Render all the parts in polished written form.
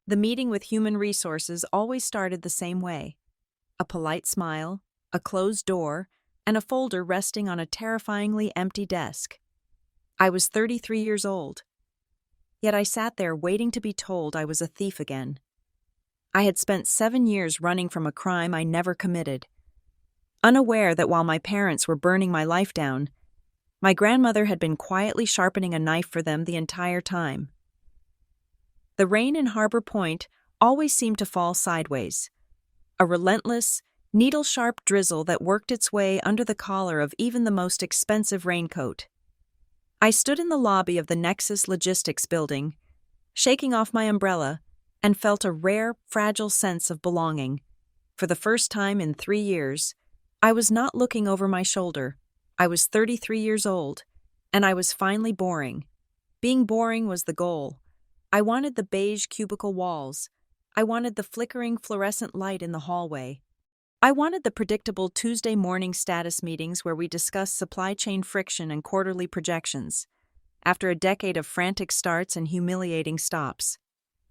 The meeting with human resources always started the same way: a polite smile, a closed door, and a folder resting on a terrifyingly empty desk. I was 33 years old, yet I sat there waiting to be told I was a thief again. I had spent 7 years running from a crime I never committed, unaware that while my parents were burning my life down, my grandmother had been quietly sharpening a knife for them the entire time. The rain in Harbor Point always seemed to fall sideways, a relentless, needle-sharp drizzle that worked its way under the collar of even the most expensive raincoat. I stood in the lobby of the Nexus Logistics building, shaking off my umbrella, and felt a rare, fragile sense of belonging. For the first time in 3 years, I was not looking over my shoulder. I was 33 years old, and I was finally boring. Being boring was the goal. I wanted the beige cubicle walls. I wanted the flickering fluorescent light in the hallway. I wanted the predictable Tuesday morning status meetings where we discussed supply chain friction and quarterly projections. After a decade of frantic starts and humiliating stops,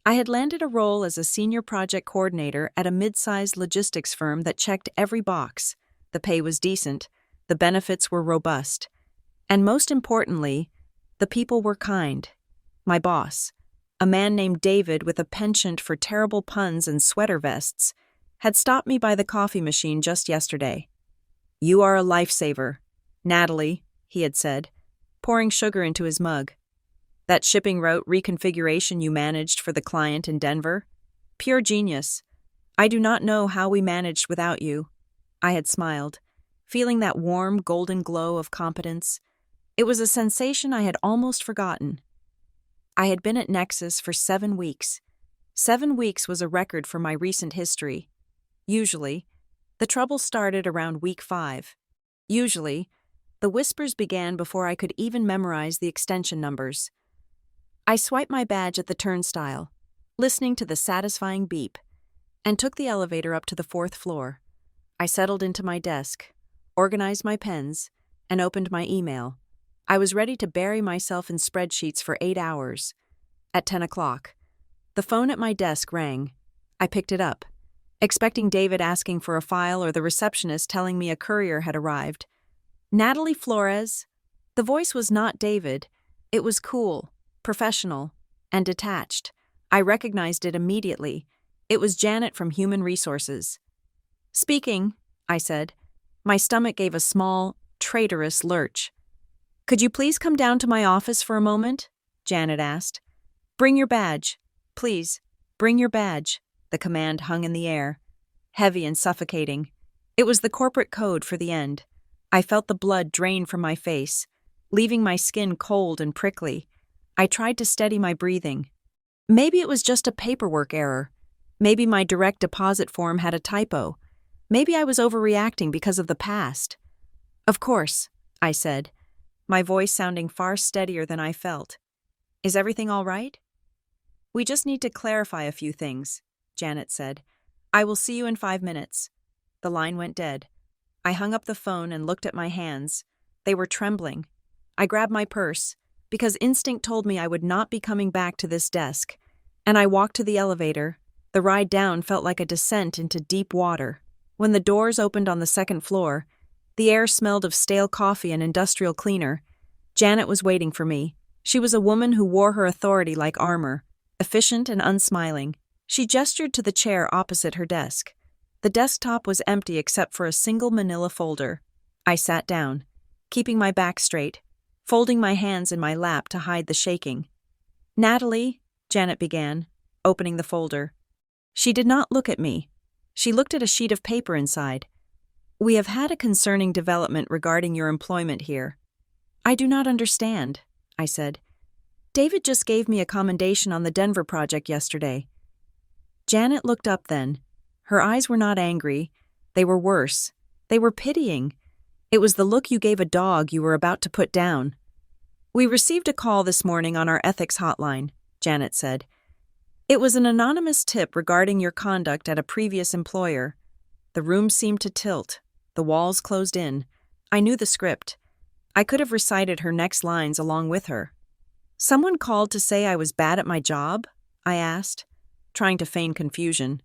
I had landed a role as a senior project coordinator at a mid-sized logistics firm that checked every box. The pay was decent, the benefits were robust, and most importantly, the people were kind. My boss, a man named David with a penchant for terrible puns and sweater vests, had stopped me by the coffee machine just yesterday. "You are a lifesaver, Natalie," he had said, pouring sugar into his mug. "That shipping route reconfiguration you managed for the client in Denver? Pure genius. I do not know how we managed without you." I had smiled, feeling that warm, golden glow of competence. It was a sensation I had almost forgotten. I had been at Nexus for 7 weeks. 7 weeks was a record for my recent history. Usually, the trouble started around week 5. Usually, the whispers began before I could even memorize the extension numbers. I swiped my badge at the turnstile, listening to the satisfying beep, and took the elevator up to the 4th floor. I settled into my desk, organized my pens, and opened my email. I was ready to bury myself in spreadsheets for 8 hours. At 10 o'clock, the phone at my desk rang. I picked it up, expecting David asking for a file or the receptionist telling me a courier had arrived. "Natalie Flores." The voice was not David. It was cool, professional, and detached. I recognized it immediately. It was Janet from Human Resources. "Speaking," I said. My stomach gave a small, traitorous lurch. "Could you please come down to my office for a moment?" Janet asked. "Bring your badge. Please, bring your badge." The command hung in the air, heavy and suffocating. It was the corporate code for the end. I felt the blood drain from my face, leaving my skin cold and prickly. I tried to steady my breathing. Maybe it was just a paperwork error. Maybe my direct deposit form had a typo. Maybe I was overreacting because of the past. "Of course," I said, my voice sounding far steadier than I felt. "Is everything all right?" "We just need to clarify a few things," Janet said. "I will see you in 5 minutes." The line went dead. I hung up the phone and looked at my hands. They were trembling. I grabbed my purse, because instinct told me I would not be coming back to this desk, and I walked to the elevator. The ride down felt like a descent into deep water. When the doors opened on the 2nd floor, the air smelled of stale coffee and industrial cleaner. Janet was waiting for me. She was a woman who wore her authority like armor, efficient and unsmiling. She gestured to the chair opposite her desk. The desktop was empty except for a single manila folder. I sat down, keeping my back straight, folding my hands in my lap to hide the shaking. "Natalie," Janet began, opening the folder. She did not look at me. She looked at a sheet of paper inside. "We have had a concerning development regarding your employment here." "I do not understand," I said. "David just gave me a commendation on the Denver project yesterday." Janet looked up then. Her eyes were not angry. They were worse. They were pitying. It was the look you gave a dog you were about to put down. "We received a call this morning on our ethics hotline," Janet said. "It was an anonymous tip regarding your conduct at a previous employer." The room seemed to tilt. The walls closed in. I knew the script. I could have recited her next lines along with her. "Someone called to say I was bad at my job?" I asked. trying to feign confusion.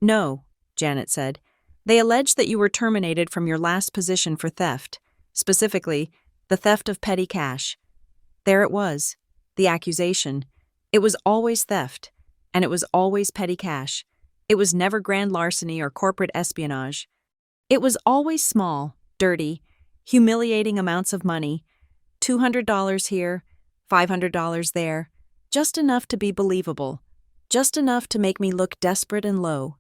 No, Janet said. They allege that you were terminated from your last position for theft, specifically, the theft of petty cash. There it was, the accusation. It was always theft, and it was always petty cash. It was never grand larceny or corporate espionage. It was always small, dirty, humiliating amounts of money, $200 here, $500 there, just enough to be believable, just enough to make me look desperate and low.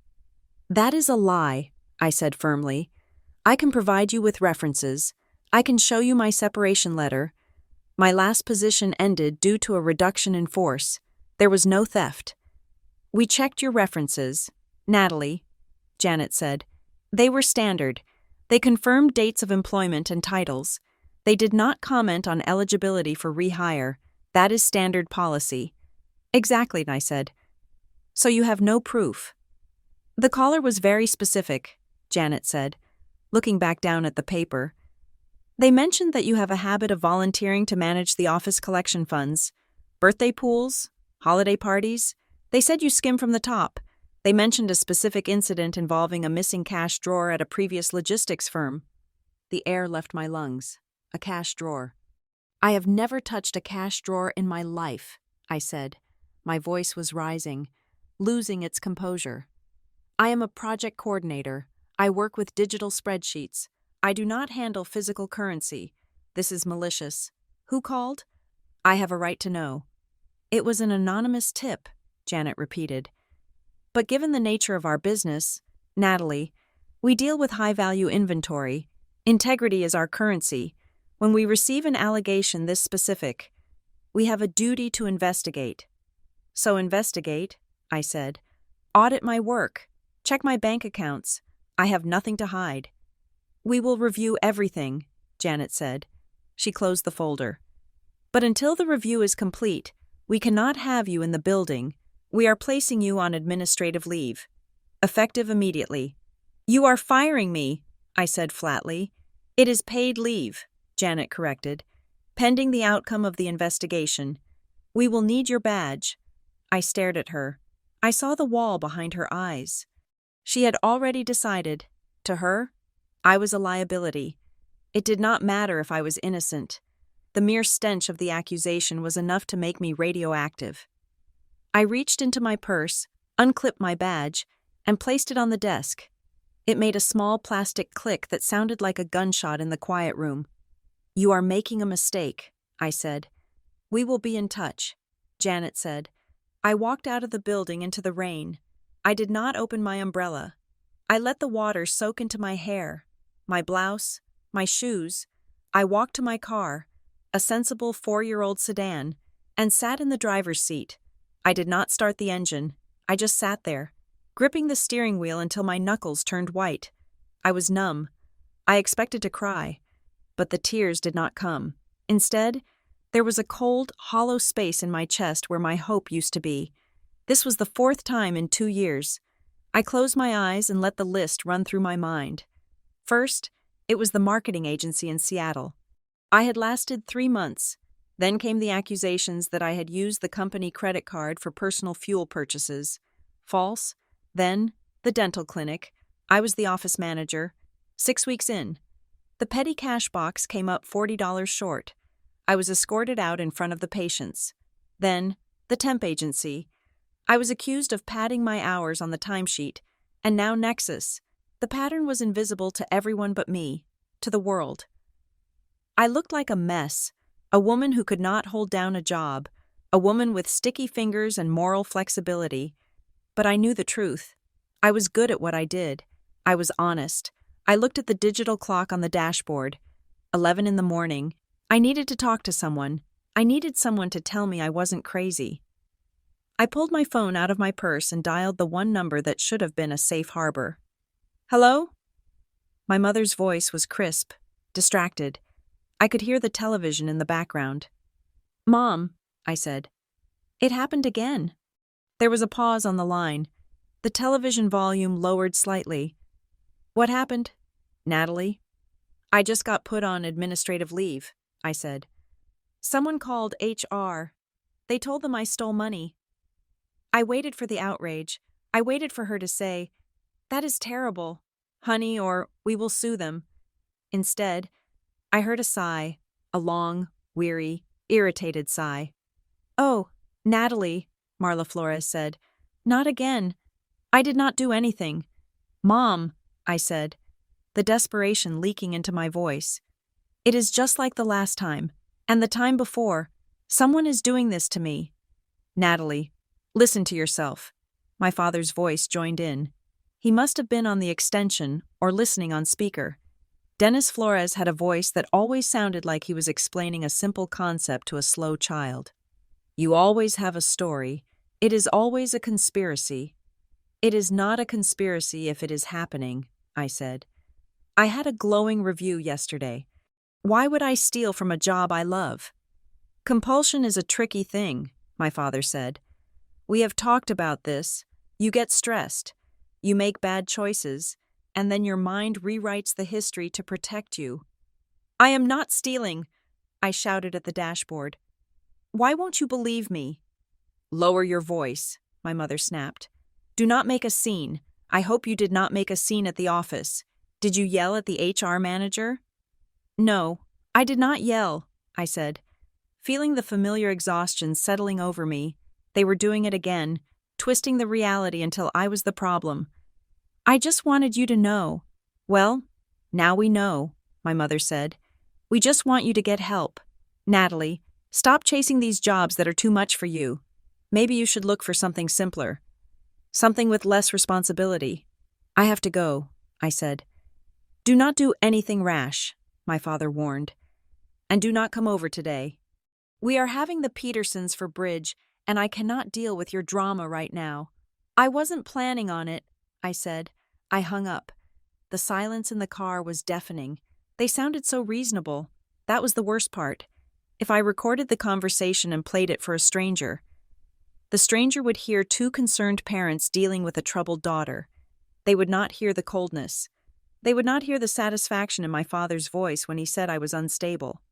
That is a lie, I said firmly. I can provide you with references. I can show you my separation letter. My last position ended due to a reduction in force. There was no theft. We checked your references, Natalie, Janet said. They were standard. They confirmed dates of employment and titles. They did not comment on eligibility for rehire. That is standard policy. Exactly, I said. So you have no proof. The caller was very specific, Janet said, looking back down at the paper. They mentioned that you have a habit of volunteering to manage the office collection funds. Birthday pools, holiday parties. They said you skim from the top. They mentioned a specific incident involving a missing cash drawer at a previous logistics firm. The air left my lungs. A cash drawer. I have never touched a cash drawer in my life, I said. My voice was rising, losing its composure. I am a project coordinator. I work with digital spreadsheets. I do not handle physical currency. This is malicious. Who called? I have a right to know. It was an anonymous tip, Janet repeated. But given the nature of our business, Natalie, we deal with high-value inventory. Integrity is our currency. When we receive an allegation this specific, we have a duty to investigate. So investigate, I said. Audit my work. Check my bank accounts. I have nothing to hide. We will review everything, Janet said. She closed the folder. But until the review is complete, we cannot have you in the building. We are placing you on administrative leave. Effective immediately. You are firing me, I said flatly. It is paid leave, Janet corrected. Pending the outcome of the investigation. We will need your badge. I stared at her. I saw the wall behind her eyes. She had already decided. To her, I was a liability. It did not matter if I was innocent. The mere stench of the accusation was enough to make me radioactive. I reached into my purse, unclipped my badge, and placed it on the desk. It made a small plastic click that sounded like a gunshot in the quiet room. You are making a mistake, I said. We will be in touch, Janet said. I walked out of the building into the rain. I did not open my umbrella. I let the water soak into my hair, my blouse, my shoes. I walked to my car, a sensible 4-year-old sedan, and sat in the driver's seat. I did not start the engine. I just sat there, gripping the steering wheel until my knuckles turned white. I was numb. I expected to cry, but the tears did not come. Instead, there was a cold, hollow space in my chest where my hope used to be. This was the 4th time in 2 years. I closed my eyes and let the list run through my mind. First, it was the marketing agency in Seattle. I had lasted 3 months. Then came the accusations that I had used the company credit card for personal fuel purchases. False. Then, the dental clinic. I was the office manager. 6 weeks in. The petty cash box came up $40 short. I was escorted out in front of the patients. Then, the temp agency. I was accused of padding my hours on the timesheet. And now Nexus. The pattern was invisible to everyone but me, to the world. I looked like a mess. A woman who could not hold down a job, a woman with sticky fingers and moral flexibility. But I knew the truth. I was good at what I did. I was honest. I looked at the digital clock on the dashboard. 11 in the morning. I needed to talk to someone. I needed someone to tell me I wasn't crazy. I pulled my phone out of my purse and dialed the one number that should have been a safe harbor. Hello? My mother's voice was crisp, distracted. I could hear the television in the background. Mom, I said. It happened again. There was a pause on the line. The television volume lowered slightly. What happened? Natalie? I just got put on administrative leave, I said. Someone called HR. They told them I stole money. I waited for the outrage. I waited for her to say, "That is terrible, honey," or "We will sue them." Instead, I heard a sigh, a long, weary, irritated sigh. "Oh, Natalie," Marla Flores said. "Not again. I did not do anything." "Mom," I said, the desperation leaking into my voice. "It is just like the last time, and the time before. Someone is doing this to me." "Natalie, listen to yourself." My father's voice joined in. He must have been on the extension or listening on speaker. Dennis Flores had a voice that always sounded like he was explaining a simple concept to a slow child. "You always have a story. It is always a conspiracy." "It is not a conspiracy if it is happening," I said. "I had a glowing review yesterday. Why would I steal from a job I love?" "Compulsion is a tricky thing," my father said. "We have talked about this. You get stressed. You make bad choices, and then your mind rewrites the history to protect you." "I am not stealing," I shouted at the dashboard. "Why won't you believe me?" "Lower your voice," my mother snapped. "Do not make a scene. I hope you did not make a scene at the office. Did you yell at the HR manager?" "No, I did not yell," I said. Feeling the familiar exhaustion settling over me, they were doing it again, twisting the reality until I was the problem. "I just wanted you to know." "Well, now we know," my mother said. "We just want you to get help. Natalie, stop chasing these jobs that are too much for you. Maybe you should look for something simpler. Something with less responsibility." "I have to go," I said. "Do not do anything rash," my father warned. "And do not come over today. We are having the Petersons for bridge, and I cannot deal with your drama right now." "I wasn't planning on it," I said. I hung up. The silence in the car was deafening. They sounded so reasonable. That was the worst part. If I recorded the conversation and played it for a stranger, the stranger would hear two concerned parents dealing with a troubled daughter. They would not hear the coldness. They would not hear the satisfaction in my father's voice when he said I was unstable.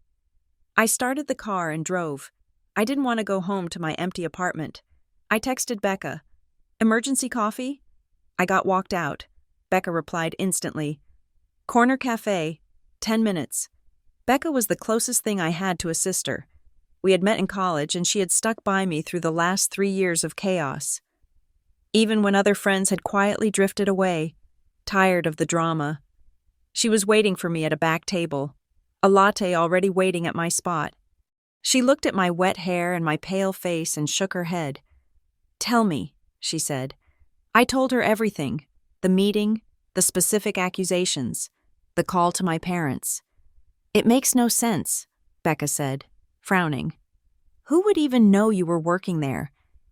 I started the car and drove. I didn't want to go home to my empty apartment. I texted Becca. "Emergency coffee?" I got walked out. Becca replied instantly. "Corner cafe, 10 minutes." Becca was the closest thing I had to a sister. We had met in college, and she had stuck by me through the last 3 years of chaos. Even when other friends had quietly drifted away, tired of the drama. She was waiting for me at a back table, a latte already waiting at my spot. She looked at my wet hair and my pale face and shook her head. "Tell me," she said. I told her everything, the meeting, the specific accusations, the call to my parents. "It makes no sense," Becca said, frowning. "Who would even know you were working there?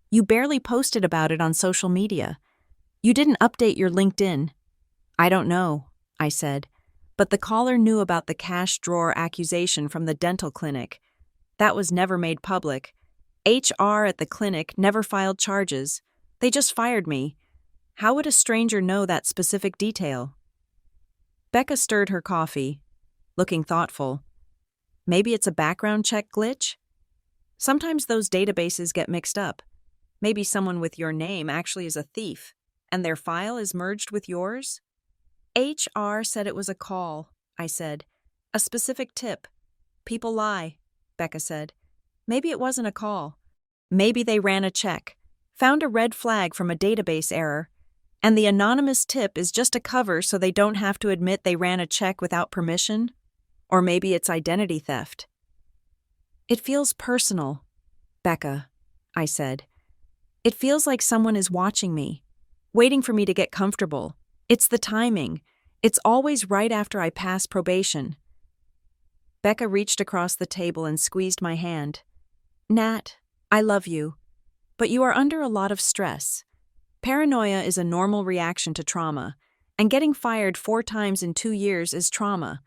You barely posted about it on social media. You didn't update your LinkedIn." "I don't know," I said, but the caller knew about the cash drawer accusation from the dental clinic. That was never made public. HR at the clinic never filed charges. They just fired me. How would a stranger know that specific detail? Becca stirred her coffee, looking thoughtful. "Maybe it's a background check glitch? Sometimes those databases get mixed up. Maybe someone with your name actually is a thief, and their file is merged with yours?" "HR said it was a call," I said. "A specific tip. People lie," Becca said. "Maybe it wasn't a call. Maybe they ran a check, found a red flag from a database error, and the anonymous tip is just a cover so they don't have to admit they ran a check without permission? Or maybe it's identity theft." "It feels personal, Becca," I said. "It feels like someone is watching me, waiting for me to get comfortable. It's the timing. It's always right after I pass probation." Becca reached across the table and squeezed my hand. "Nat, I love you, but you are under a lot of stress. Paranoia is a normal reaction to trauma, and getting fired 4 times in 2 years is trauma.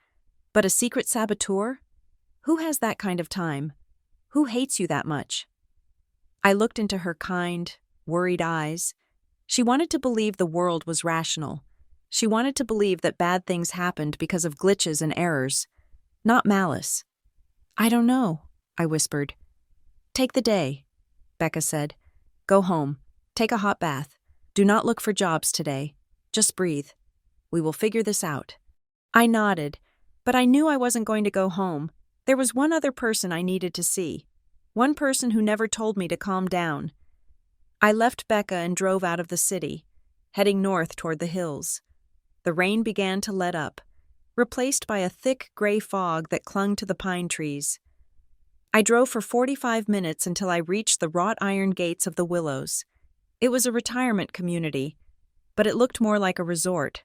But a secret saboteur? Who has that kind of time? Who hates you that much?" I looked into her kind, worried eyes. She wanted to believe the world was rational. She wanted to believe that bad things happened because of glitches and errors, not malice. "I don't know," I whispered. "Take the day," Becca said. "Go home. Take a hot bath. Do not look for jobs today. Just breathe. We will figure this out. I nodded, but I knew I wasn't going to go home. There was one other person I needed to see. One person who never told me to calm down. I left Becca and drove out of the city, heading north toward the hills. The rain began to let up, replaced by a thick gray fog that clung to the pine trees. I drove for 45 minutes until I reached the wrought iron gates of the Willows. It was a retirement community, but it looked more like a resort.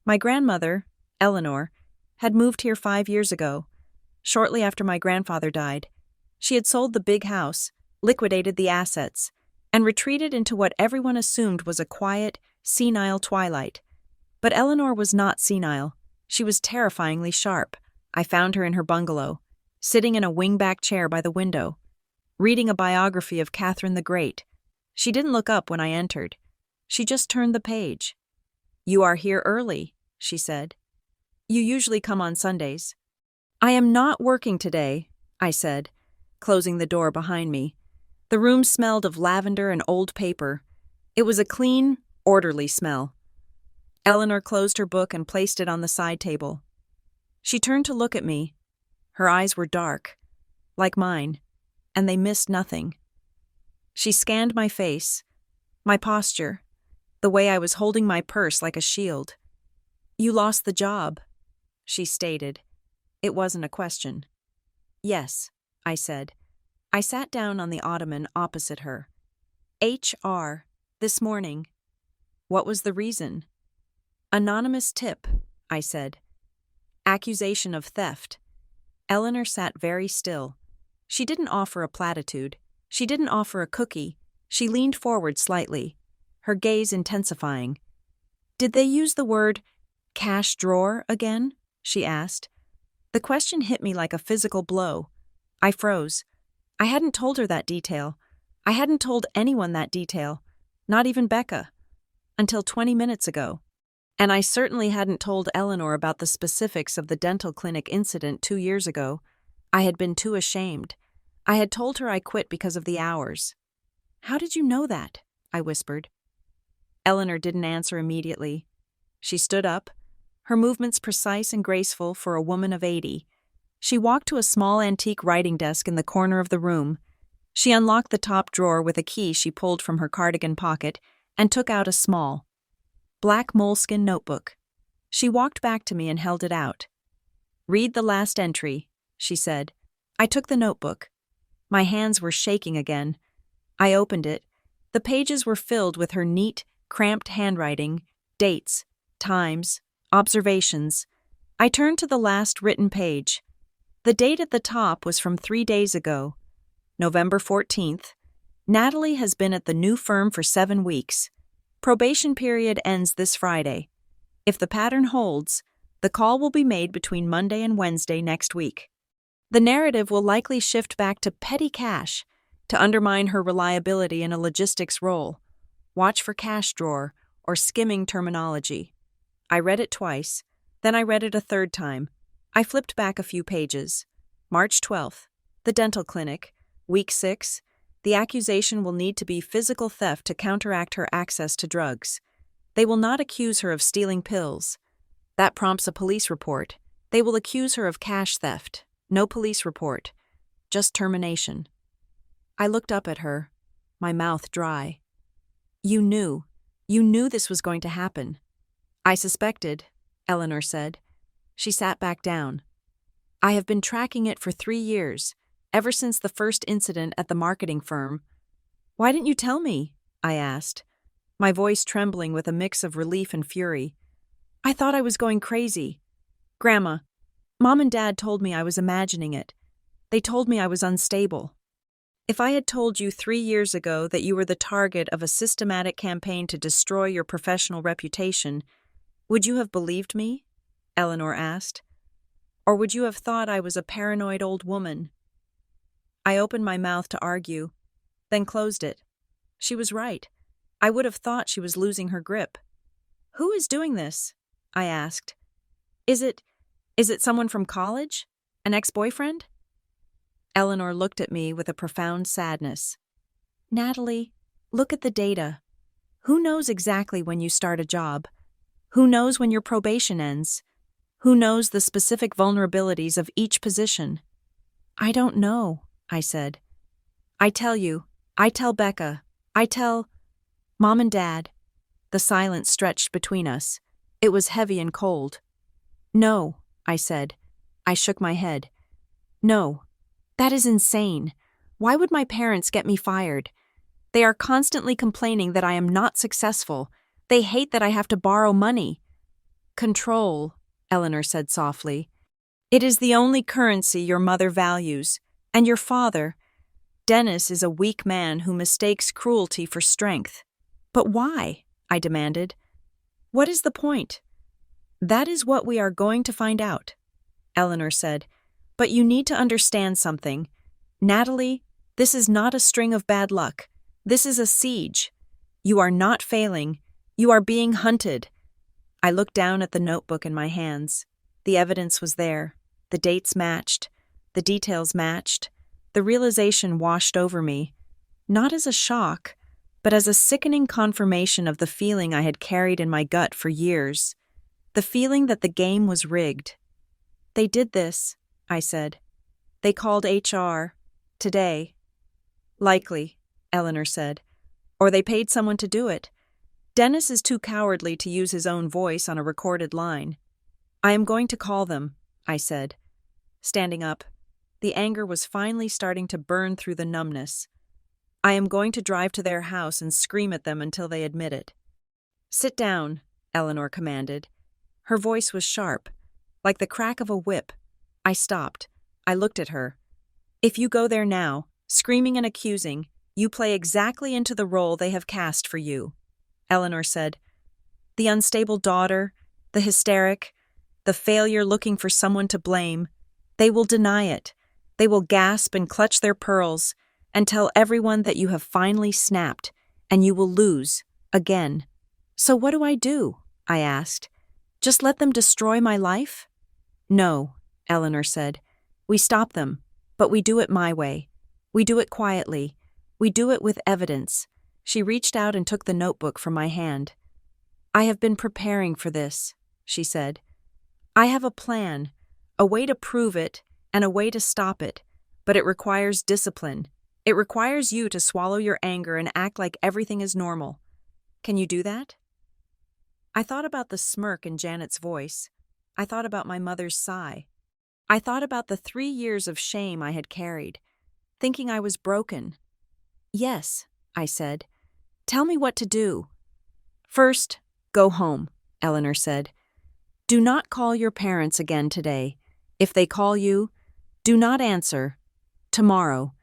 My grandmother, Eleanor, had moved here 5 years ago, shortly after my grandfather died. She had sold the big house, liquidated the assets, and retreated into what everyone assumed was a quiet, senile twilight. But Eleanor was not senile. She was terrifyingly sharp. I found her in her bungalow, sitting in a wingback chair by the window, reading a biography of Catherine the Great. She didn't look up when I entered. She just turned the page. "You are here early," she said. "You usually come on Sundays." "I am not working today," I said, closing the door behind me. The room smelled of lavender and old paper. It was a clean, orderly smell. Eleanor closed her book and placed it on the side table. She turned to look at me. Her eyes were dark, like mine, and they missed nothing. She scanned my face, my posture, the way I was holding my purse like a shield. "You lost the job," she stated. It wasn't a question. "Yes," I said. I sat down on the ottoman opposite her. "HR, this morning." "What was the reason?" "Anonymous tip," I said. "Accusation of theft." Eleanor sat very still. She didn't offer a platitude. She didn't offer a cookie. She leaned forward slightly, her gaze intensifying. "Did they use the word cash drawer again?" she asked. The question hit me like a physical blow. I froze. I hadn't told her that detail. I hadn't told anyone that detail, not even Becca, until 20 minutes ago. And I certainly hadn't told Eleanor about the specifics of the dental clinic incident 2 years ago. I had been too ashamed. I had told her I quit because of the hours. "How did you know that?" I whispered. Eleanor didn't answer immediately. She stood up, her movements precise and graceful for a woman of 80. She walked to a small antique writing desk in the corner of the room. She unlocked the top drawer with a key she pulled from her cardigan pocket and took out a small, black moleskin notebook. She walked back to me and held it out. "Read the last entry," she said. I took the notebook. My hands were shaking again. I opened it. The pages were filled with her neat, cramped handwriting, dates, times, observations. I turned to the last written page. The date at the top was from 3 days ago, November 14th. "Natalie has been at the new firm for 7 weeks. Probation period ends this Friday. If the pattern holds, the call will be made between Monday and Wednesday next week. The narrative will likely shift back to petty cash to undermine her reliability in a logistics role. Watch for cash drawer or skimming terminology." I read it twice, then I read it a third time. I flipped back a few pages. March 12th, the dental clinic, week 6. The accusation will need to be physical theft to counteract her access to drugs. They will not accuse her of stealing pills. That prompts a police report. They will accuse her of cash theft. No police report, just termination. I looked up at her, my mouth dry. You knew this was going to happen." "I suspected," Eleanor said. She sat back down. "I have been tracking it for 3 years, ever since the first incident at the marketing firm." "Why didn't you tell me?" I asked, my voice trembling with a mix of relief and fury. "I thought I was going crazy. Grandma, Mom and Dad told me I was imagining it. They told me I was unstable. If I had told you 3 years ago that you were the target of a systematic campaign to destroy your professional reputation, would you have believed me?" Eleanor asked. "Or would you have thought I was a paranoid old woman?" I opened my mouth to argue, then closed it. She was right. I would have thought she was losing her grip. "Who is doing this?" I asked. Is it someone from college? An ex-boyfriend?" Eleanor looked at me with a profound sadness. "Natalie, Look at the data. Who knows exactly when you start a job? Who knows when your probation ends? Who knows the specific vulnerabilities of each position? I don't know, I said. I tell you, I tell Becca, I tell Mom and Dad. The silence stretched between us. It was heavy and cold. No, I said. I shook my head. No, that is insane. Why would my parents get me fired? They are constantly complaining that I am not successful. They hate that I have to borrow money. Control, Eleanor said softly. It is the only currency your mother values. And your father, Dennis, is a weak man who mistakes cruelty for strength. But why? I demanded. What is the point? That is what we are going to find out, Eleanor said. But you need to understand something. Natalie, this is not a string of bad luck. This is a siege. You are not failing. You are being hunted. I looked down at the notebook in my hands. The evidence was there. The dates matched. The details matched. The realization washed over me, not as a shock, but as a sickening confirmation of the feeling I had carried in my gut for years. The feeling that the game was rigged. They did this, I said. They called HR. Today. Likely, Eleanor said. Or they paid someone to do it. Dennis is too cowardly to use his own voice on a recorded line. I am going to call them, I said. Standing up, the anger was finally starting to burn through the numbness. I am going to drive to their house and scream at them until they admit it. Sit down, Eleanor commanded. Her voice was sharp, like the crack of a whip. I stopped. I looked at her. If you go there now, screaming and accusing, you play exactly into the role they have cast for you, Eleanor said. The unstable daughter, the hysteric, the failure looking for someone to blame. They will deny it. They will gasp and clutch their pearls and tell everyone that you have finally snapped, and you will lose, again. So what do? I asked. Just let them destroy my life? No, Eleanor said. We stop them, but we do it my way. We do it quietly. We do it with evidence. She reached out and took the notebook from my hand. I have been preparing for this, she said. I have a plan, a way to prove it and a way to stop it, but it requires discipline. It requires you to swallow your anger and act like everything is normal. Can you do that? I thought about the smirk in Janet's voice. I thought about my mother's sigh. I thought about the 3 years of shame I had carried, thinking I was broken. Yes, I said. Tell me what to do. First, go home, Eleanor said. Do not call your parents again today. If they call you, do not answer. Tomorrow,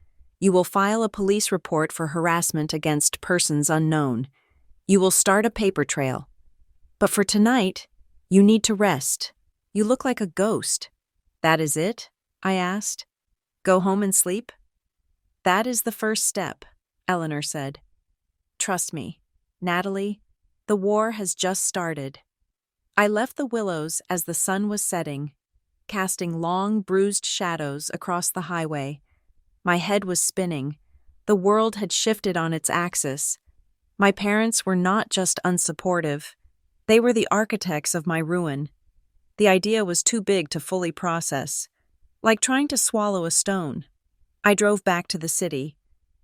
you will file a police report for harassment against persons unknown. You will start a paper trail. But for tonight, you need to rest. You look like a ghost. That is it? I asked. Go home and sleep? That is the first step, Eleanor said. Trust me, Natalie, the war has just started. I left the willows as the sun was setting, casting long, bruised shadows across the highway. My head was spinning. The world had shifted on its axis. My parents were not just unsupportive. They were the architects of my ruin. The idea was too big to fully process, like trying to swallow a stone. I drove back to the city,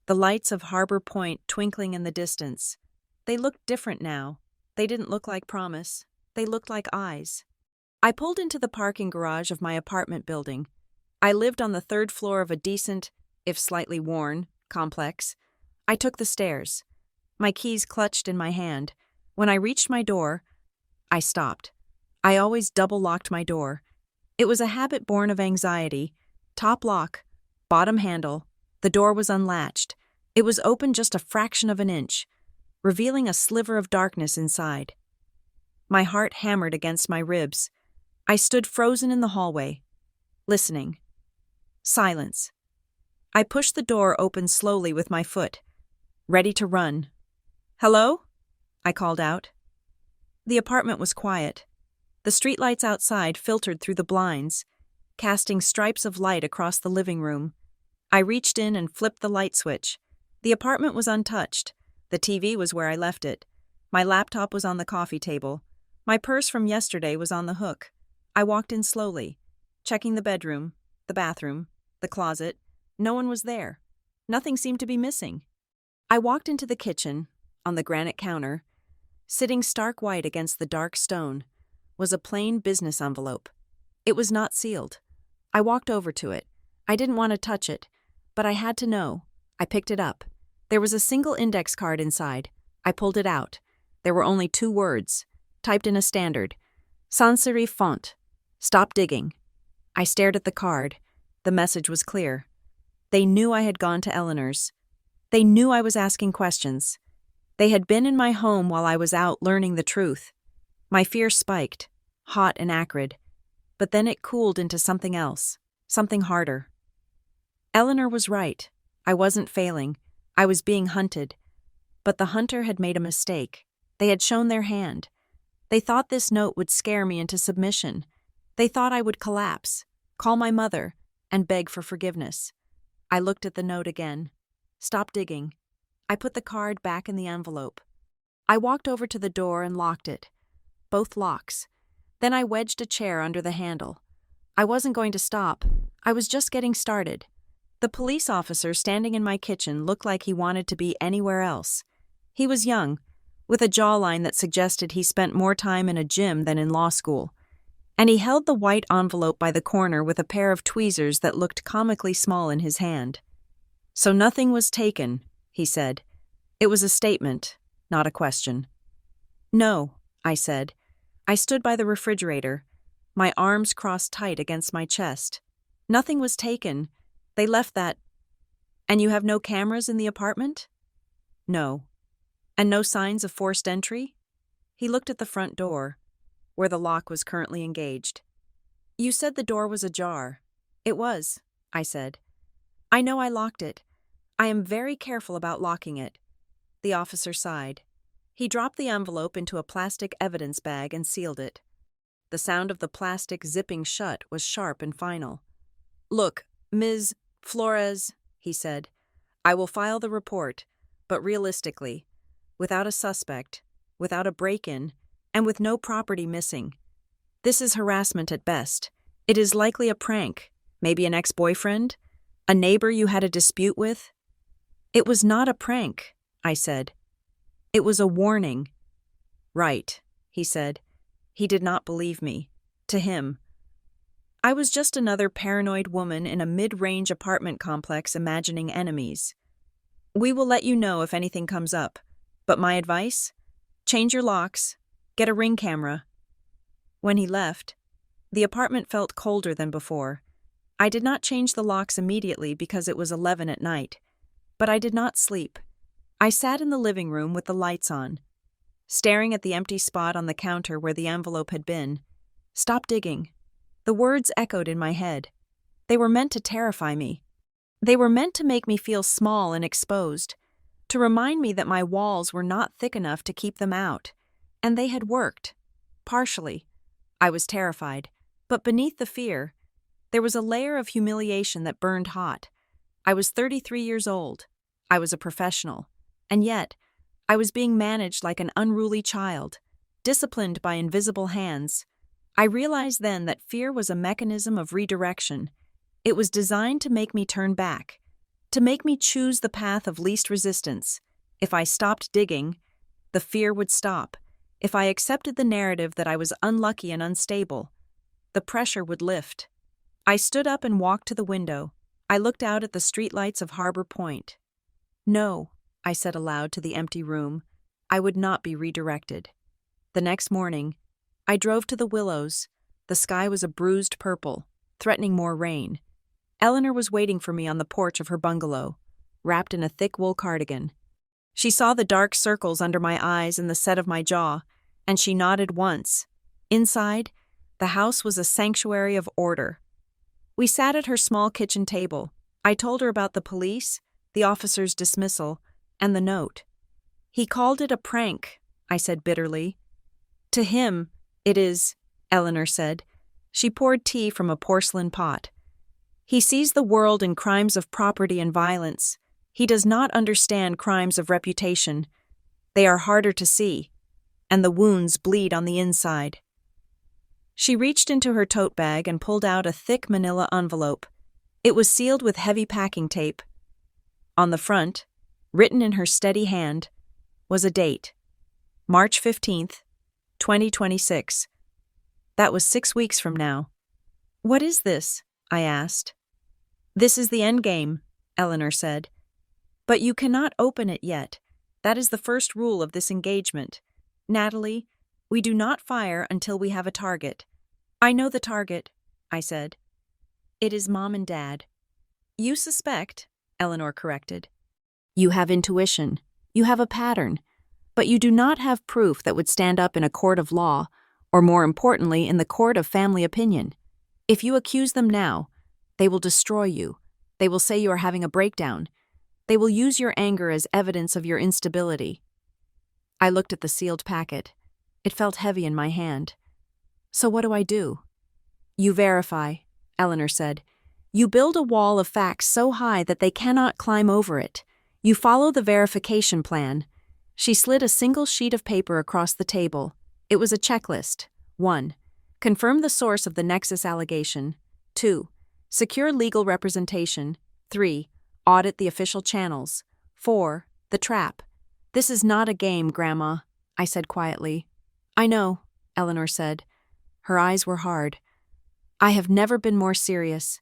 the lights of Harbor Point twinkling in the distance. They looked different now. They didn't look like promise. They looked like eyes. I pulled into the parking garage of my apartment building. I lived on the 3rd floor of a decent, if slightly worn, complex. I took the stairs. My keys clutched in my hand. When I reached my door, I stopped. I always double-locked my door. It was a habit born of anxiety. Top lock, bottom handle. The door was unlatched. It was open just a fraction of an inch, revealing a sliver of darkness inside. My heart hammered against my ribs. I stood frozen in the hallway, listening. Silence. I pushed the door open slowly with my foot, ready to run. Hello? I called out. The apartment was quiet. The streetlights outside filtered through the blinds, casting stripes of light across the living room. I reached in and flipped the light switch. The apartment was untouched. The TV was where I left it. My laptop was on the coffee table. My purse from yesterday was on the hook. I walked in slowly, checking the bedroom, the bathroom, the closet. No one was there. Nothing seemed to be missing. I walked into the kitchen. On the granite counter, sitting stark white against the dark stone, was a plain business envelope. It was not sealed. I walked over to it. I didn't want to touch it, but I had to know. I picked it up. There was a single index card inside. I pulled it out. There were only 2 words, typed in a standard, sans serif font. Stop digging. I stared at the card. The message was clear. They knew I had gone to Eleanor's. They knew I was asking questions. They had been in my home while I was out learning the truth. My fear spiked, hot and acrid, but then it cooled into something else, something harder. Eleanor was right. I wasn't failing. I was being hunted. But the hunter had made a mistake. They had shown their hand. They thought this note would scare me into submission. They thought I would collapse, call my mother, and beg for forgiveness. I looked at the note again. Stop digging. I put the card back in the envelope. I walked over to the door and locked it. Both locks. Then I wedged a chair under the handle. I wasn't going to stop. I was just getting started. The police officer standing in my kitchen looked like he wanted to be anywhere else. He was young, with a jawline that suggested he spent more time in a gym than in law school. And he held the white envelope by the corner with a pair of tweezers that looked comically small in his hand. So nothing was taken, he said. It was a statement, not a question. No, I said. I stood by the refrigerator, my arms crossed tight against my chest. Nothing was taken. They left that. And you have no cameras in the apartment? No. And no signs of forced entry? He looked at the front door, where the lock was currently engaged. You said the door was ajar. It was, I said. I know I locked it. I am very careful about locking it. The officer sighed. He dropped the envelope into a plastic evidence bag and sealed it. The sound of the plastic zipping shut was sharp and final. Look, Ms. Flores, he said, I will file the report, but realistically, without a suspect, without a break-in, and with no property missing. This is harassment at best. It is likely a prank, maybe an ex-boyfriend, a neighbor you had a dispute with. It was not a prank, I said. It was a warning. Right, he said. He did not believe me. To him. I was just another paranoid woman in a mid-range apartment complex imagining enemies. We will let you know if anything comes up, but my advice? Change your locks, get a Ring camera. When he left, the apartment felt colder than before. I did not change the locks immediately because it was 11 at night, but I did not sleep. I sat in the living room with the lights on, staring at the empty spot on the counter where the envelope had been. Stop digging. The words echoed in my head. They were meant to terrify me. They were meant to make me feel small and exposed, to remind me that my walls were not thick enough to keep them out. And they had worked. Partially. I was terrified, but beneath the fear, there was a layer of humiliation that burned hot. I was 33 years old. I was a professional. And yet, I was being managed like an unruly child, disciplined by invisible hands. I realized then that fear was a mechanism of redirection. It was designed to make me turn back, to make me choose the path of least resistance. If I stopped digging, the fear would stop. If I accepted the narrative that I was unlucky and unstable, the pressure would lift. I stood up and walked to the window. I looked out at the streetlights of Harbor Point. No, I said aloud to the empty room, I would not be redirected. The next morning, I drove to the Willows. The sky was a bruised purple, threatening more rain. Eleanor was waiting for me on the porch of her bungalow, wrapped in a thick wool cardigan. She saw the dark circles under my eyes and the set of my jaw, and she nodded once. Inside, the house was a sanctuary of order. We sat at her small kitchen table. I told her about the police, the officer's dismissal, and the note. He called it a prank, I said bitterly. To him, it is, Eleanor said. She poured tea from a porcelain pot. He sees the world in crimes of property and violence. He does not understand crimes of reputation. They are harder to see, and the wounds bleed on the inside. She reached into her tote bag and pulled out a thick manila envelope. It was sealed with heavy packing tape. On the front, written in her steady hand, was a date, March 15th, 2026. That was 6 weeks from now. "What is this?" I asked. "This is the endgame," Eleanor said. "But you cannot open it yet. That is the first rule of this engagement. Natalie, we do not fire until we have a target." "I know the target," I said. "It is Mom and Dad." "You suspect," Eleanor corrected. "You have intuition. You have a pattern. But you do not have proof that would stand up in a court of law, or more importantly, in the court of family opinion. If you accuse them now, they will destroy you. They will say you are having a breakdown. They will use your anger as evidence of your instability." I looked at the sealed packet. It felt heavy in my hand. "So what do I do?" "You verify," Eleanor said. "You build a wall of facts so high that they cannot climb over it. You follow the verification plan." She slid a single sheet of paper across the table. It was a checklist. 1. Confirm the source of the nexus allegation. 2. Secure legal representation. 3. Audit the official channels. 4. The trap. "This is not a game, Grandma," I said quietly. "I know," Eleanor said. Her eyes were hard. "I have never been more serious.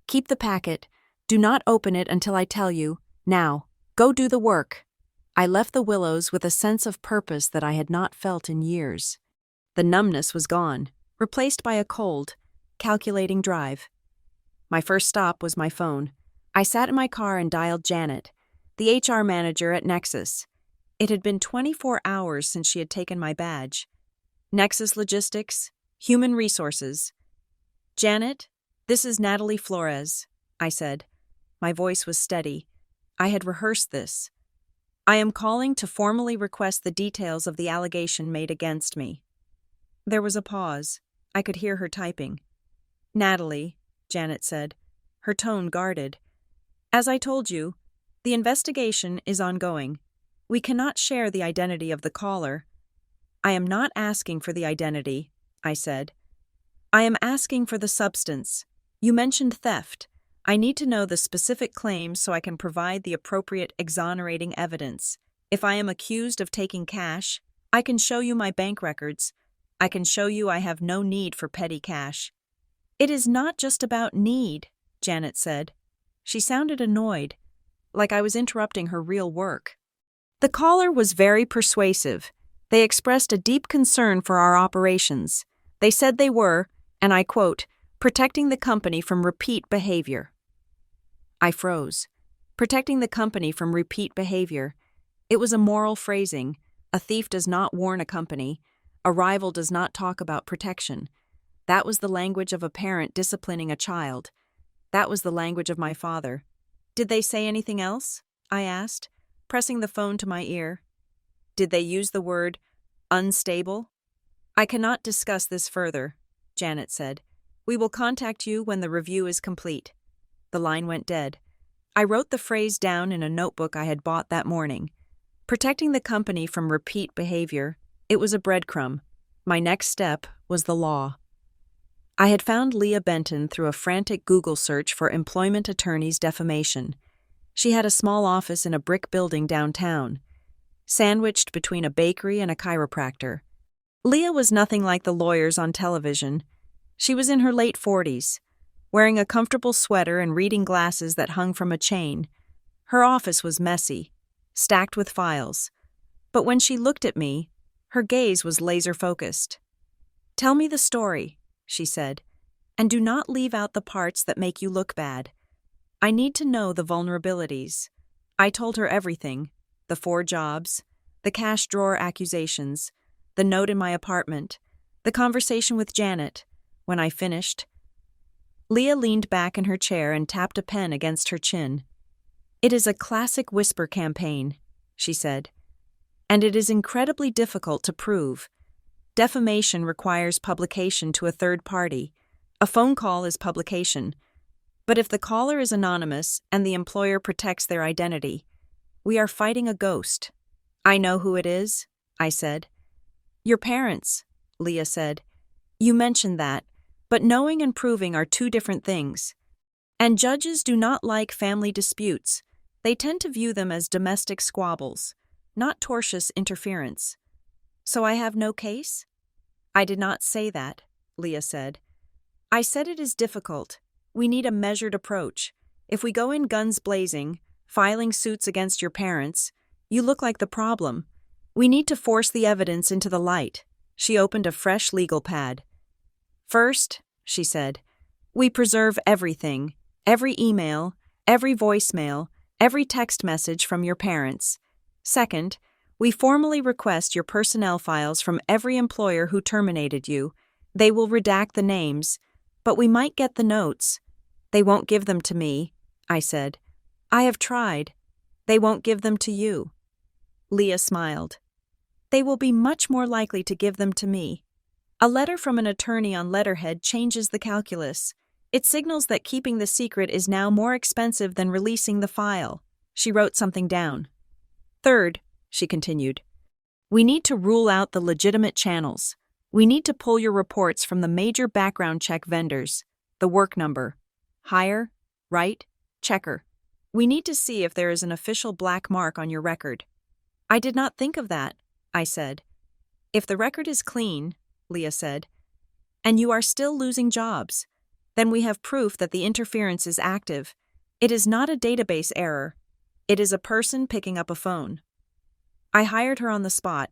Keep the packet. Do not open it until I tell you. Now, go do the work." I left the Willows with a sense of purpose that I had not felt in years. The numbness was gone, replaced by a cold, calculating drive. My first stop was my phone. I sat in my car and dialed Janet, the HR manager at Nexus. It had been 24 hours since she had taken my badge. Nexus Logistics, Human Resources. "Janet, this is Natalie Flores," I said. My voice was steady. I had rehearsed this. "I am calling to formally request the details of the allegation made against me." There was a pause. I could hear her typing. "Natalie," Janet said, her tone guarded. "As I told you, the investigation is ongoing. We cannot share the identity of the caller." "I am not asking for the identity," I said. "I am asking for the substance. You mentioned theft. I need to know the specific claims so I can provide the appropriate exonerating evidence. If I am accused of taking cash, I can show you my bank records. I can show you I have no need for petty cash." "It is not just about need," Janet said. She sounded annoyed, like I was interrupting her real work. The caller was very persuasive. They expressed a deep concern for our operations. They said they were, and I quote, "protecting the company from repeat behavior." I froze. Protecting the company from repeat behavior. It was a moral phrasing. A thief does not warn a company. A rival does not talk about protection. That was the language of a parent disciplining a child. That was the language of my father. "Did they say anything else?" I asked, pressing the phone to my ear. "Did they use the word unstable?" "I cannot discuss this further," Janet said. "We will contact you when the review is complete." The line went dead. I wrote the phrase down in a notebook I had bought that morning. Protecting the company from repeat behavior. It was a breadcrumb. My next step was the law. I had found Leah Benton through a frantic Google search for employment attorney's defamation. She had a small office in a brick building downtown, sandwiched between a bakery and a chiropractor. Leah was nothing like the lawyers on television. She was in her late 40s, wearing a comfortable sweater and reading glasses that hung from a chain. Her office was messy, stacked with files. But when she looked at me, her gaze was laser-focused. "Tell me the story," she said, "and do not leave out the parts that make you look bad. I need to know the vulnerabilities." I told her everything, the 4 jobs, the cash drawer accusations, the note in my apartment, the conversation with Janet. When I finished, Leah leaned back in her chair and tapped a pen against her chin. "It is a classic whisper campaign," she said, "and it is incredibly difficult to prove. Defamation requires publication to a third party. A phone call is publication. But if the caller is anonymous and the employer protects their identity, we are fighting a ghost. I know who it is, I said. Your parents, Leah said. You mentioned that, but knowing and proving are two different things. And judges do not like family disputes. They tend to view them as domestic squabbles, not tortious interference. So I have no case? I did not say that, Leah said. I said it is difficult. We need a measured approach. If we go in guns blazing, filing suits against your parents, you look like the problem. We need to force the evidence into the light. She opened a fresh legal pad. First, she said, we preserve everything, every email, every voicemail, every text message from your parents. Second, we formally request your personnel files from every employer who terminated you. They will redact the names, but we might get the notes. They won't give them to me, I said. I have tried. They won't give them to you. Leah smiled. They will be much more likely to give them to me. A letter from an attorney on letterhead changes the calculus. It signals that keeping the secret is now more expensive than releasing the file. She wrote something down. Third, she continued, we need to rule out the legitimate channels. We need to pull your reports from the major background check vendors, the work number, hire, right, checker. We need to see if there is an official black mark on your record. I did not think of that, I said. If the record is clean, Leah said, and you are still losing jobs, then we have proof that the interference is active. It is not a database error. It is a person picking up a phone. I hired her on the spot.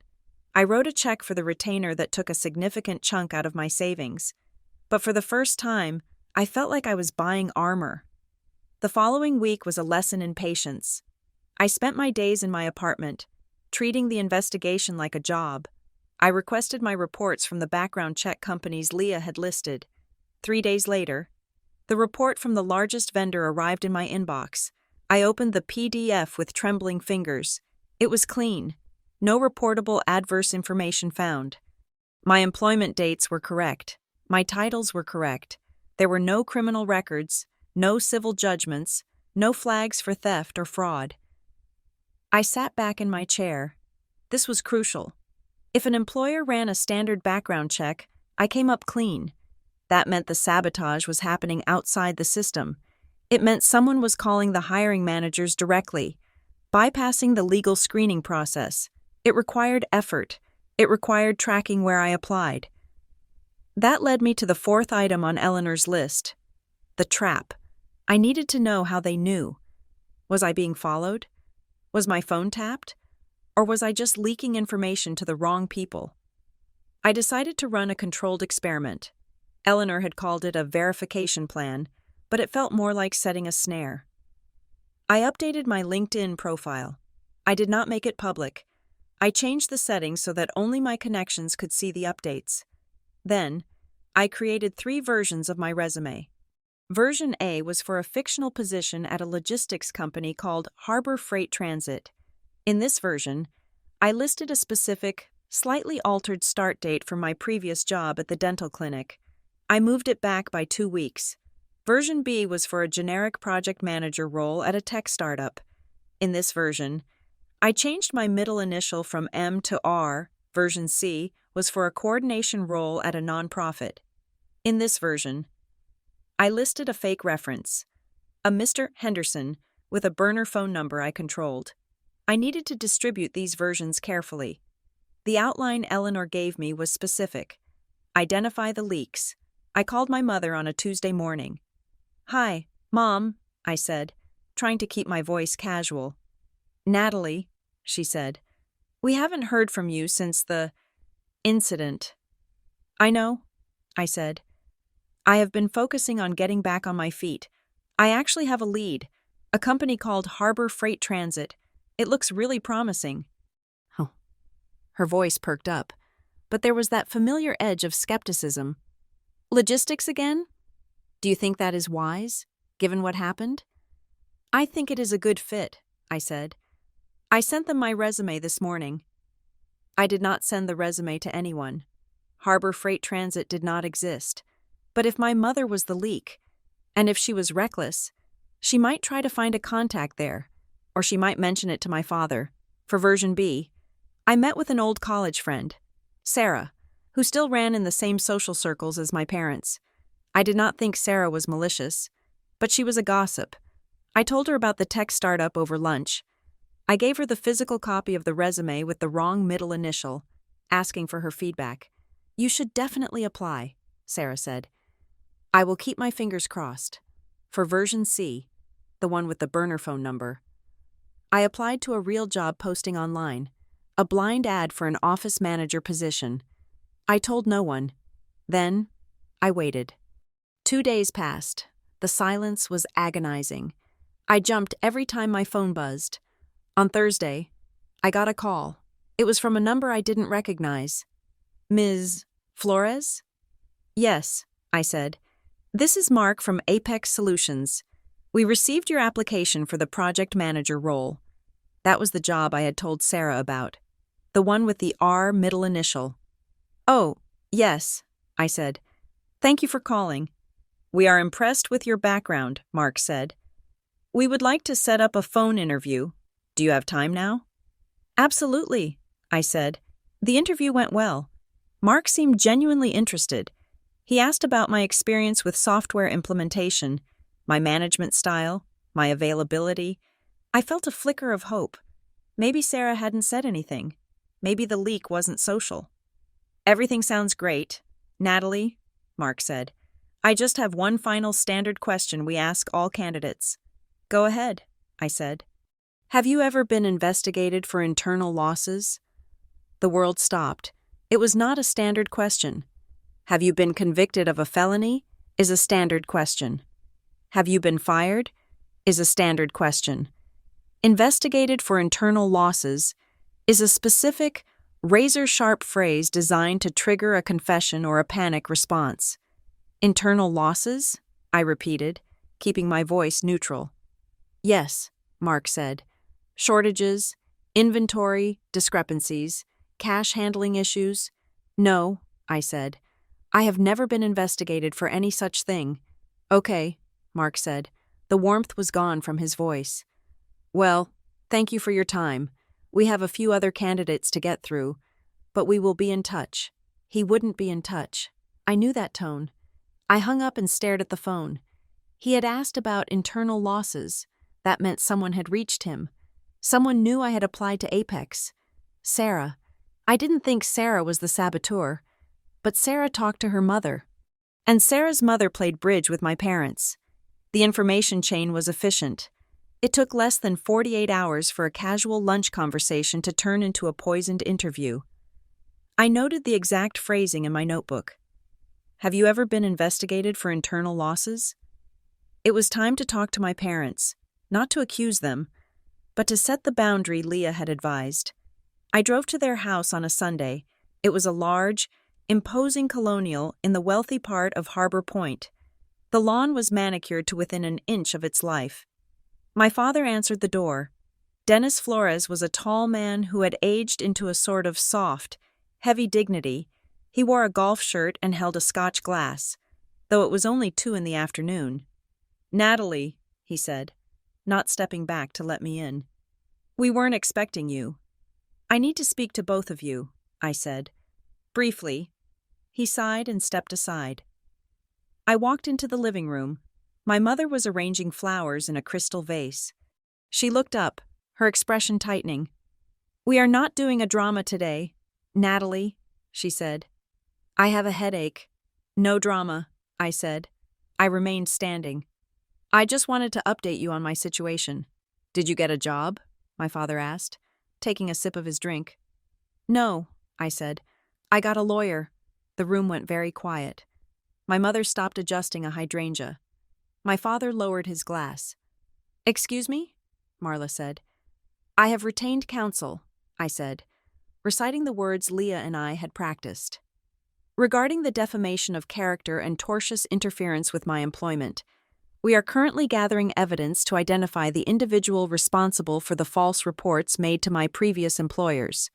I wrote a check for the retainer that took a significant chunk out of my savings. But for the first time, I felt like I was buying armor. The following week was a lesson in patience. I spent my days in my apartment, treating the investigation like a job. I requested my reports from the background check companies Leah had listed. 3 days later, the report from the largest vendor arrived in my inbox. I opened the PDF with trembling fingers. It was clean. No reportable adverse information found. My employment dates were correct. My titles were correct. There were no criminal records, no civil judgments, no flags for theft or fraud. I sat back in my chair. This was crucial. If an employer ran a standard background check, I came up clean. That meant the sabotage was happening outside the system. It meant someone was calling the hiring managers directly, bypassing the legal screening process. It required effort. It required tracking where I applied. That led me to the fourth item on Eleanor's list, the trap. I needed to know how they knew. Was I being followed? Was my phone tapped? Or was I just leaking information to the wrong people? I decided to run a controlled experiment. Eleanor had called it a verification plan, but it felt more like setting a snare. I updated my LinkedIn profile. I did not make it public. I changed the settings so that only my connections could see the updates. Then, I created 3 versions of my resume. Version A was for a fictional position at a logistics company called Harbor Freight Transit. In this version, I listed a specific, slightly altered start date from my previous job at the dental clinic. I moved it back by 2 weeks. Version B was for a generic project manager role at a tech startup. In this version, I changed my middle initial from M to R. Version C was for a coordination role at a nonprofit. In this version, I listed a fake reference, a Mr. Henderson with a burner phone number I controlled. I needed to distribute these versions carefully. The outline Eleanor gave me was specific. Identify the leaks. I called my mother on a Tuesday morning. Hi, Mom, I said, trying to keep my voice casual. Natalie, she said, we haven't heard from you since the incident. I know, I said. I have been focusing on getting back on my feet. I actually have a lead, a company called Harbor Freight Transit. It looks really promising. Oh. Her voice perked up, but there was that familiar edge of skepticism. Logistics again? Do you think that is wise, given what happened? I think it is a good fit, I said. I sent them my resume this morning. I did not send the resume to anyone. Harbor Freight Transit did not exist. But if my mother was the leak, And if she was reckless, she might try to find a contact there, or she might mention it to my father. For version B, I met with an old college friend, Sarah, who still ran in the same social circles as my parents. I did not think Sarah was malicious, but she was a gossip. I told her about the tech startup over lunch. I gave her the physical copy of the resume with the wrong middle initial, asking for her feedback. "You should definitely apply," Sarah said. "I will keep my fingers crossed." For version C, the one with the burner phone number, I applied to a real job posting online, a blind ad for an office manager position. I told no one. Then, I waited. 2 days passed. The silence was agonizing. I jumped every time my phone buzzed. On Thursday, I got a call. It was from a number I didn't recognize. "Ms. Flores?" "Yes," I said. "This is Mark from Apex Solutions. We received your application for the project manager role." That was the job I had told Sarah about, the one with the R middle initial. "Oh, yes," I said. "Thank you for calling." "We are impressed with your background," Mark said. "We would like to set up a phone interview. Do you have time now?" "Absolutely," I said. The interview went well. Mark seemed genuinely interested. He asked about my experience with software implementation, my management style, my availability. I felt a flicker of hope. Maybe Sarah hadn't said anything. Maybe the leak wasn't social. "Everything sounds great. Natalie," Mark said, "I just have one final standard question we ask all candidates." "Go ahead," I said. "Have you ever been investigated for internal losses?" The world stopped. It was not a standard question. "Have you been convicted of a felony?" is a standard question. "Have you been fired?" is a standard question. Investigated for internal losses is a specific, razor-sharp phrase designed to trigger a confession or a panic response. "Internal losses?" I repeated, keeping my voice neutral. "Yes," Mark said. "Shortages, inventory discrepancies, cash handling issues?" "No," I said. "I have never been investigated for any such thing." "Okay," Mark said. The warmth was gone from his voice. "Well, thank you for your time. We have a few other candidates to get through, but we will be in touch." He wouldn't be in touch. I knew that tone. I hung up and stared at the phone. He had asked about internal losses. That meant someone had reached him. Someone knew I had applied to Apex. Sarah. I didn't think Sarah was the saboteur, but Sarah talked to her mother. And Sarah's mother played bridge with my parents. The information chain was efficient. It took less than 48 hours for a casual lunch conversation to turn into a poisoned interview. I noted the exact phrasing in my notebook. "Have you ever been investigated for internal losses?" It was time to talk to my parents, not to accuse them, but to set the boundary Leah had advised. I drove to their house on a Sunday. It was a large, imposing colonial in the wealthy part of Harbor Point. The lawn was manicured to within an inch of its life. My father answered the door. Dennis Flores was a tall man who had aged into a sort of soft, heavy dignity. He wore a golf shirt and held a Scotch glass, though it was only 2 in the afternoon. "Natalie," he said, not stepping back to let me in. "We weren't expecting you." "I need to speak to both of you," I said. "Briefly." He sighed and stepped aside. I walked into the living room. My mother was arranging flowers in a crystal vase. She looked up, her expression tightening. "We are not doing a drama today, Natalie," she said. "I have a headache." "No drama," I said. I remained standing. "I just wanted to update you on my situation." "Did you get a job?" my father asked, taking a sip of his drink. "No," I said. "I got a lawyer." The room went very quiet. My mother stopped adjusting a hydrangea. My father lowered his glass. "Excuse me?" Marla said. "I have retained counsel," I said, reciting the words Leah and I had practiced. "Regarding the defamation of character and tortious interference with my employment, we are currently gathering evidence to identify the individual responsible for the false reports made to my previous employers."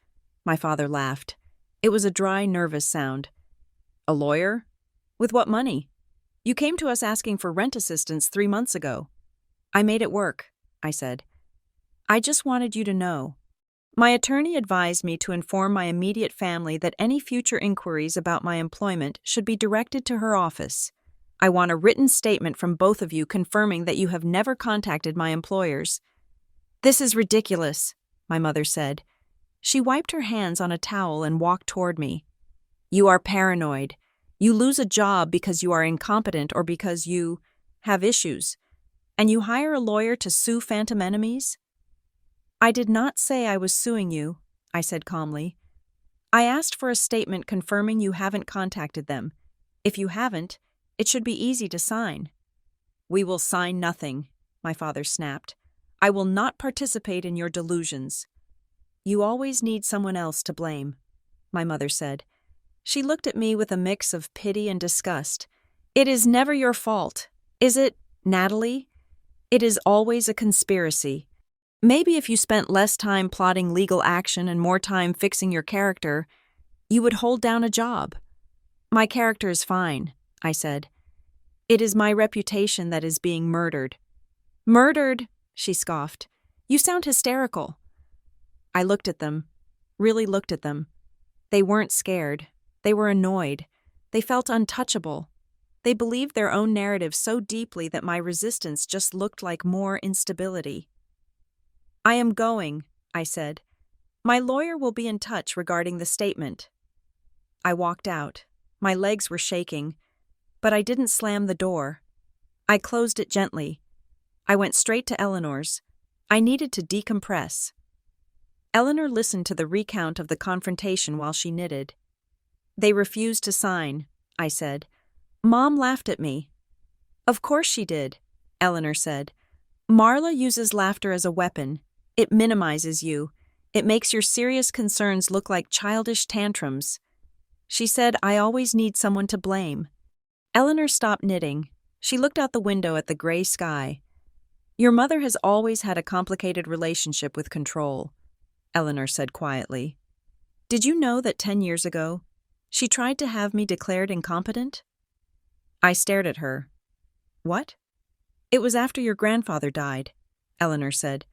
My father laughed. It was a dry, nervous sound. "A lawyer? With what money?" You came to us asking for rent assistance 3 months ago. I made it work, I said. I just wanted you to know. My attorney advised me to inform my immediate family that any future inquiries about my employment should be directed to her office. I want a written statement from both of you confirming that you have never contacted my employers. This is ridiculous, my mother said. She wiped her hands on a towel and walked toward me. You are paranoid. You lose a job because you are incompetent or because you have issues. And you hire a lawyer to sue phantom enemies? I did not say I was suing you, I said calmly. I asked for a statement confirming you haven't contacted them. If you haven't, it should be easy to sign. We will sign nothing, my father snapped. I will not participate in your delusions. You always need someone else to blame, my mother said. She looked at me with a mix of pity and disgust. It is never your fault, is it, Natalie? It is always a conspiracy. Maybe if you spent less time plotting legal action and more time fixing your character, you would hold down a job. My character is fine, I said. It is my reputation that is being murdered. Murdered, she scoffed. You sound hysterical. I looked at them, really looked at them. They weren't scared. They were annoyed. They felt untouchable. They believed their own narrative so deeply that my resistance just looked like more instability. I am going, I said. My lawyer will be in touch regarding the statement. I walked out. My legs were shaking, but I didn't slam the door. I closed it gently. I went straight to Eleanor's. I needed to decompress. Eleanor listened to the recount of the confrontation while she knitted. They refused to sign, I said. Mom laughed at me. Of course she did, Eleanor said. Marla uses laughter as a weapon. It minimizes you. It makes your serious concerns look like childish tantrums. She said, I always need someone to blame. Eleanor stopped knitting. She looked out the window at the gray sky. Your mother has always had a complicated relationship with control, Eleanor said quietly. Did you know that 10 years ago, she tried to have me declared incompetent? I stared at her. What? It was after your grandfather died, Eleanor said.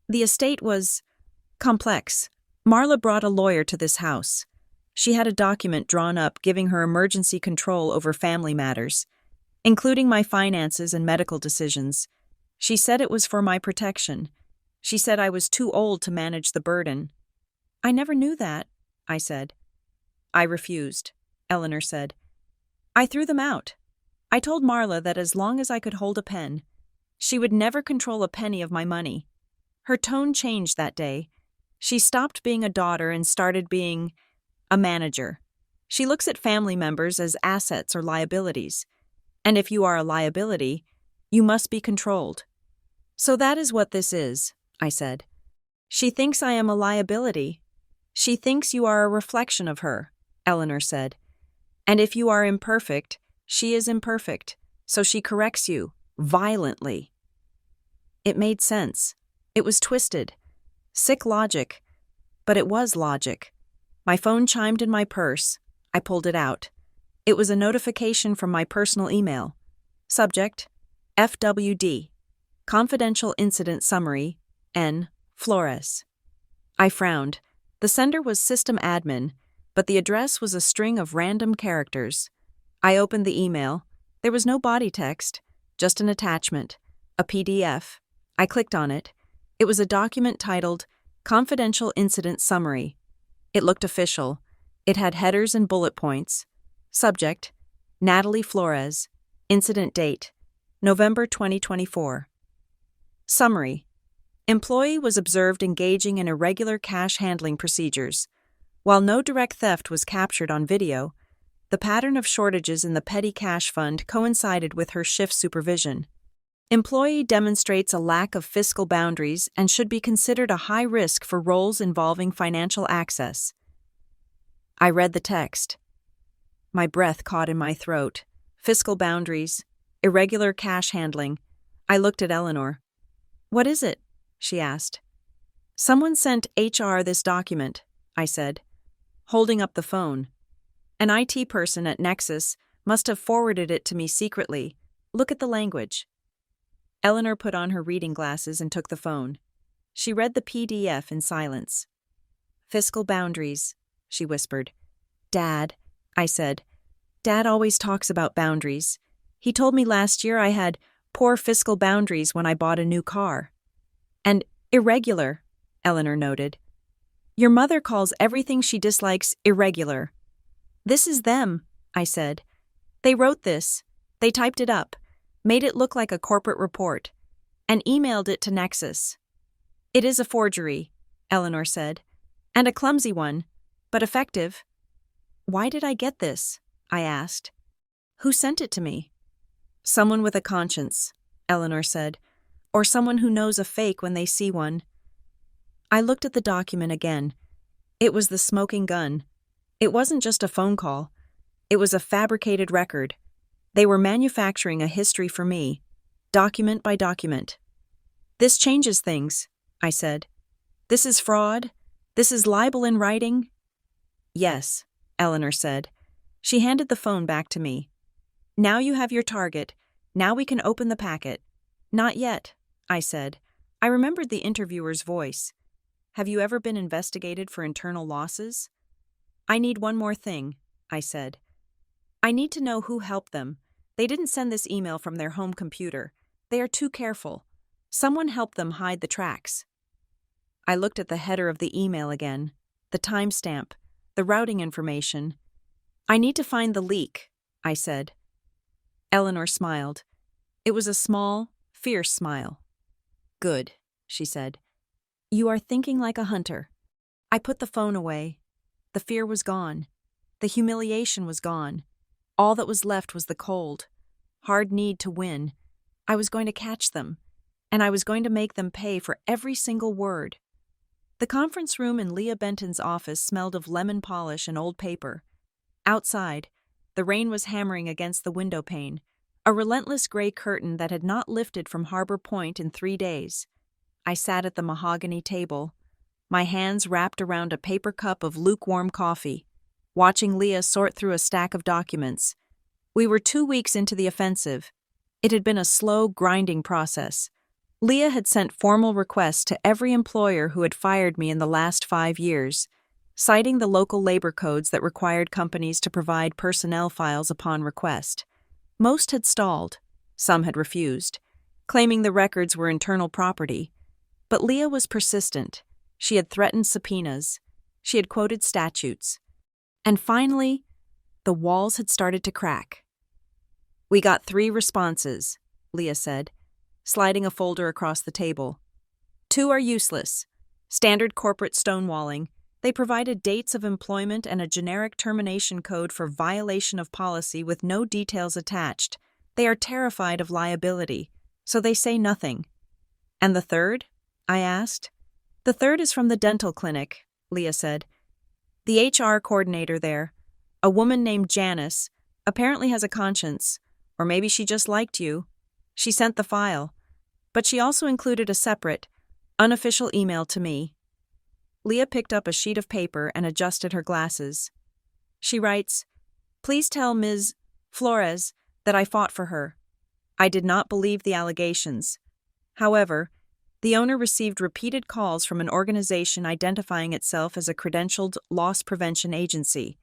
The estate was complex. Marla brought a lawyer to this house. She had a document drawn up giving her emergency control over family matters, including my finances and medical decisions. She said it was for my protection. She said I was too old to manage the burden. I never knew that, I said. I refused, Eleanor said. I threw them out. I told Marla that as long as I could hold a pen, she would never control a penny of my money. Her tone changed that day. She stopped being a daughter and started being a manager. She looks at family members as assets or liabilities. And if you are a liability, you must be controlled. So that is what this is, I said. She thinks I am a liability. She thinks you are a reflection of her, Eleanor said. And if you are imperfect, she is imperfect, so she corrects you, violently. It made sense. It was twisted. Sick logic. But it was logic. My phone chimed in my purse. I pulled it out. It was a notification from my personal email. Subject, FWD. Confidential Incident Summary, N. Flores. I frowned. The sender was system admin, but the address was a string of random characters. I opened the email. There was no body text, just an attachment, a PDF. I clicked on it. It was a document titled Confidential Incident Summary. It looked official. It had headers and bullet points. Subject, Natalie Flores. Incident date, November 2024. Summary. Employee was observed engaging in irregular cash handling procedures. While no direct theft was captured on video, the pattern of shortages in the petty cash fund coincided with her shift supervision. Employee demonstrates a lack of fiscal boundaries and should be considered a high risk for roles involving financial access. I read the text. My breath caught in my throat. Fiscal boundaries, irregular cash handling. I looked at Eleanor. What is it? She asked. Someone sent HR this document, I said, holding up the phone. An IT person at Nexus Must have forwarded it to me secretly. Look at the language. Eleanor put on her reading glasses and took the phone. She read the PDF in silence. Fiscal boundaries, she whispered. Dad, I said. Dad always talks about boundaries. He told me last year I had poor fiscal boundaries when I bought a new car. And irregular, Eleanor noted. Your mother calls everything she dislikes irregular. This is them, I said. They wrote this. They typed it up, made it look like a corporate report, and emailed it to Nexus. It is a forgery, Eleanor said, and a clumsy one, but effective. Why did I get this? I asked. Who sent it to me? Someone with a conscience, Eleanor said, or someone who knows a fake when they see one. I looked at the document again. It was the smoking gun. It wasn't just a phone call. It was a fabricated record. They were manufacturing a history for me, document by document. This changes things, I said. This is fraud? This is libel in writing? Yes, Eleanor said. She handed the phone back to me. Now you have your target. Now we can open the packet. Not yet, I said. I remembered the interviewer's voice. Have you ever been investigated for internal losses? I need one more thing, I said. I need to know who helped them. They didn't send this email from their home computer. They are too careful. Someone helped them hide the tracks. I looked at the header of the email again, the timestamp, the routing information. I need to find the leak, I said. Eleanor smiled. It was a small, fierce smile. Good, she said. You are thinking like a hunter. I put the phone away. The fear was gone. The humiliation was gone. All that was left was the cold, hard need to win. I was going to catch them, and I was going to make them pay for every single word. The conference room in Leah Benton's office smelled of lemon polish and old paper. Outside, the rain was hammering against the window pane, a relentless gray curtain that had not lifted from Harbor Point in 3 days. I sat at the mahogany table, my hands wrapped around a paper cup of lukewarm coffee, watching Leah sort through a stack of documents. We were 2 weeks into the offensive. It had been a slow, grinding process. Leah had sent formal requests to every employer who had fired me in the last 5 years, citing the local labor codes that required companies to provide personnel files upon request. Most had stalled. Some had refused, claiming the records were internal property. But Leah was persistent. She had threatened subpoenas. She had quoted statutes. And finally, the walls had started to crack. We got 3 responses, Leah said, sliding a folder across the table. 2 are useless. Standard corporate stonewalling. They provided dates of employment and a generic termination code for violation of policy with no details attached. They are terrified of liability, so they say nothing. And the 3rd? I asked. The 3rd is from the dental clinic, Leah said. The HR coordinator there, a woman named Janice, apparently has a conscience, or maybe she just liked you. She sent the file, but she also included a separate, unofficial email to me. Leah picked up a sheet of paper and adjusted her glasses. She writes, "Please tell Ms. Flores that I fought for her. I did not believe the allegations. However, the owner received repeated calls from an organization identifying itself as a credentialed loss prevention agency.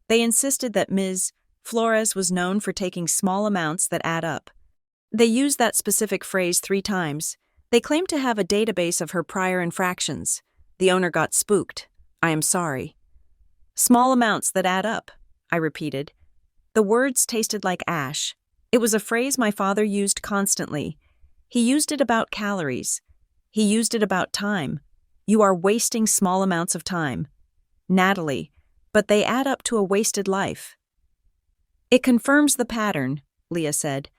They insisted that Ms. Flores was known for taking small amounts that add up. They used that specific phrase 3 times. They claimed to have a database of her prior infractions. The owner got spooked. I am sorry." Small amounts that add up, I repeated. The words tasted like ash. It was a phrase my father used constantly. He used it about calories. He used it about time. You are wasting small amounts of time. Natalie, but they add up to a wasted life. It confirms the pattern, Leah said.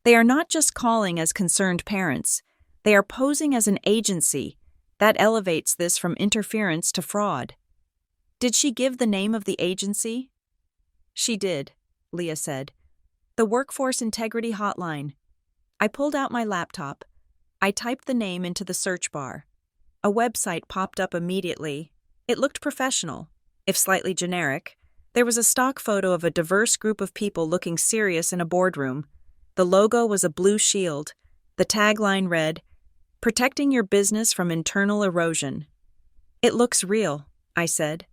They are not just calling as concerned parents. They are posing as an agency. That elevates this from interference to fraud. Did she give the name of the agency? She did, Leah said. The Workforce Integrity Hotline. I pulled out my laptop. I typed the name into the search bar. A website popped up immediately. It looked professional, if slightly generic. There was a stock photo of a diverse group of people looking serious in a boardroom. The logo was a blue shield. The tagline read, "Protecting your business from internal erosion." "It looks real," I said.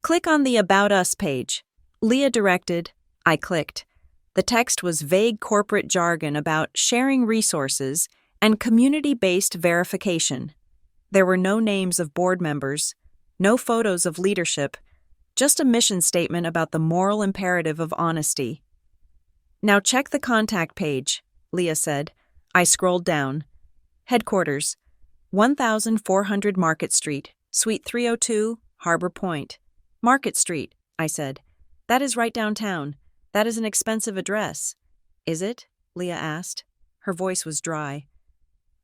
"Click on the About Us page." Leah directed. I clicked. The text was vague corporate jargon about sharing resources and community-based verification. There were no names of board members, no photos of leadership, just a mission statement about the moral imperative of honesty. "Now check the contact page," Leah said. I scrolled down. Headquarters, 1400 Market Street, Suite 302, Harbor Point. "Market Street," I said. "That is right downtown. That is an expensive address." "Is it?" Leah asked. Her voice was dry.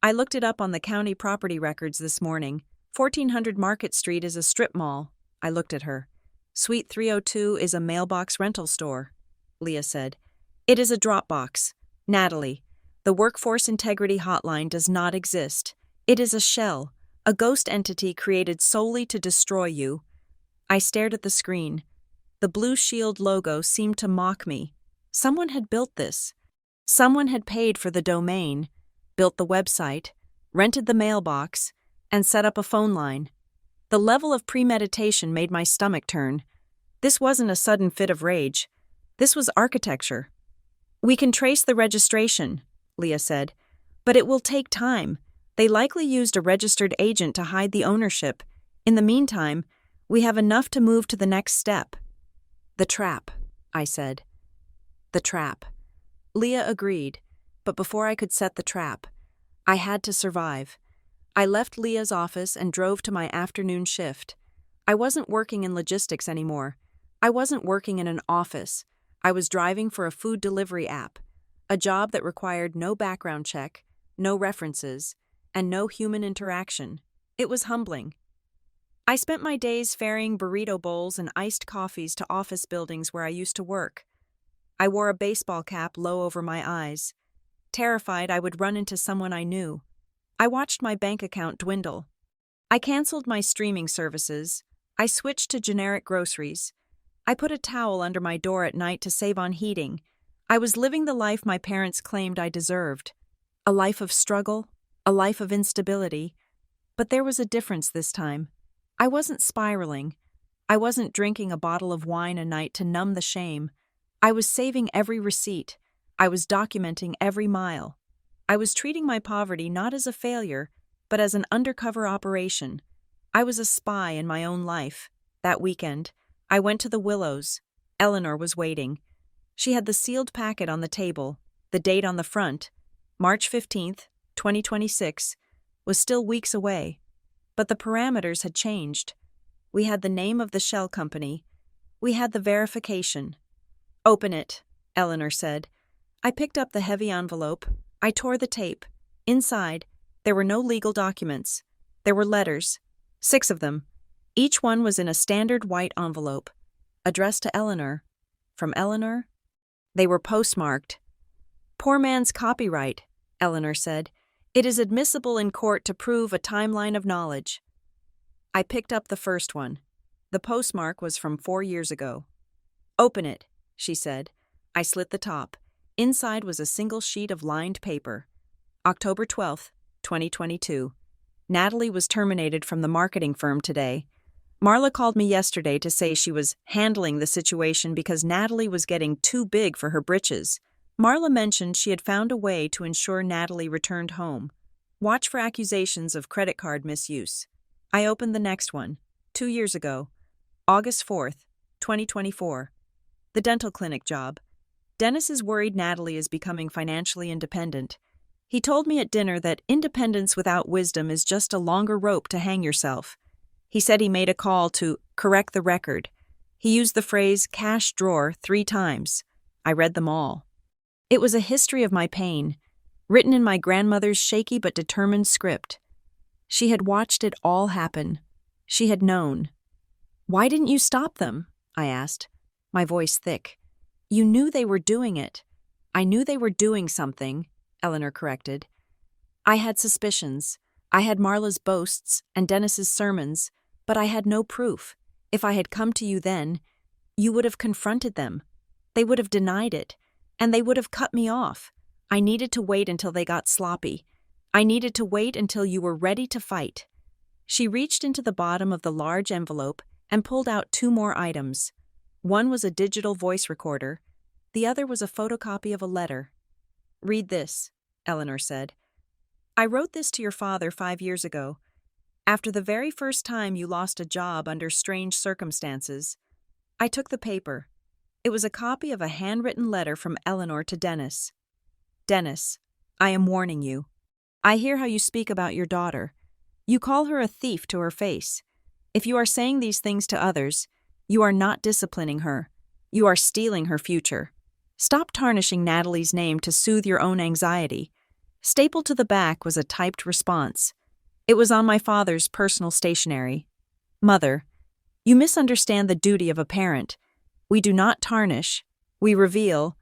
"I looked it up on the county property records this morning. 1400 Market Street is a strip mall." I looked at her. "Suite 302 is a mailbox rental store," Leah said. "It is a Dropbox. Natalie, the Workforce Integrity Hotline does not exist. It is a shell, a ghost entity created solely to destroy you." I stared at the screen. The Blue Shield logo seemed to mock me. Someone had built this. Someone had paid for the domain, built the website, rented the mailbox, and set up a phone line. The level of premeditation made my stomach turn. This wasn't a sudden fit of rage. This was architecture. "We can trace the registration," Leah said, "but it will take time. They likely used a registered agent to hide the ownership. In the meantime, we have enough to move to the next step." "The trap," I said. "The trap." Leah agreed, but before I could set the trap, I had to survive. I left Leah's office and drove to my afternoon shift. I wasn't working in logistics anymore. I wasn't working in an office. I was driving for a food delivery app, a job that required no background check, no references, and no human interaction. It was humbling. I spent my days ferrying burrito bowls and iced coffees to office buildings where I used to work. I wore a baseball cap low over my eyes, terrified I would run into someone I knew. I watched my bank account dwindle. I canceled my streaming services. I switched to generic groceries. I put a towel under my door at night to save on heating. I was living the life my parents claimed I deserved. A life of struggle, a life of instability. But there was a difference this time. I wasn't spiraling. I wasn't drinking a bottle of wine a night to numb the shame. I was saving every receipt. I was documenting every mile. I was treating my poverty not as a failure, but as an undercover operation. I was a spy in my own life. That weekend, I went to the Willows. Eleanor was waiting. She had the sealed packet on the table. The date on the front, March 15th, 2026, was still weeks away. But the parameters had changed. We had the name of the shell company. We had the verification. "Open it," Eleanor said. I picked up the heavy envelope. I tore the tape. Inside, there were no legal documents. There were letters, 6 of them. Each one was in a standard white envelope, addressed to Eleanor. From Eleanor? They were postmarked. "Poor man's copyright," Eleanor said. "It is admissible in court to prove a timeline of knowledge." I picked up the first one. The postmark was from 4 years ago. "Open it," she said. I slit the top. Inside was a single sheet of lined paper. October 12th, 2022. Natalie was terminated from the marketing firm today. Marla called me yesterday to say she was handling the situation because Natalie was getting too big for her britches. Marla mentioned she had found a way to ensure Natalie returned home. Watch for accusations of credit card misuse. I opened the next one, 2 years ago, August 4th, 2024. The dental clinic job. Dennis is worried Natalie is becoming financially independent. He told me at dinner that independence without wisdom is just a longer rope to hang yourself. He said he made a call to correct the record. He used the phrase cash drawer 3 times. I read them all. It was a history of my pain, written in my grandmother's shaky but determined script. She had watched it all happen. She had known. "Why didn't you stop them?" I asked, my voice thick. "You knew they were doing it." "I knew they were doing something," Eleanor corrected. "I had suspicions. I had Marla's boasts and Dennis's sermons, but I had no proof. If I had come to you then, You would have confronted them. They would have denied it, and they would have cut me off. I needed to wait until they got sloppy. I needed to wait until you were ready to fight. She reached into the bottom of the large envelope and pulled out 2 more items. One was a digital voice recorder. The other was a photocopy of a letter. "Read this," Eleanor said. "I wrote this to your father 5 years ago. After the very first time you lost a job under strange circumstances, I took the paper. It was a copy of a handwritten letter from Eleanor to Dennis. Dennis, I am warning you. I hear how you speak about your daughter. You call her a thief to her face. If you are saying these things to others, you are not disciplining her. You are stealing her future. Stop tarnishing Natalie's name to soothe your own anxiety." Stapled to the back was a typed response. It was on my father's personal stationery. "Mother, you misunderstand the duty of a parent. We do not tarnish. We reveal.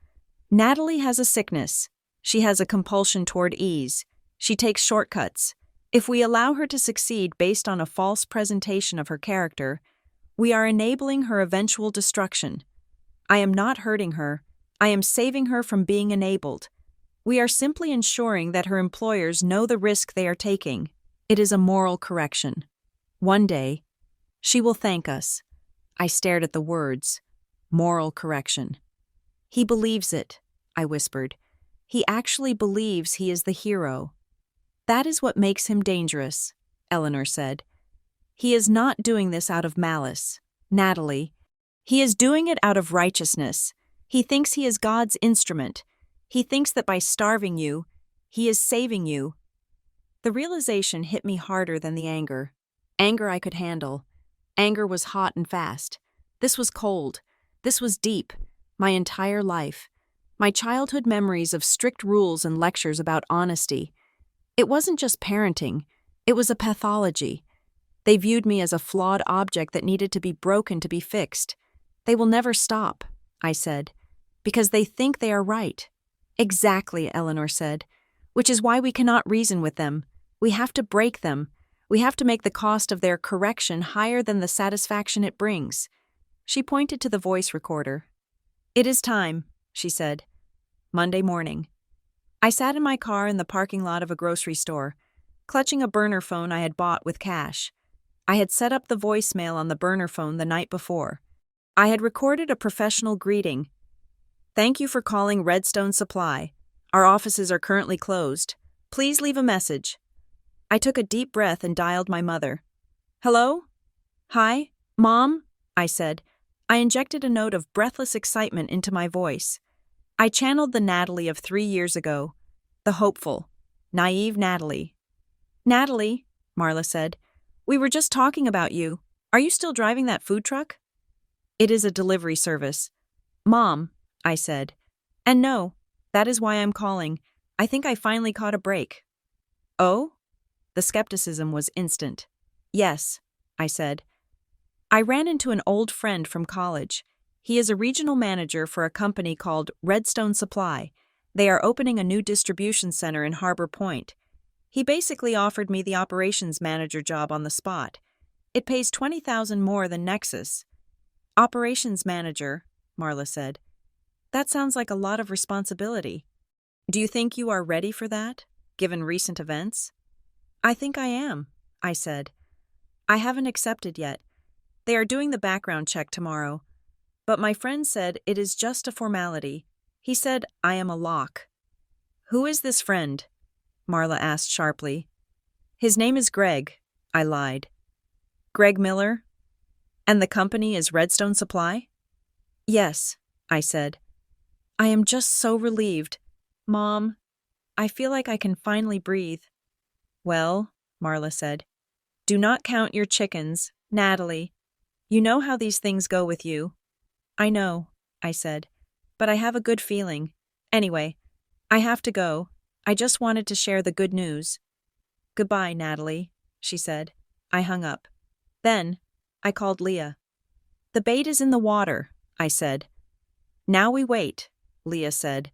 Natalie has a sickness. She has a compulsion toward ease. She takes shortcuts. If we allow her to succeed based on a false presentation of her character, we are enabling her eventual destruction. I am not hurting her. I am saving her from being enabled. We are simply ensuring that her employers know the risk they are taking. It is a moral correction. One day, she will thank us." I stared at the words. Moral correction. "He believes it," I whispered. "He actually believes he is the hero." "That is what makes him dangerous," Eleanor said. "He is not doing this out of malice, Natalie. He is doing it out of righteousness. He thinks he is God's instrument. He thinks that by starving you, he is saving you." The realization hit me harder than the anger. Anger I could handle. Anger was hot and fast. This was cold. This was deep. My entire life. My childhood memories of strict rules and lectures about honesty. It wasn't just parenting. It was a pathology. They viewed me as a flawed object that needed to be broken to be fixed. "They will never stop," I said, "because they think they are right." "Exactly," Eleanor said, "which is why we cannot reason with them. We have to break them. We have to make the cost of their correction higher than the satisfaction it brings." She pointed to the voice recorder. "It is time," she said. Monday morning. I sat in my car in the parking lot of a grocery store, clutching a burner phone I had bought with cash. I had set up the voicemail on the burner phone the night before. I had recorded a professional greeting. "Thank you for calling Redstone Supply. Our offices are currently closed. Please leave a message." I took a deep breath and dialed my mother. "Hello? Hi, Mom?" I said. I injected a note of breathless excitement into my voice. I channeled the Natalie of 3 years ago, the hopeful, naive Natalie. "Natalie," Marla said, "we were just talking about you. Are you still driving that food truck?" "It is a delivery service." "Mom," I said. "And no, that is why I'm calling. I think I finally caught a break." "Oh?" The skepticism was instant. "Yes," I said. "I ran into an old friend from college. He is a regional manager for a company called Redstone Supply. They are opening a new distribution center in Harbor Point. He basically offered me the operations manager job on the spot. It pays $20,000 more than Nexus." "Operations manager," Marla said. "That sounds like a lot of responsibility. Do you think you are ready for that, given recent events?" "I think I am," I said. "I haven't accepted yet. They are doing the background check tomorrow. But my friend said it is just a formality. He said I am a lock." "Who is this friend?" Marla asked sharply. "His name is Greg," I lied. "Greg Miller? And the company is Redstone Supply?" "Yes," I said. "I am just so relieved. Mom, I feel like I can finally breathe." "Well," Marla said, "do not count your chickens, Natalie. You know how these things go with you." "I know," I said, "but I have a good feeling. Anyway, I have to go. I just wanted to share the good news." "Goodbye, Natalie," she said. I hung up. Then, I called Leah. "The bait is in the water," I said. "Now we wait," Leah said.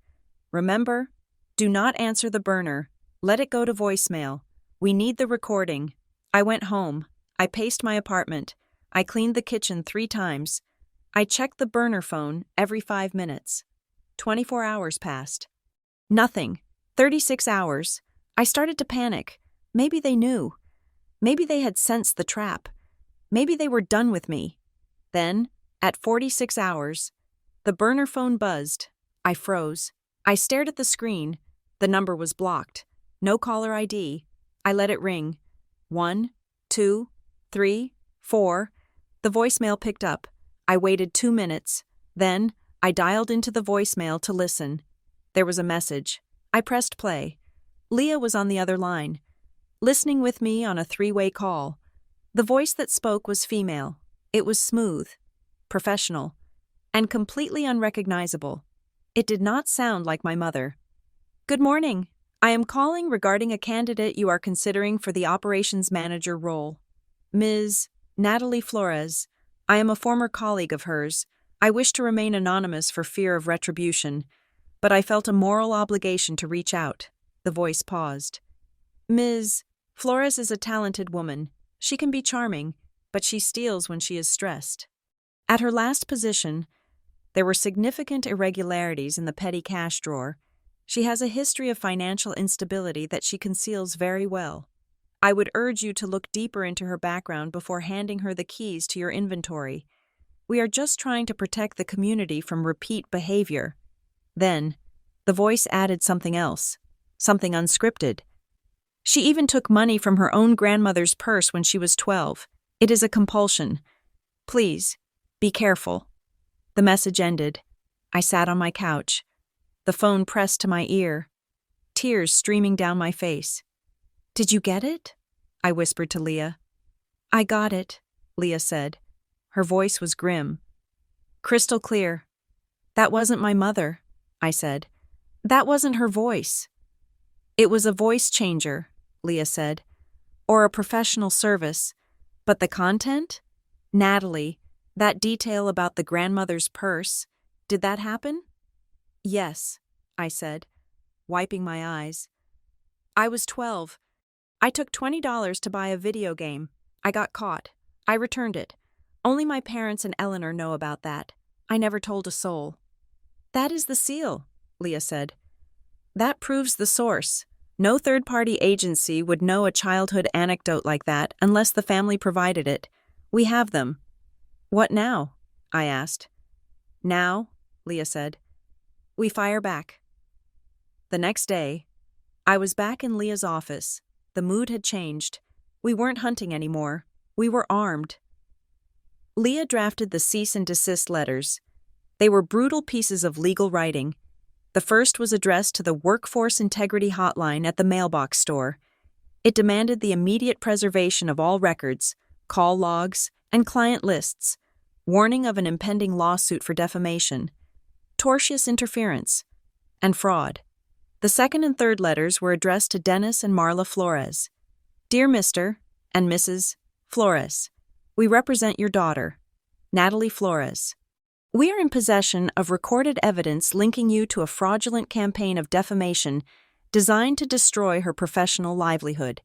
"Remember, do not answer the burner. Let it go to voicemail. We need the recording." I went home. I paced my apartment. I cleaned the kitchen 3 times. I checked the burner phone every 5 minutes. 24 hours passed. Nothing. 36 hours. I started to panic. Maybe they knew. Maybe they had sensed the trap. Maybe they were done with me. Then, at 46 hours, the burner phone buzzed. I froze. I stared at the screen. The number was blocked. No caller ID. I let it ring. 1, 2, 3, 4. The voicemail picked up. I waited 2 minutes. Then, I dialed into the voicemail to listen. There was a message. I pressed play. Leah was on the other line, listening with me on a 3-way call. The voice that spoke was female. It was smooth, professional, and completely unrecognizable. It did not sound like my mother. "Good morning. I am calling regarding a candidate you are considering for the operations manager role. Ms. Natalie Flores. I am a former colleague of hers. I wish to remain anonymous for fear of retribution, but I felt a moral obligation to reach out." The voice paused. "Ms. Flores is a talented woman. She can be charming, but she steals when she is stressed. At her last position, there were significant irregularities in the petty cash drawer. She has a history of financial instability that she conceals very well. I would urge you to look deeper into her background before handing her the keys to your inventory. We are just trying to protect the community from repeat behavior." Then, the voice added something else, something unscripted. "She even took money from her own grandmother's purse when she was 12. It is a compulsion. Please, be careful." The message ended. I sat on my couch, the phone pressed to my ear, tears streaming down my face. "Did you get it?" I whispered to Leah. "I got it," Leah said. Her voice was grim. "Crystal clear." "That wasn't my mother," I said. "That wasn't her voice." "It was a voice changer," Leah said, "or a professional service. But the content? Natalie, that detail about the grandmother's purse, did that happen?" "Yes," I said, wiping my eyes. "I was 12. I took $20 to buy a video game. I got caught. I returned it. Only my parents and Eleanor know about that. I never told a soul." "That is the seal," Leah said. "That proves the source. No third-party agency would know a childhood anecdote like that unless the family provided it. We have them." "What now?" I asked. "Now," Leah said, "we fire back." The next day, I was back in Leah's office. The mood had changed. We weren't hunting anymore. We were armed. Leah drafted the cease and desist letters. They were brutal pieces of legal writing. The first was addressed to the Workforce Integrity Hotline at the mailbox store. It demanded the immediate preservation of all records, call logs, and client lists, warning of an impending lawsuit for defamation, tortious interference, and fraud. The second and third letters were addressed to Dennis and Marla Flores. "Dear Mr. and Mrs. Flores, we represent your daughter, Natalie Flores. We are in possession of recorded evidence linking you to a fraudulent campaign of defamation designed to destroy her professional livelihood.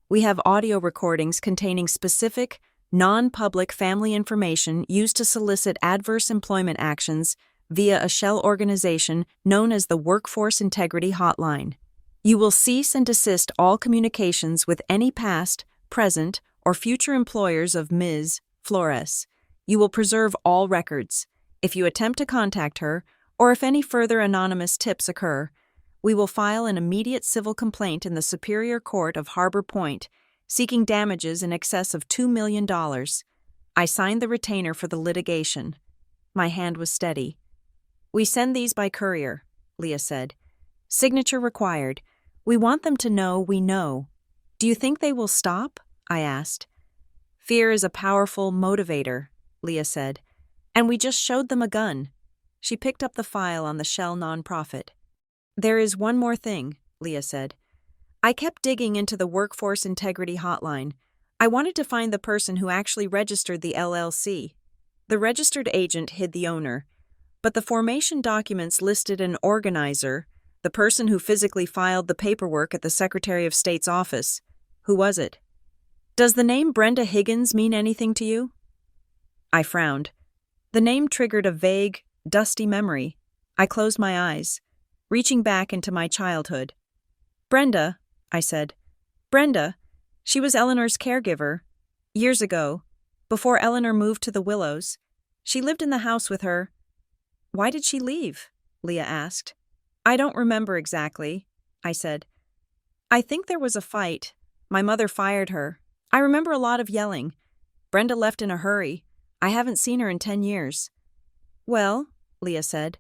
We have audio recordings containing specific, non-public family information used to solicit adverse employment actions via a shell organization known as the Workforce Integrity Hotline. You will cease and desist all communications with any past, present, or future employers of Ms. Flores. You will preserve all records. If you attempt to contact her, or if any further anonymous tips occur, we will file an immediate civil complaint in the Superior Court of Harbor Point, seeking damages in excess of $2 million. I signed the retainer for the litigation. My hand was steady. "We send these by courier," Leah said. "Signature required. We want them to know we know." "Do you think they will stop?" I asked. "Fear is a powerful motivator," Leah said. "And we just showed them a gun." She picked up the file on the Shell nonprofit. "There is one more thing," Leah said. "I kept digging into the Workforce Integrity Hotline. I wanted to find the person who actually registered the LLC. The registered agent hid the owner, but the formation documents listed an organizer, the person who physically filed the paperwork at the Secretary of State's office. Who was it? Does the name Brenda Higgins mean anything to you?" I frowned. The name triggered a vague, dusty memory. I closed my eyes, reaching back into my childhood. Brenda, I said. Brenda. She was Eleanor's caregiver. Years ago, before Eleanor moved to the Willows, she lived in the house with her. Why did she leave? Leah asked. I don't remember exactly, I said. I think there was a fight. My mother fired her. I remember a lot of yelling. Brenda left in a hurry. I haven't seen her in 10 years. Well, Leah said,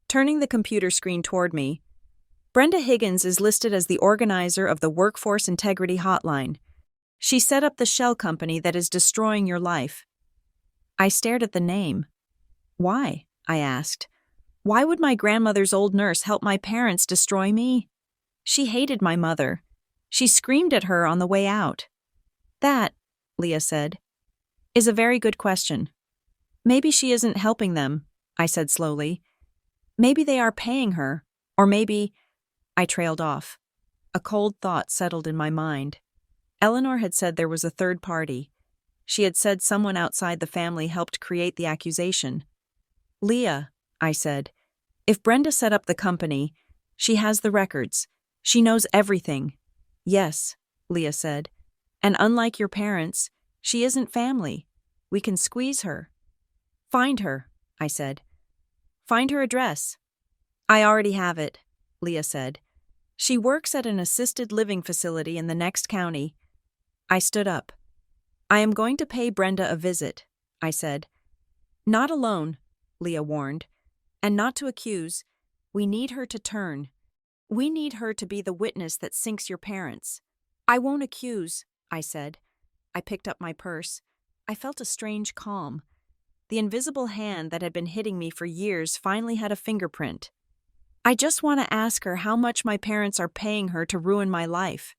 turning the computer screen toward me. Brenda Higgins is listed as the organizer of the Workforce Integrity Hotline. She set up the shell company that is destroying your life. I stared at the name. Why? I asked. Why would my grandmother's old nurse help my parents destroy me? She hated my mother. She screamed at her on the way out. That, Leah said, is a very good question. Maybe she isn't helping them, I said slowly. Maybe they are paying her, or maybe... I trailed off. A cold thought settled in my mind. Eleanor had said there was a third party. She had said someone outside the family helped create the accusation. Leah, I said, if Brenda set up the company, she has the records. She knows everything. Yes, Leah said. And unlike your parents, she isn't family. We can squeeze her. Find her, I said. Find her address. I already have it, Leah said. She works at an assisted living facility in the next county. I stood up. I am going to pay Brenda a visit, I said. Not alone, Leah warned. And not to accuse. We need her to turn. We need her to be the witness that sinks your parents. I won't accuse, I said. I picked up my purse. I felt a strange calm. The invisible hand that had been hitting me for years finally had a fingerprint. I just want to ask her how much my parents are paying her to ruin my life.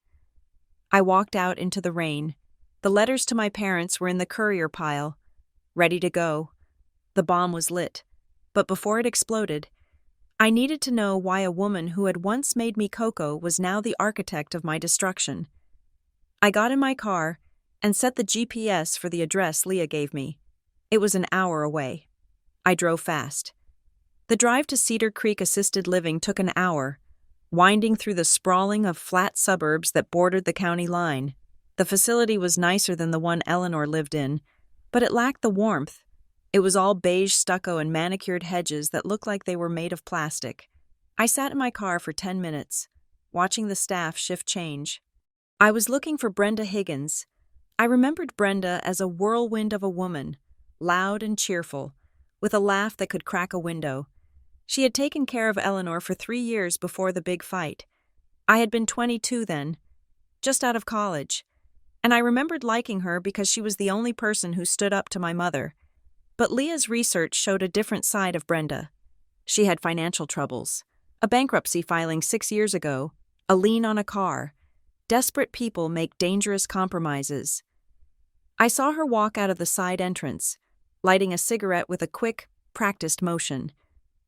I walked out into the rain. The letters to my parents were in the courier pile, ready to go. The bomb was lit, but before it exploded, I needed to know why a woman who had once made me cocoa was now the architect of my destruction. I got in my car and set the GPS for the address Leah gave me. It was an hour away. I drove fast. The drive to Cedar Creek Assisted Living took an hour, winding through the sprawling of flat suburbs that bordered the county line. The facility was nicer than the one Eleanor lived in, but it lacked the warmth. It was all beige stucco and manicured hedges that looked like they were made of plastic. I sat in my car for 10 minutes, watching the staff shift change. I was looking for Brenda Higgins. I remembered Brenda as a whirlwind of a woman, loud and cheerful, with a laugh that could crack a window. She had taken care of Eleanor for 3 years before the big fight. I had been 22 then, just out of college, and I remembered liking her because she was the only person who stood up to my mother. But Leah's research showed a different side of Brenda. She had financial troubles, a bankruptcy filing 6 years ago, a lien on a car. Desperate people make dangerous compromises. I saw her walk out of the side entrance, lighting a cigarette with a quick, practiced motion.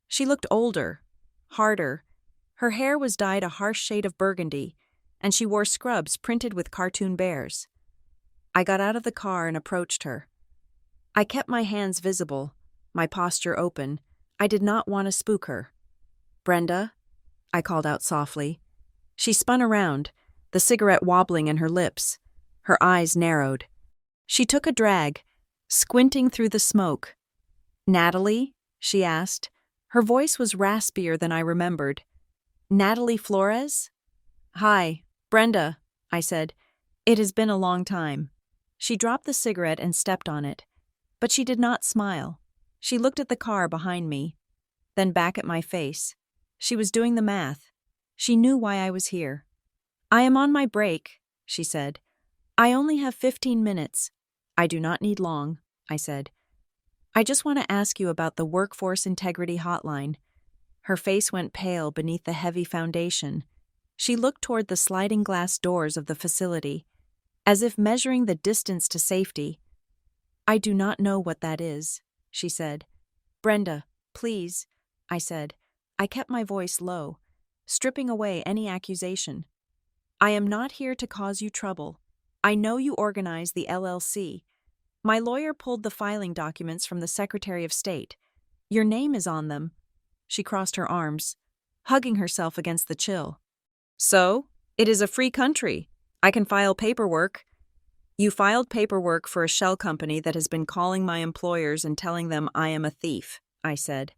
She looked older, harder. Her hair was dyed a harsh shade of burgundy, and she wore scrubs printed with cartoon bears. I got out of the car and approached her. I kept my hands visible, my posture open. I did not want to spook her. Brenda, I called out softly. She spun around, the cigarette wobbling in her lips. Her eyes narrowed. She took a drag, squinting through the smoke. Natalie? She asked. Her voice was raspier than I remembered. Natalie Flores? Hi, Brenda, I said. It has been a long time. She dropped the cigarette and stepped on it. But she did not smile. She looked at the car behind me, then back at my face. She was doing the math. She knew why I was here. I am on my break, she said. I only have 15 minutes. I do not need long, I said. I just want to ask you about the Workforce Integrity Hotline. Her face went pale beneath the heavy foundation. She looked toward the sliding glass doors of the facility, as if measuring the distance to safety. I do not know what that is, she said. Brenda, please, I said. I kept my voice low, stripping away any accusation. I am not here to cause you trouble. I know you organize the LLC. My lawyer pulled the filing documents from the Secretary of State. Your name is on them. She crossed her arms, hugging herself against the chill. So, it is a free country. I can file paperwork. You filed paperwork for a shell company that has been calling my employers and telling them I am a thief, I said.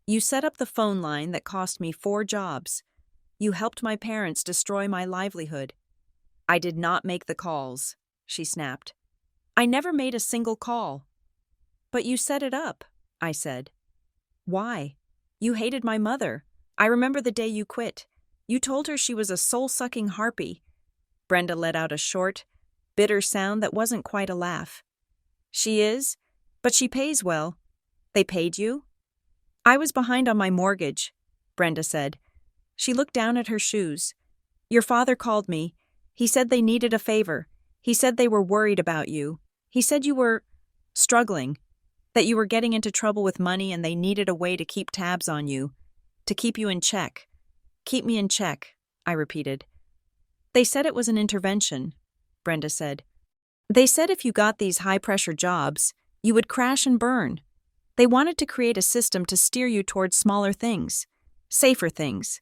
You set up the phone line that cost me 4 jobs. You helped my parents destroy my livelihood. I did not make the calls, she snapped. I never made a single call. But you set it up, I said. Why? You hated my mother. I remember the day you quit. You told her she was a soul-sucking harpy. Brenda let out a short, bitter sound that wasn't quite a laugh. She is, but she pays well. They paid you? I was behind on my mortgage, Brenda said. She looked down at her shoes. Your father called me. He said they needed a favor. He said they were worried about you. He said you were struggling, that you were getting into trouble with money and they needed a way to keep tabs on you, to keep you in check. Keep me in check, I repeated. They said it was an intervention, Brenda said. They said if you got these high-pressure jobs, you would crash and burn. They wanted to create a system to steer you towards smaller things, safer things.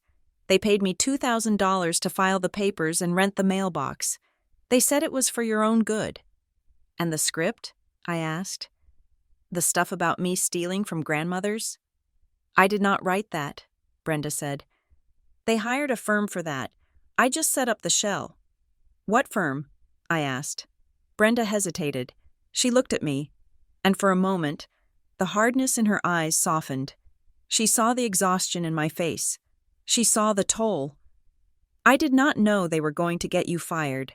They paid me $2,000 to file the papers and rent the mailbox. They said it was for your own good. And the script? I asked. The stuff about me stealing from grandmothers? I did not write that, Brenda said. They hired a firm for that. I just set up the shell. What firm? I asked. Brenda hesitated. She looked at me, and for a moment, the hardness in her eyes softened. She saw the exhaustion in my face. She saw the toll. I did not know they were going to get you fired.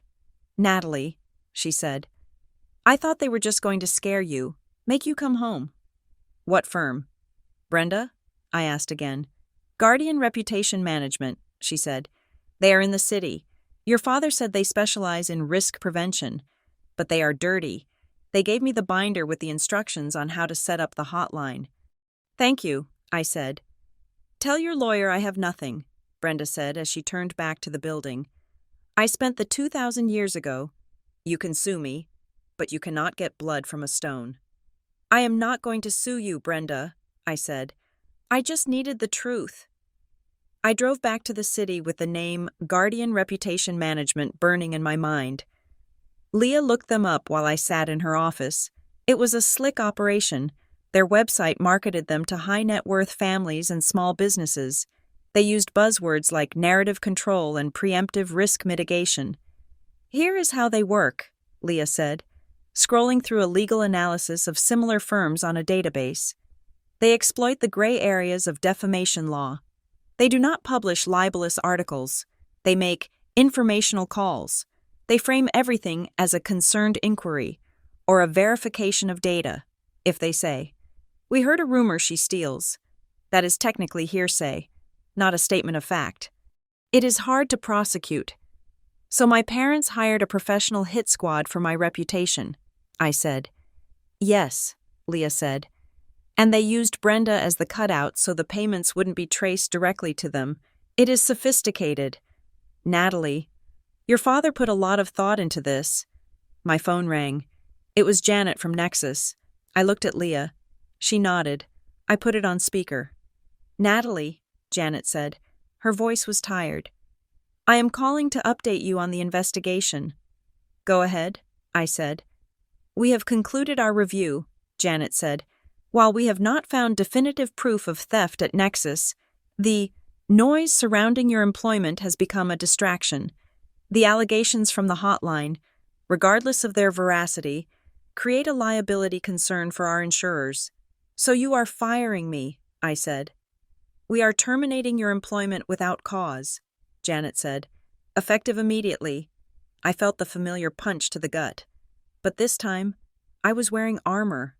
Natalie, she said. I thought they were just going to scare you, make you come home. What firm? Brenda? I asked again. Guardian Reputation Management, she said. They are in the city. Your father said they specialize in risk prevention, but they are dirty. They gave me the binder with the instructions on how to set up the hotline. Thank you, I said. Tell your lawyer I have nothing, Brenda said as she turned back to the building. I spent the 2,000 years ago. You can sue me, but you cannot get blood from a stone. I am not going to sue you, Brenda, I said. I just needed the truth. I drove back to the city with the name Guardian Reputation Management burning in my mind. Leah looked them up while I sat in her office. It was a slick operation. Their website marketed them to high-net-worth families and small businesses. They used buzzwords like narrative control and preemptive risk mitigation. Here is how they work, Leah said, scrolling through a legal analysis of similar firms on a database. They exploit the gray areas of defamation law. They do not publish libelous articles. They make informational calls. They frame everything as a concerned inquiry or a verification of data, if they say, "We heard a rumor she steals." That is technically hearsay, not a statement of fact. It is hard to prosecute. So my parents hired a professional hit squad for my reputation, I said. Yes, Leah said. And they used Brenda as the cutout so the payments wouldn't be traced directly to them. It is sophisticated. Natalie, your father put a lot of thought into this. My phone rang. It was Janet from Nexus. I looked at Leah. She nodded. I put it on speaker. Natalie, Janet said. Her voice was tired. I am calling to update you on the investigation. Go ahead, I said. We have concluded our review, Janet said. While we have not found definitive proof of theft at Nexus, the noise surrounding your employment has become a distraction. The allegations from the hotline, regardless of their veracity, create a liability concern for our insurers. So you are firing me, I said. We are terminating your employment without cause, Janet said. Effective immediately. I felt the familiar punch to the gut. But this time, I was wearing armor.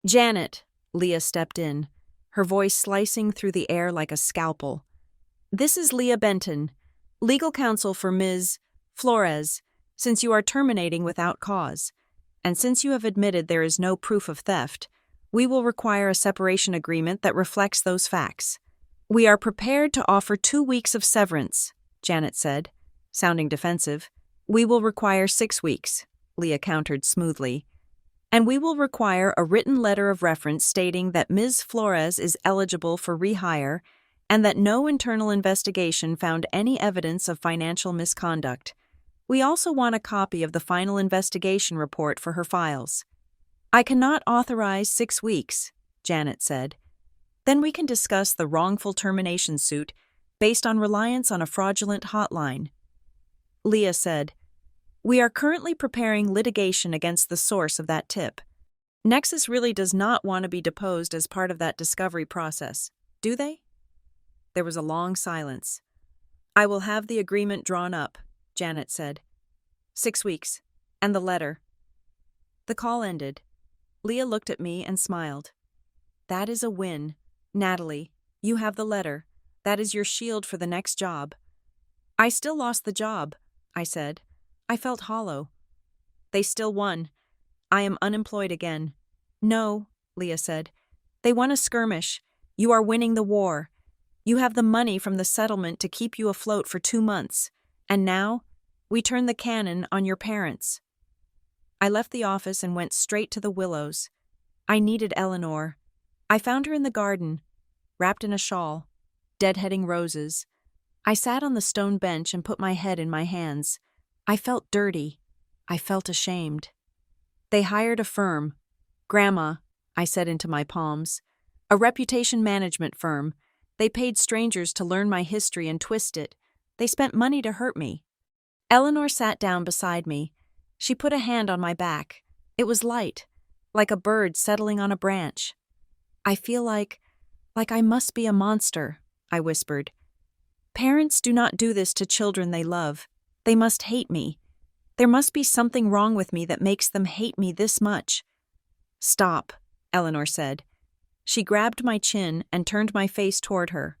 Janet, Leah stepped in, her voice slicing through the air like a scalpel. This is Leah Benton, legal counsel for Ms. Flores, since you are terminating without cause, and since you have admitted there is no proof of theft, we will require a separation agreement that reflects those facts. We are prepared to offer 2 weeks of severance, Janet said, sounding defensive. We will require 6 weeks, Leah countered smoothly. And we will require a written letter of reference stating that Ms. Flores is eligible for rehire and that no internal investigation found any evidence of financial misconduct. We also want a copy of the final investigation report for her files. I cannot authorize 6 weeks, Janet said. Then we can discuss the wrongful termination suit based on reliance on a fraudulent hotline. Leah said, We are currently preparing litigation against the source of that tip. Nexus really does not want to be deposed as part of that discovery process, do they? There was a long silence. I will have the agreement drawn up, Janet said. 6 weeks. And the letter. The call ended. Leah looked at me and smiled. That is a win. Natalie, you have the letter. That is your shield for the next job. I still lost the job, I said. I felt hollow. They still won. I am unemployed again. No, Leah said. They won a skirmish. You are winning the war. You have the money from the settlement to keep you afloat for 2 months. And now, we turn the cannon on your parents. I left the office and went straight to the Willows. I needed Eleanor. I found her in the garden, wrapped in a shawl, deadheading roses. I sat on the stone bench and put my head in my hands. I felt dirty. I felt ashamed. They hired a firm. Grandma, I said into my palms. A reputation management firm. They paid strangers to learn my history and twist it. They spent money to hurt me. Eleanor sat down beside me. She put a hand on my back. It was light, like a bird settling on a branch. I feel like I must be a monster, I whispered. Parents do not do this to children they love. They must hate me. There must be something wrong with me that makes them hate me this much. Stop, Eleanor said. She grabbed my chin and turned my face toward her.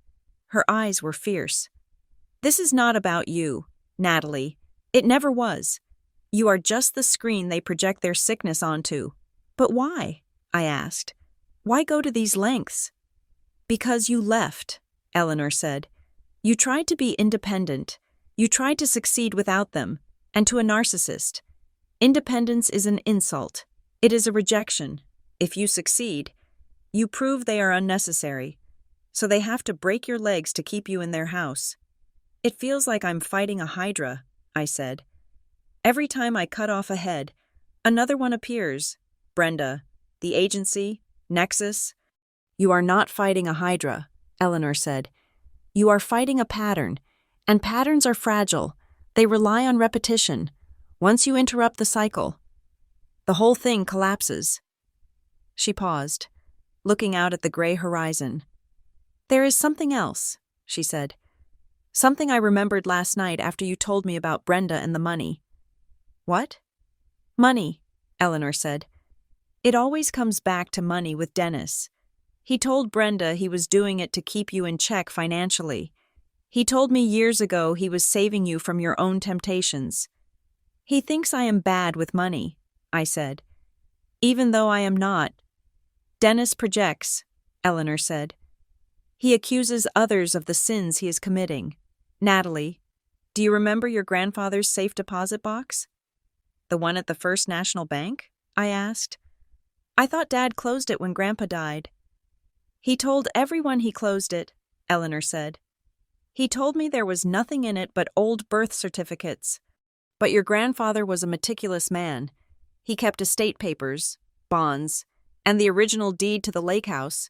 Her eyes were fierce. This is not about you, Natalie. It never was. You are just the screen they project their sickness onto. But why? I asked. Why go to these lengths? Because you left, Eleanor said. You tried to be independent. You tried to succeed without them, and to a narcissist. Independence is an insult. It is a rejection. If you succeed, you prove they are unnecessary, so they have to break your legs to keep you in their house. It feels like I'm fighting a hydra, I said. Every time I cut off a head, another one appears. Brenda, the agency, Nexus. You are not fighting a hydra, Eleanor said. You are fighting a pattern, and patterns are fragile. They rely on repetition. Once you interrupt the cycle, the whole thing collapses. She paused, looking out at the gray horizon. There is something else, she said. Something I remembered last night after you told me about Brenda and the money. What? Money, Eleanor said. It always comes back to money with Dennis. He told Brenda he was doing it to keep you in check financially. He told me years ago he was saving you from your own temptations. He thinks I am bad with money, I said. Even though I am not. Dennis projects, Eleanor said. He accuses others of the sins he is committing. Natalie, do you remember your grandfather's safe deposit box? The one at the First National Bank? I asked. I thought Dad closed it when Grandpa died. He told everyone he closed it, Eleanor said. He told me there was nothing in it but old birth certificates. But your grandfather was a meticulous man. He kept estate papers, bonds, and the original deed to the lake house.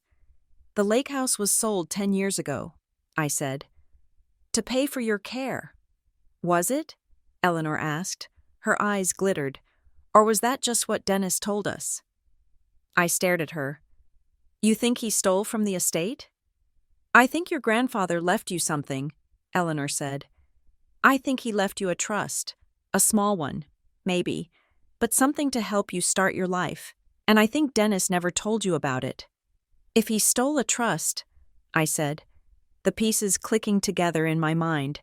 The lake house was sold 10 years ago, I said. To pay for your care. Was it? Eleanor asked. Her eyes glittered. Or was that just what Dennis told us? I stared at her. You think he stole from the estate? I think your grandfather left you something, Eleanor said. I think he left you a trust, a small one, maybe, but something to help you start your life, and I think Dennis never told you about it. If he stole a trust, I said, the pieces clicking together in my mind,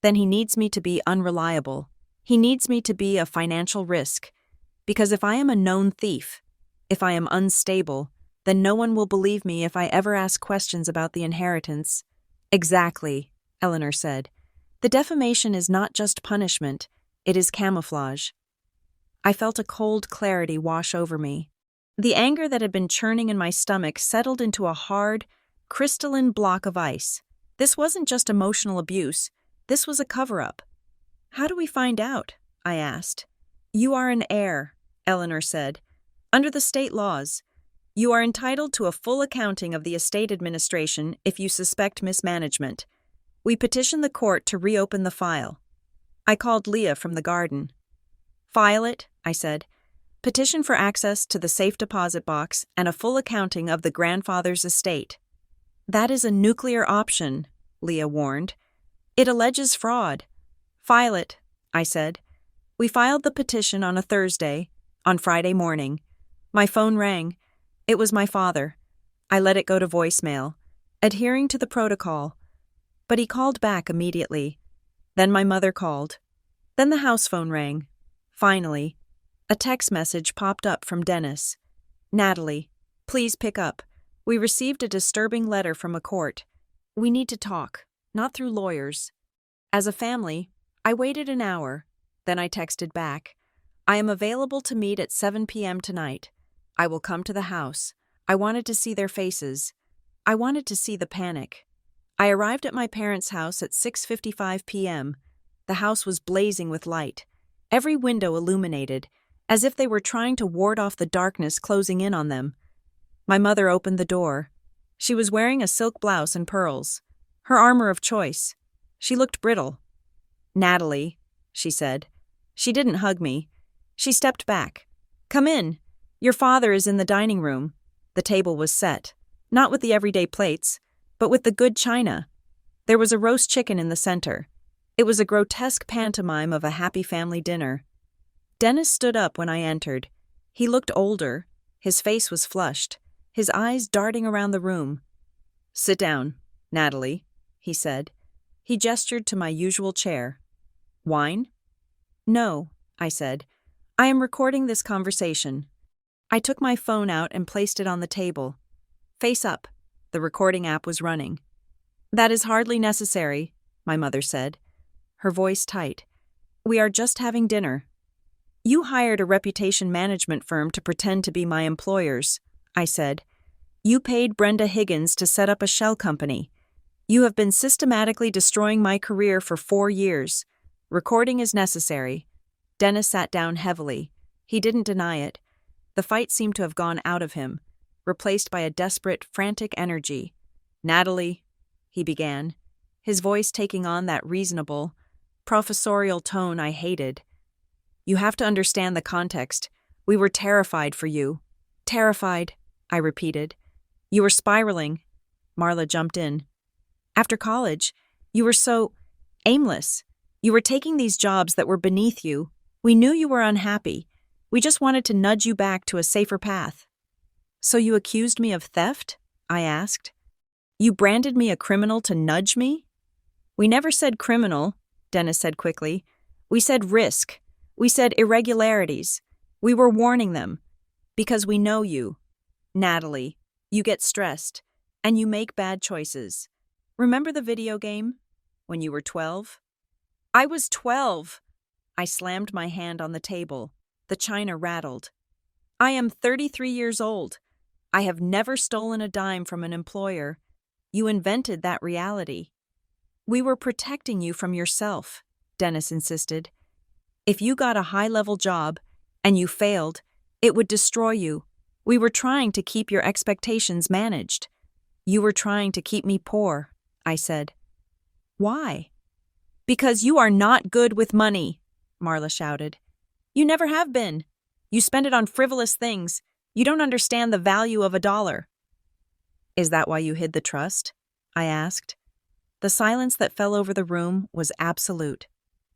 then he needs me to be unreliable. He needs me to be a financial risk, because if I am a known thief, if I am unstable, then no one will believe me if I ever ask questions about the inheritance. Exactly, Eleanor said. The defamation is not just punishment, it is camouflage. I felt a cold clarity wash over me. The anger that had been churning in my stomach settled into a hard, crystalline block of ice. This wasn't just emotional abuse, this was a cover-up. "How do we find out?" I asked. "You are an heir," Eleanor said. "Under the state laws, you are entitled to a full accounting of the estate administration if you suspect mismanagement. We petition the court to reopen the file." I called Leah from the garden. "File it," I said. "Petition for access to the safe deposit box and a full accounting of the grandfather's estate." "That is a nuclear option," Leah warned. "It alleges fraud." "File it," I said. We filed the petition on a Thursday. On Friday morning, my phone rang. It was my father. I let it go to voicemail, adhering to the protocol. But he called back immediately. Then my mother called. Then the house phone rang. Finally, a text message popped up from Dennis. "Natalie, please pick up. We received a disturbing letter from a court. We need to talk, not through lawyers." As a family, I waited an hour. Then I texted back. "I am available to meet at 7 p.m. tonight. I will come to the house. I wanted to see their faces. I wanted to see the panic." I arrived at my parents' house at 6:55 p.m. The house was blazing with light, every window illuminated, as if they were trying to ward off the darkness closing in on them. My mother opened the door. She was wearing a silk blouse and pearls, her armor of choice. She looked brittle. "Natalie," she said. She didn't hug me. She stepped back. "Come in. Your father is in the dining room." The table was set, not with the everyday plates, but with the good china. There was a roast chicken in the center. It was a grotesque pantomime of a happy family dinner. Dennis stood up when I entered. He looked older. His face was flushed, his eyes darting around the room. "Sit down, Natalie," he said. He gestured to my usual chair. "Wine?" "No," I said. "I am recording this conversation." I took my phone out and placed it on the table. Face up. The recording app was running. "That is hardly necessary," my mother said, her voice tight. "We are just having dinner." "You hired a reputation management firm to pretend to be my employers," I said. "You paid Brenda Higgins to set up a shell company. You have been systematically destroying my career for 4 years. Recording is necessary." Dennis sat down heavily. He didn't deny it. The fight seemed to have gone out of him, replaced by a desperate, frantic energy. "Natalie," he began, his voice taking on that reasonable, professorial tone I hated. "You have to understand the context. We were terrified for you." "Terrified," I repeated. "You were spiraling." Marla jumped in. "After college, you were so aimless. You were taking these jobs that were beneath you. We knew you were unhappy. We just wanted to nudge you back to a safer path." "So you accused me of theft?" I asked. "You branded me a criminal to nudge me?" "We never said criminal," Dennis said quickly. "We said risk. We said irregularities. We were warning them. Because we know you. Natalie, you get stressed, and you make bad choices. Remember the video game? When you were 12? I was 12. I slammed my hand on the table. The china rattled. "I am 33 years old. I have never stolen a dime from an employer. You invented that reality." "We were protecting you from yourself," Dennis insisted. "If you got a high-level job and you failed, it would destroy you. We were trying to keep your expectations managed." "You were trying to keep me poor," I said. "Why?" "Because you are not good with money," Marla shouted. "You never have been. You spend it on frivolous things. You don't understand the value of $1. "Is that why you hid the trust?" I asked. The silence that fell over the room was absolute.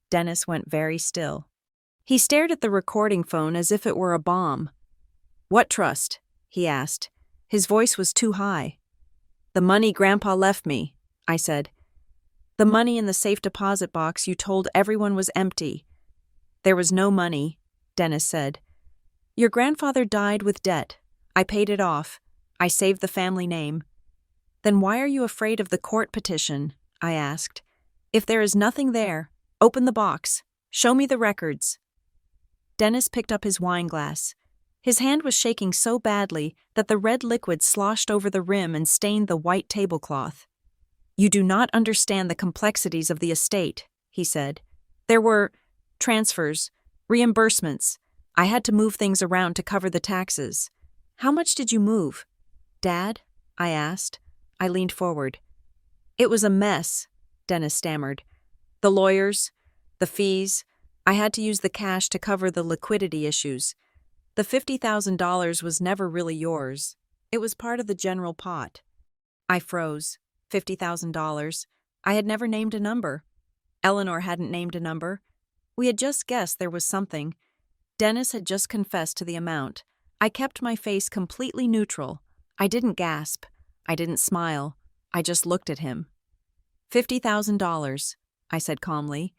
Dennis went very still. He stared at the recording phone as if it were a bomb. "What trust?" he asked. His voice was too high. "The money Grandpa left me," I said. "The money in the safe deposit box you told everyone was empty." "There was no money," Dennis said. "Your grandfather died with debt. I paid it off. I saved the family name." "Then why are you afraid of the court petition?" I asked. "If there is nothing there, open the box. Show me the records." Dennis picked up his wine glass. His hand was shaking so badly that the red liquid sloshed over the rim and stained the white tablecloth. "You do not understand the complexities of the estate," he said. "There were transfers, reimbursements. I had to move things around to cover the taxes." "How much did you move?" "Dad?" I asked. I leaned forward. "It was a mess," Dennis stammered. "The lawyers, the fees. I had to use the cash to cover the liquidity issues. The $50,000 was never really yours. It was part of the general pot." I froze. $50,000. I had never named a number. Eleanor hadn't named a number. We had just guessed there was something. Dennis had just confessed to the amount. I kept my face completely neutral. I didn't gasp. I didn't smile. I just looked at him. $50,000, I said calmly.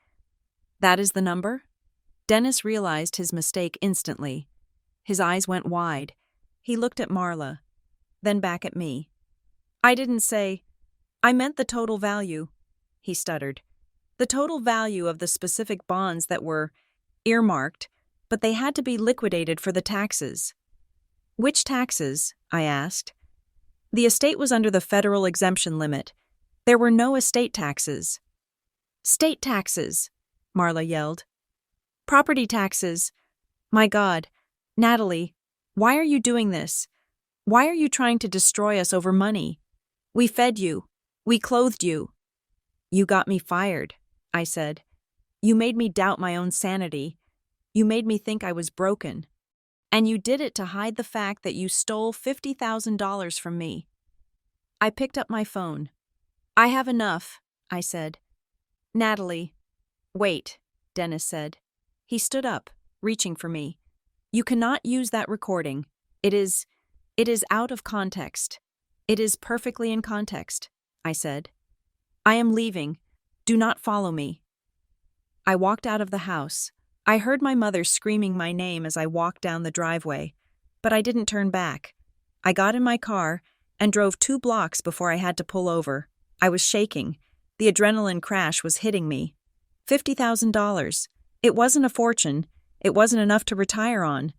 "That is the number?" Dennis realized his mistake instantly. His eyes went wide. He looked at Marla, then back at me. "I didn't say. I meant the total value," he stuttered. "The total value of the specific bonds that were earmarked, but they had to be liquidated for the taxes." "Which taxes?" I asked. "The estate was under the federal exemption limit. There were no estate taxes." "State taxes," Marla yelled. "Property taxes. My God, Natalie, why are you doing this? Why are you trying to destroy us over money? We fed you. We clothed you." "You got me fired," I said. "You made me doubt my own sanity. You made me think I was broken. And you did it to hide the fact that you stole $50,000 from me." I picked up my phone. "I have enough," I said. "Natalie." "Wait," Dennis said. He stood up, reaching for me. "You cannot use that recording. It is out of context." "It is perfectly in context," I said. "I am leaving. Do not follow me." I walked out of the house. I heard my mother screaming my name as I walked down the driveway, but I didn't turn back. I got in my car and drove 2 blocks before I had to pull over. I was shaking. The adrenaline crash was hitting me. $50,000. It wasn't a fortune. It wasn't enough to retire on.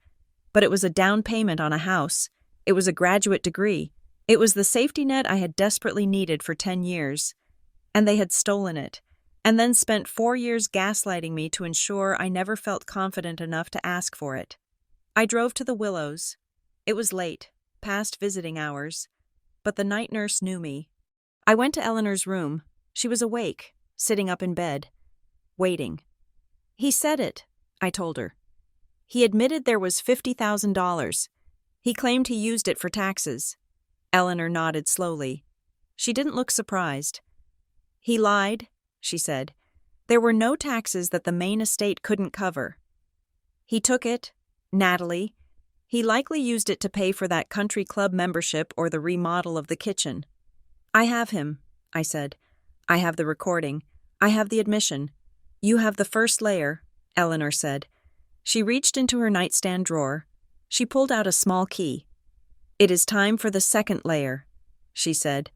But it was a down payment on a house. It was a graduate degree. It was the safety net I had desperately needed for 10 years. And they had stolen it, and then spent 4 years gaslighting me to ensure I never felt confident enough to ask for it. I drove to the Willows. It was late, past visiting hours, but the night nurse knew me. I went to Eleanor's room. She was awake, sitting up in bed, waiting. "He said it," I told her. "He admitted there was $50,000. He claimed he used it for taxes." Eleanor nodded slowly. She didn't look surprised. "He lied," she said. "There were no taxes that the main estate couldn't cover. He took it, Natalie. He likely used it to pay for that country club membership or the remodel of the kitchen." "I have him," I said. "I have the recording. I have the admission. You have the first layer," Eleanor said. She reached into her nightstand drawer. She pulled out a small key. "It is time for the second layer," she said.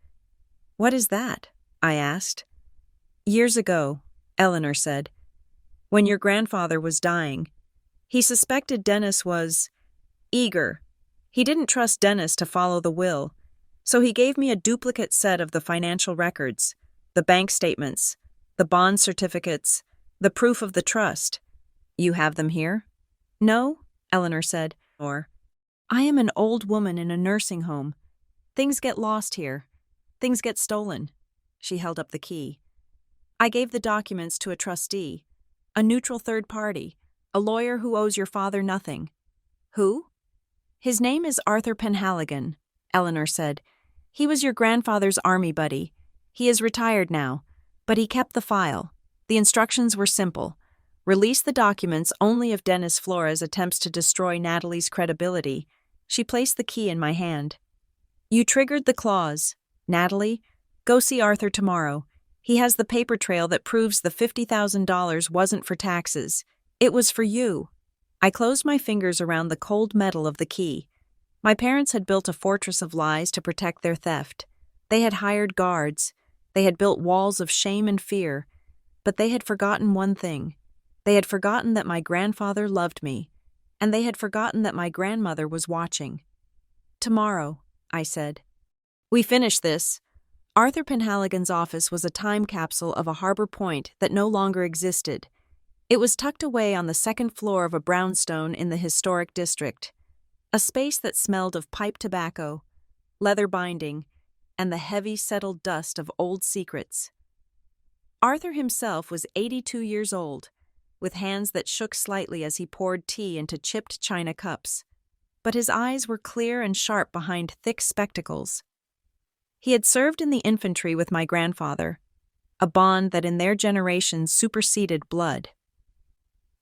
"What is that?" I asked. "Years ago," Eleanor said, "when your grandfather was dying, he suspected Dennis was eager. He didn't trust Dennis to follow the will, so he gave me a duplicate set of the financial records, the bank statements, the bond certificates, the proof of the trust. You have them here?" "No," Eleanor said. "Or, I am an old woman in a nursing home. Things get lost here. Things get stolen." She held up the key. "I gave the documents to a trustee, a neutral third party, a lawyer who owes your father nothing." "Who?" "His name is Arthur Penhaligon," Eleanor said. "He was your grandfather's army buddy. He is retired now, but he kept the file. The instructions were simple. Release the documents only if Dennis Flores attempts to destroy Natalie's credibility." She placed the key in my hand. "You triggered the clause. Natalie, go see Arthur tomorrow. He has the paper trail that proves the $50,000 wasn't for taxes. It was for you." I closed my fingers around the cold metal of the key. My parents had built a fortress of lies to protect their theft. They had hired guards. They had built walls of shame and fear. But they had forgotten one thing. They had forgotten that my grandfather loved me. and they had forgotten that my grandmother was watching. "Tomorrow," I said. "We finish this." Arthur Penhaligon's office was a time capsule of a harbor point that no longer existed. It was tucked away on the second floor of a brownstone in the historic district, a space that smelled of pipe tobacco, leather binding, and the heavy settled dust of old secrets. Arthur himself was 82 years old, with hands that shook slightly as he poured tea into chipped china cups, but his eyes were clear and sharp behind thick spectacles. He had served in the infantry with my grandfather, a bond that in their generation superseded blood.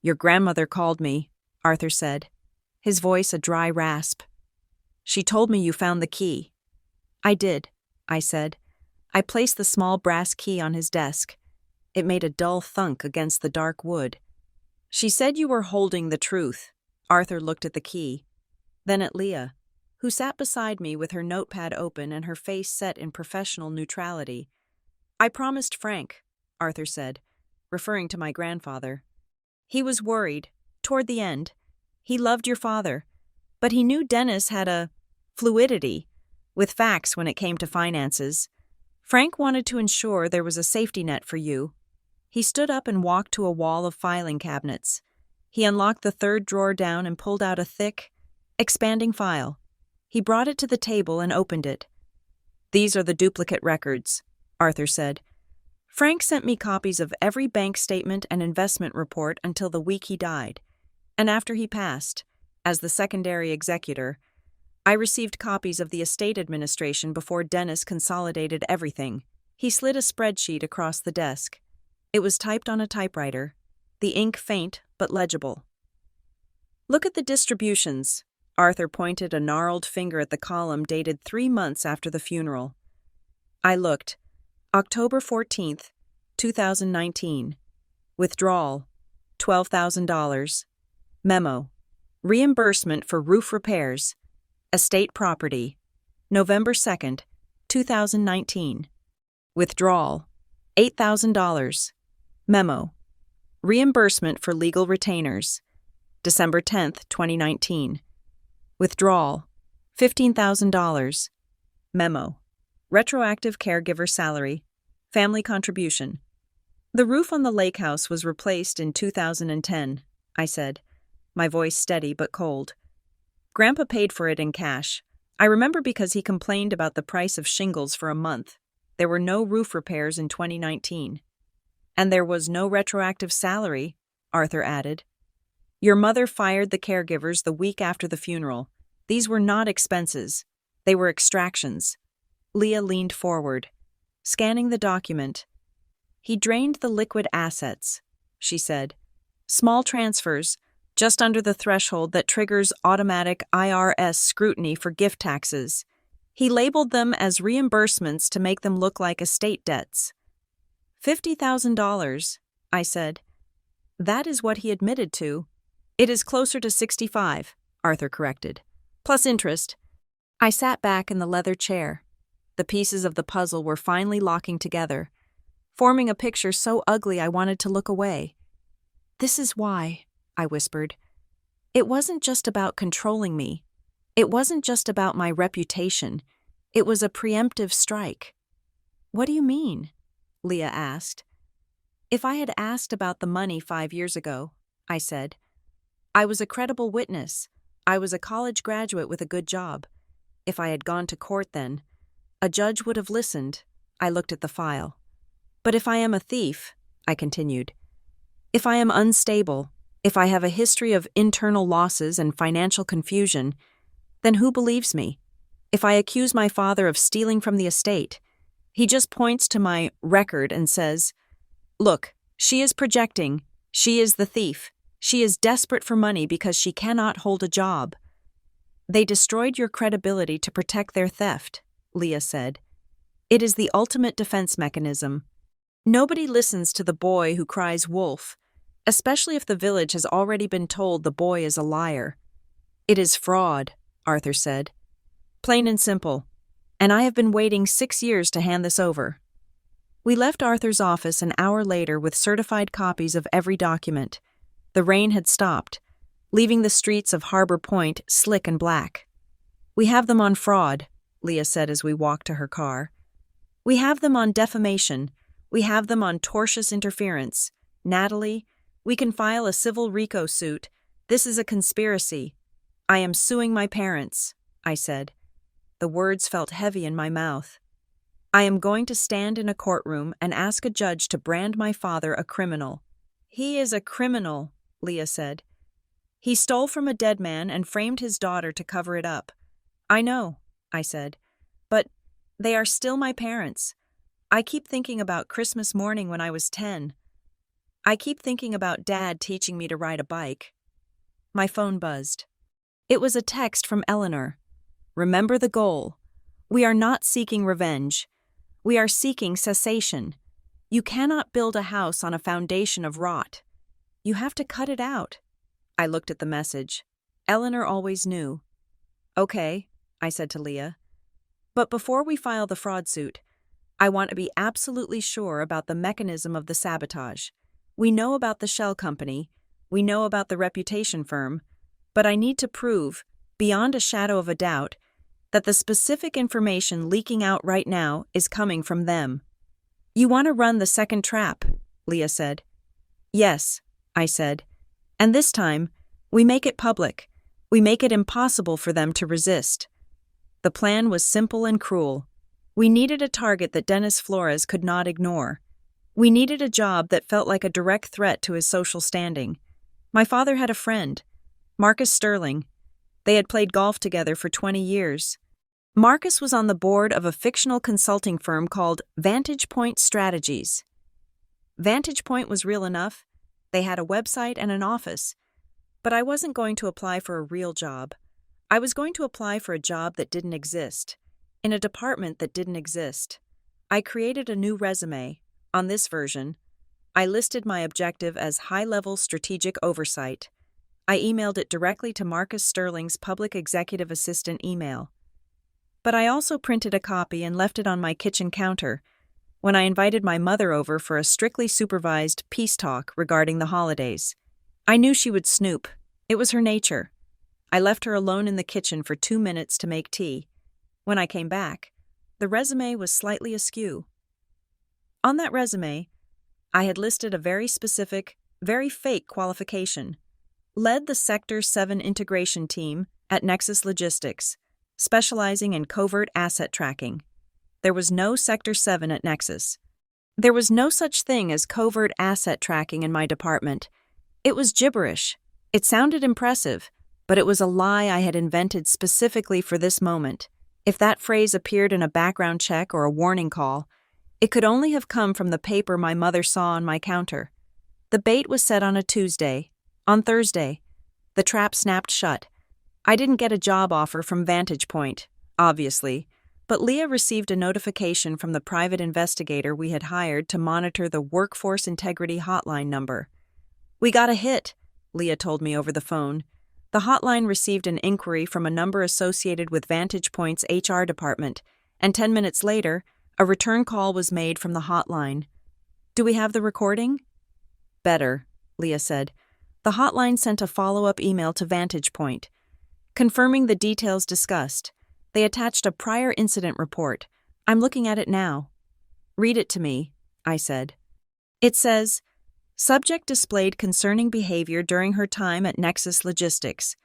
"Your grandmother called me," Arthur said, his voice a dry rasp. "She told me you found the key." "I did," I said. I placed the small brass key on his desk. It made a dull thunk against the dark wood. "She said you were holding the truth." Arthur looked at the key, then at Leah, who sat beside me with her notepad open and her face set in professional neutrality. "I promised Frank," Arthur said, referring to my grandfather. "He was worried, toward the end. He loved your father, but he knew Dennis had a fluidity with facts when it came to finances. Frank wanted to ensure there was a safety net for you." He stood up and walked to a wall of filing cabinets. He unlocked the third drawer down and pulled out a thick, expanding file. He brought it to the table and opened it. "These are the duplicate records," Arthur said. "Frank sent me copies of every bank statement and investment report until the week he died, and after he passed, as the secondary executor, I received copies of the estate administration before Dennis consolidated everything." He slid a spreadsheet across the desk. It was typed on a typewriter, the ink faint but legible. "Look at the distributions." Arthur pointed a gnarled finger at the column dated 3 months after the funeral. I looked. October 14th, 2019. Withdrawal, $12,000. Memo. Reimbursement for roof repairs. Estate property. November 2nd, 2019. Withdrawal, $8,000. Memo. Reimbursement for legal retainers. December 10th, 2019. Withdrawal, $15,000. Memo. Retroactive caregiver salary. Family contribution. "The roof on the lake house was replaced in 2010, I said, my voice steady but cold. "Grandpa paid for it in cash. I remember because he complained about the price of shingles for a month. There were no roof repairs in 2019. "And there was no retroactive salary," Arthur added. "Your mother fired the caregivers the week after the funeral. These were not expenses. They were extractions." Leah leaned forward, scanning the document. "He drained the liquid assets," she said. "Small transfers, just under the threshold that triggers automatic IRS scrutiny for gift taxes. He labeled them as reimbursements to make them look like estate debts." $50,000, I said. "That is what he admitted to." "It is closer to 65, Arthur corrected. "Plus interest." I sat back in the leather chair. The pieces of the puzzle were finally locking together, forming a picture so ugly I wanted to look away. "This is why," I whispered. "It wasn't just about controlling me. It wasn't just about my reputation. It was a preemptive strike." "What do you mean?" Leah asked. "If I had asked about the money 5 years ago," I said, "I was a credible witness. I was a college graduate with a good job. If I had gone to court then, a judge would have listened." I looked at the file. "But if I am a thief," I continued, "if I am unstable, if I have a history of internal losses and financial confusion, then who believes me? If I accuse my father of stealing from the estate, he just points to my record and says, 'Look, she is projecting. She is the thief. She is desperate for money because she cannot hold a job.' They destroyed your credibility to protect their theft," Leah said. "It is the ultimate defense mechanism. Nobody listens to the boy who cries wolf, especially if the village has already been told the boy is a liar." "It is fraud," Arthur said. "Plain and simple. And I have been waiting 6 years to hand this over." We left Arthur's office an hour later with certified copies of every document. The rain had stopped. leaving the streets of Harbor Point slick and black. "We have them on fraud," Leah said as we walked to her car. "We have them on defamation. We have them on tortious interference. Natalie, we can file a civil RICO suit. This is a conspiracy. I am suing my parents," I said. The words felt heavy in my mouth. "I am going to stand in a courtroom and ask a judge to brand my father a criminal." "He is a criminal," Leah said. "He stole from a dead man and framed his daughter to cover it up." "I know," I said. "But they are still my parents. I keep thinking about Christmas morning when I was 10. I keep thinking about Dad teaching me to ride a bike." My phone buzzed. It was a text from Eleanor. "Remember the goal. We are not seeking revenge. We are seeking cessation. You cannot build a house on a foundation of rot. You have to cut it out." I looked at the message. Eleanor always knew. "Okay," I said to Leah. "But before we file the fraud suit, I want to be absolutely sure about the mechanism of the sabotage. We know about the shell company, we know about the reputation firm, but I need to prove, beyond a shadow of a doubt, that the specific information leaking out right now is coming from them." "You want to run the second trap," Leah said. "Yes," I said. "And this time, we make it public. We make it impossible for them to resist." The plan was simple and cruel. We needed a target that Dennis Flores could not ignore. We needed a job that felt like a direct threat to his social standing. My father had a friend, Marcus Sterling. They had played golf together for 20 years. Marcus was on the board of a fictional consulting firm called Vantage Point Strategies. Vantage Point was real enough. They had a website and an office. But I wasn't going to apply for a real job. I was going to apply for a job that didn't exist, in a department that didn't exist. I created a new resume. On this version, I listed my objective as high-level strategic oversight. I emailed it directly to Marcus Sterling's public executive assistant email. But I also printed a copy and left it on my kitchen counter when I invited my mother over for a strictly supervised peace talk regarding the holidays. I knew she would snoop. It was her nature. I left her alone in the kitchen for 2 minutes to make tea. When I came back, the resume was slightly askew. On that resume, I had listed a very specific, very fake qualification. Led the Sector 7 integration team at Nexus Logistics, specializing in covert asset tracking. There was no Sector 7 at Nexus. There was no such thing as covert asset tracking in my department. It was gibberish. It sounded impressive, but it was a lie I had invented specifically for this moment. If that phrase appeared in a background check or a warning call, it could only have come from the paper my mother saw on my counter. The bait was set on a Tuesday. On Thursday, the trap snapped shut. I didn't get a job offer from Vantage Point, obviously, but Leah received a notification from the private investigator we had hired to monitor the Workforce Integrity Hotline number. "We got a hit," Leah told me over the phone. The hotline received an inquiry from a number associated with Vantage Point's HR department, and 10 minutes later, a return call was made from the hotline. "Do we have the recording?" "Better," Leah said. The hotline sent a follow-up email to Vantage Point, confirming the details discussed. They attached a prior incident report. "I'm looking at it now." "Read it to me," I said. It says, "Subject displayed concerning behavior during her time at Nexus Logistics,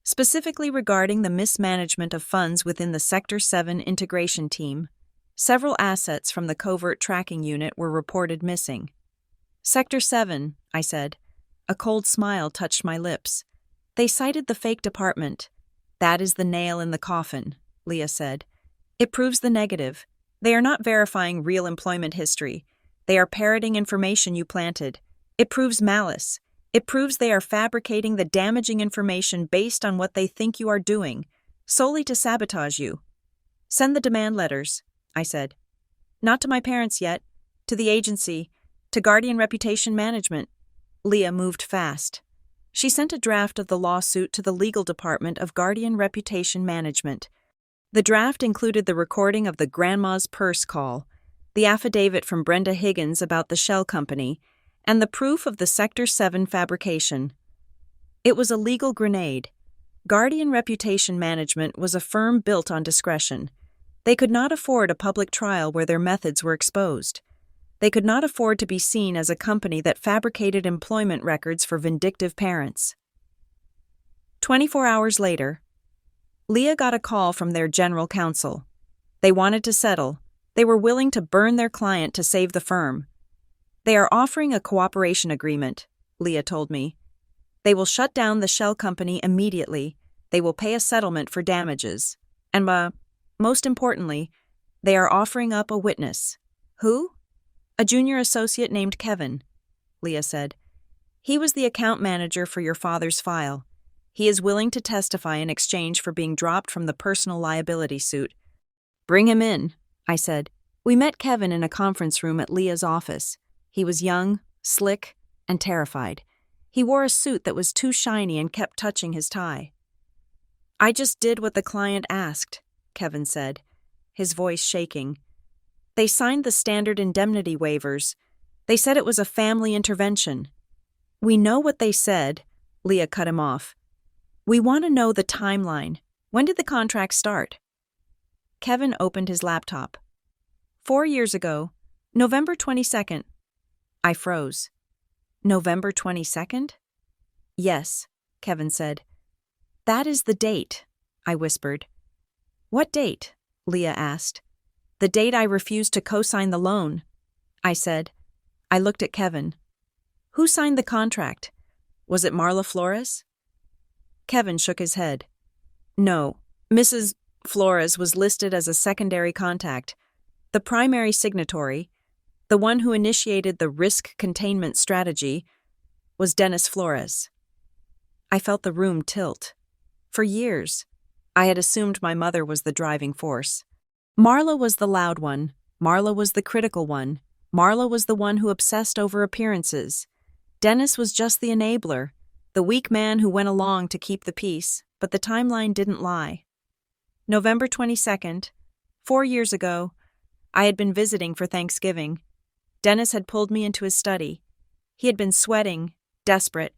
specifically regarding the mismanagement of funds within the Sector 7 integration team. Several assets from the covert tracking unit were reported missing." "Sector 7, I said. A cold smile touched my lips. "They cited the fake department." "That is the nail in the coffin," Leah said. "It proves the negative. They are not verifying real employment history. They are parroting information you planted. It proves malice. It proves they are fabricating the damaging information based on what they think you are doing, solely to sabotage you." "Send the demand letters," I said. "Not to my parents yet. To the agency. To Guardian Reputation Management." Leah moved fast. She sent a draft of the lawsuit to the legal department of Guardian Reputation Management. The draft included the recording of the grandma's purse call, the affidavit from Brenda Higgins about the shell company, and the proof of the Sector 7 fabrication. It was a legal grenade. Guardian Reputation Management was a firm built on discretion. They could not afford a public trial where their methods were exposed. They could not afford to be seen as a company that fabricated employment records for vindictive parents. 24 hours later, Leah got a call from their general counsel. They wanted to settle. They were willing to burn their client to save the firm. They are offering a cooperation agreement, Leah told me. They will shut down the shell company immediately. They will pay a settlement for damages. And, most importantly, they are offering up a witness. Who? A junior associate named Kevin, Leah said. He was the account manager for your father's file. He is willing to testify in exchange for being dropped from the personal liability suit. Bring him in, I said. We met Kevin in a conference room at Leah's office. He was young, slick, and terrified. He wore a suit that was too shiny and kept touching his tie. I just did what the client asked, Kevin said, his voice shaking. They signed the standard indemnity waivers. They said it was a family intervention. We know what they said, Leah cut him off. We want to know the timeline. When did the contract start? Kevin opened his laptop. 4 years ago, November 22nd. I froze. November 22nd? Yes, Kevin said. That is the date, I whispered. What date? Leah asked. The date I refused to co-sign the loan, I said. I looked at Kevin. Who signed the contract? Was it Marla Flores? Kevin shook his head. No, Mrs. Flores was listed as a secondary contact. The primary signatory, the one who initiated the risk containment strategy, was Dennis Flores. I felt the room tilt. For years, I had assumed my mother was the driving force. Marla was the loud one. Marla was the critical one. Marla was the one who obsessed over appearances. Dennis was just the enabler, the weak man who went along to keep the peace, but the timeline didn't lie. November 22nd, 4 years ago, I had been visiting for Thanksgiving. Dennis had pulled me into his study. He had been sweating, desperate.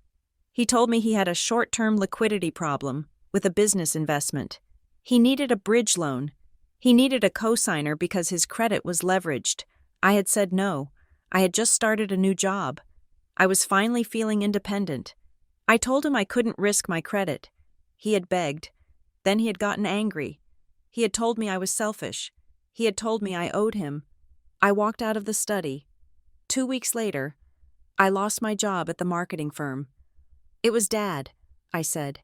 He told me he had a short-term liquidity problem with a business investment. He needed a bridge loan. He needed a co-signer because his credit was leveraged. I had said no. I had just started a new job. I was finally feeling independent. I told him I couldn't risk my credit. He had begged. Then he had gotten angry. He had told me I was selfish. He had told me I owed him. I walked out of the study. 2 weeks later, I lost my job at the marketing firm. It was Dad, I said.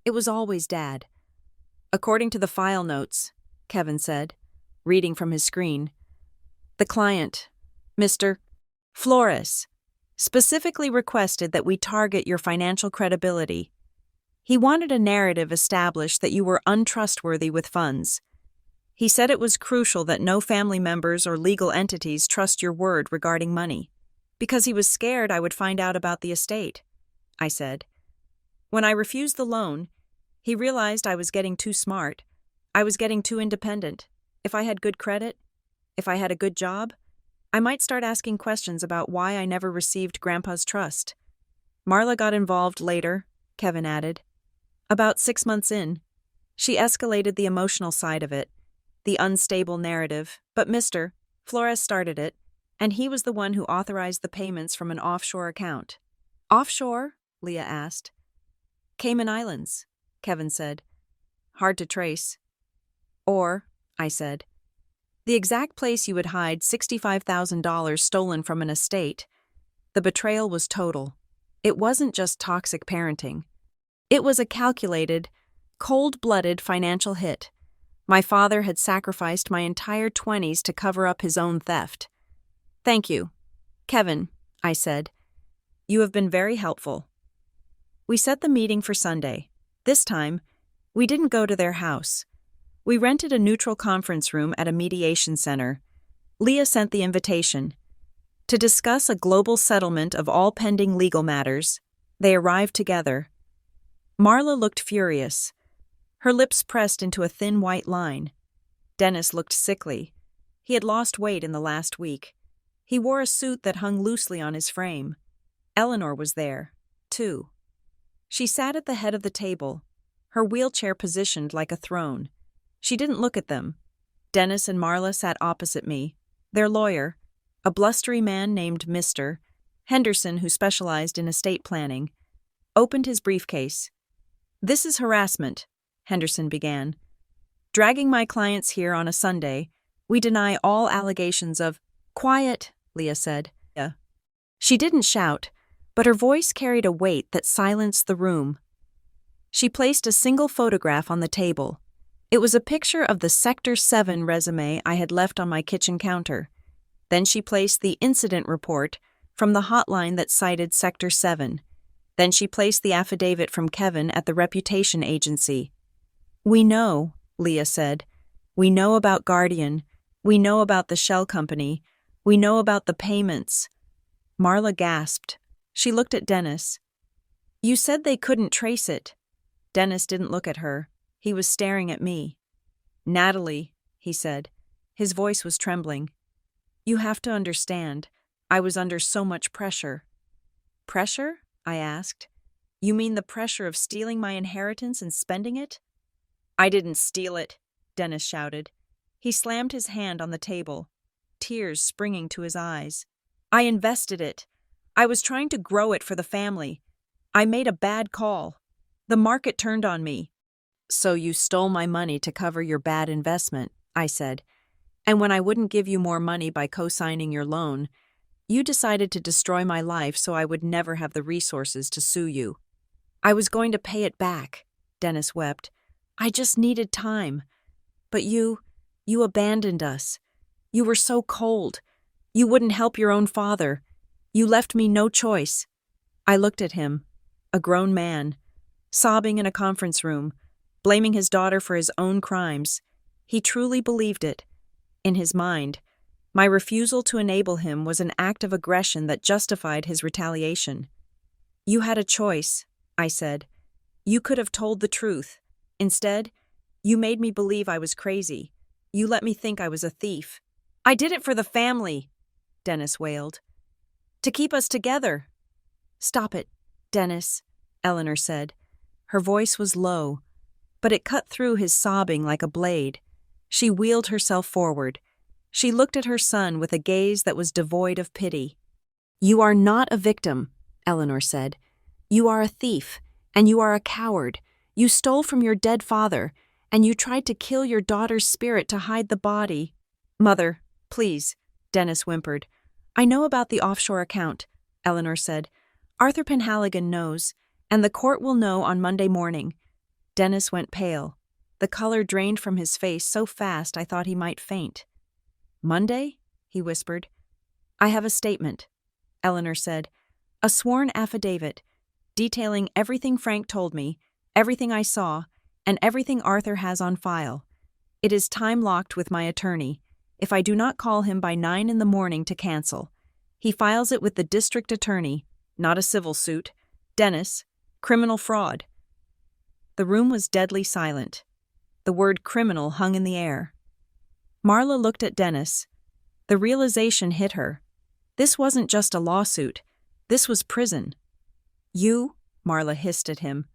It was always Dad. According to the file notes, Kevin said, reading from his screen, the client, Mr. Flores, specifically requested that we target your financial credibility. He wanted a narrative established that you were untrustworthy with funds. He said it was crucial that no family members or legal entities trust your word regarding money, because he was scared I would find out about the estate, I said. When I refused the loan, he realized I was getting too smart. I was getting too independent. If I had good credit, if I had a good job, I might start asking questions about why I never received Grandpa's trust. Marla got involved later, Kevin added. About 6 months in, she escalated the emotional side of it, the unstable narrative, but Mr. Flores started it, and he was the one who authorized the payments from an offshore account. Offshore? Leah asked. Cayman Islands, Kevin said. Hard to trace. Or, I said, the exact place you would hide $65,000 stolen from an estate. The betrayal was total. It wasn't just toxic parenting. It was a calculated, cold-blooded financial hit. My father had sacrificed my entire 20s to cover up his own theft. Thank you, Kevin, I said. You have been very helpful. We set the meeting for Sunday. This time, we didn't go to their house. We rented a neutral conference room at a mediation center. Leah sent the invitation. To discuss a global settlement of all pending legal matters, they arrived together. Marla looked furious. Her lips pressed into a thin white line. Dennis looked sickly. He had lost weight in the last week. He wore a suit that hung loosely on his frame. Eleanor was there, too. She sat at the head of the table, her wheelchair positioned like a throne. She didn't look at them. Dennis and Marla sat opposite me. Their lawyer, a blustery man named Mr. Henderson who specialized in estate planning, opened his briefcase. "This is harassment," Henderson began. "Dragging my clients here on a Sunday, we deny all allegations of—" "Quiet," Leah said. She didn't shout, but her voice carried a weight that silenced the room. She placed a single photograph on the table. It was a picture of the Sector 7 resume I had left on my kitchen counter. Then she placed the incident report from the hotline that cited Sector 7. Then she placed the affidavit from Kevin at the reputation agency. "We know," Leah said. "We know about Guardian. We know about the shell company. We know about the payments." Marla gasped. She looked at Dennis. "You said they couldn't trace it." Dennis didn't look at her. He was staring at me. "Natalie," he said. His voice was trembling. "You have to understand. I was under so much pressure." "Pressure?" I asked. "You mean the pressure of stealing my inheritance and spending it?" "I didn't steal it," Dennis shouted. He slammed his hand on the table, tears springing to his eyes. "I invested it. I was trying to grow it for the family. I made a bad call. The market turned on me." "So you stole my money to cover your bad investment," I said. "And when I wouldn't give you more money by co-signing your loan, you decided to destroy my life so I would never have the resources to sue you." "I was going to pay it back," Dennis wept. "I just needed time. But you abandoned us. You were so cold. You wouldn't help your own father. You left me no choice." I looked at him, a grown man, sobbing in a conference room, blaming his daughter for his own crimes. He truly believed it. In his mind, my refusal to enable him was an act of aggression that justified his retaliation. "You had a choice," I said. "You could have told the truth. Instead, you made me believe I was crazy. You let me think I was a thief." "I did it for the family," Dennis wailed. "To keep us together." "Stop it, Dennis," Eleanor said. Her voice was low, but it cut through his sobbing like a blade. She wheeled herself forward. She looked at her son with a gaze that was devoid of pity. "You are not a victim," Eleanor said. "You are a thief, and you are a coward. You stole from your dead father, and you tried to kill your daughter's spirit to hide the body." "Mother, please," Dennis whimpered. "I know about the offshore account," Eleanor said. "Arthur Penhaligon knows, and the court will know on Monday morning." Dennis went pale. The color drained from his face so fast I thought he might faint. "Monday?" he whispered. "I have a statement," Eleanor said. "A sworn affidavit, detailing everything Frank told me, everything I saw, and everything Arthur has on file. It is time-locked with my attorney. If I do not call him by 9 in the morning to cancel, he files it with the district attorney, not a civil suit. Dennis, criminal fraud." The room was deadly silent. The word criminal hung in the air. Marla looked at Dennis. The realization hit her. This wasn't just a lawsuit. This was prison. "You," Marla hissed at him,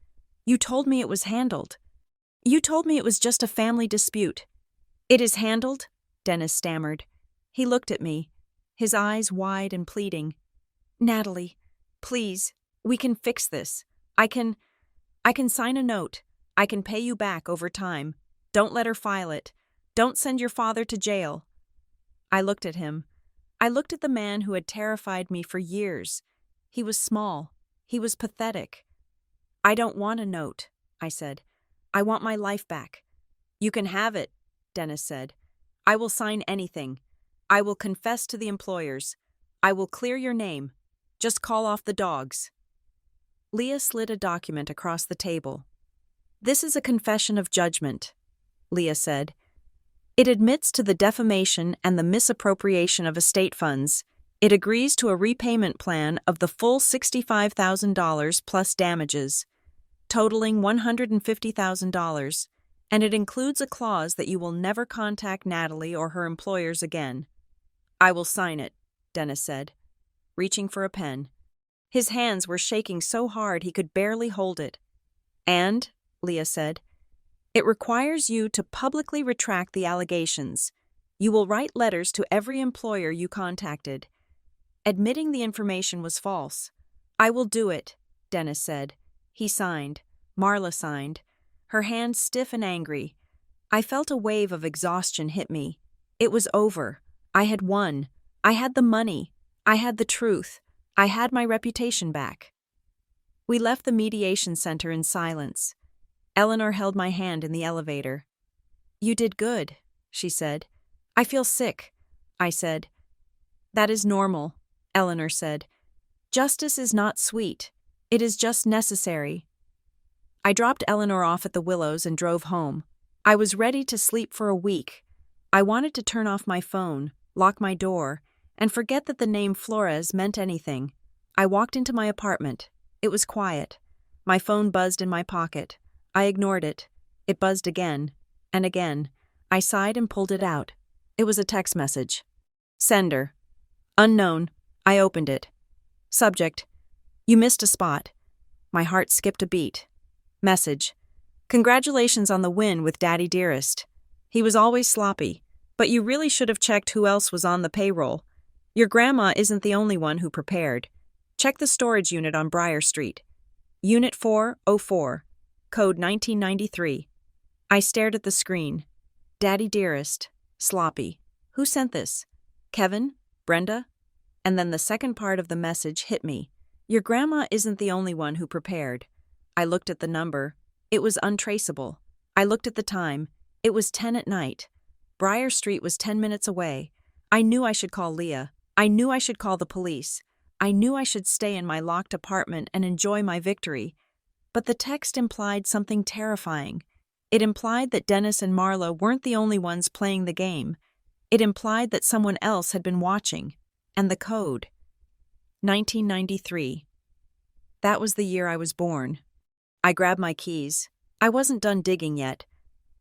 "you told me it was handled. You told me it was just a family dispute." "It is handled," Dennis stammered. He looked at me, his eyes wide and pleading. "Natalie, please, we can fix this. I can sign a note. I can pay you back over time. Don't let her file it. Don't send your father to jail." I looked at him. I looked at the man who had terrified me for years. He was small. He was pathetic. "I don't want a note," I said. "I want my life back." "You can have it," Dennis said. "I will sign anything. I will confess to the employers. I will clear your name. Just call off the dogs." Leah slid a document across the table. "This is a confession of judgment," Leah said. "It admits to the defamation and the misappropriation of estate funds. It agrees to a repayment plan of the full $65,000 plus damages, totaling $150,000, and it includes a clause that you will never contact Natalie or her employers again." "I will sign it," Dennis said, reaching for a pen. His hands were shaking so hard he could barely hold it. "And," Leah said, "it requires you to publicly retract the allegations. You will write letters to every employer you contacted, admitting the information was false." "I will do it," Dennis said. He signed. Marla signed, her hand stiff and angry. I felt a wave of exhaustion hit me. It was over. I had won. I had the money. I had the truth. I had my reputation back. We left the mediation center in silence. Eleanor held my hand in the elevator. "You did good," she said. "I feel sick," I said. "That is normal," Eleanor said. "Justice is not sweet. It is just necessary." I dropped Eleanor off at the Willows and drove home. I was ready to sleep for a week. I wanted to turn off my phone, lock my door, and forget that the name Flores meant anything. I walked into my apartment. It was quiet. My phone buzzed in my pocket. I ignored it. It buzzed again, and again. I sighed and pulled it out. It was a text message. Sender: unknown. I opened it. Subject: you missed a spot. My heart skipped a beat. Message: congratulations on the win with Daddy Dearest. He was always sloppy, but you really should have checked who else was on the payroll. Your grandma isn't the only one who prepared. Check the storage unit on Briar Street. Unit 404, code 1993. I stared at the screen. Daddy Dearest, sloppy. Who sent this? Kevin? Brenda? And then the second part of the message hit me. Your grandma isn't the only one who prepared. I looked at the number. It was untraceable. I looked at the time. It was 10 at night. Briar Street was 10 minutes away. I knew I should call Leah. I knew I should call the police. I knew I should stay in my locked apartment and enjoy my victory. But the text implied something terrifying. It implied that Dennis and Marla weren't the only ones playing the game. It implied that someone else had been watching. And the code. 1993. That was the year I was born. I grabbed my keys. I wasn't done digging yet.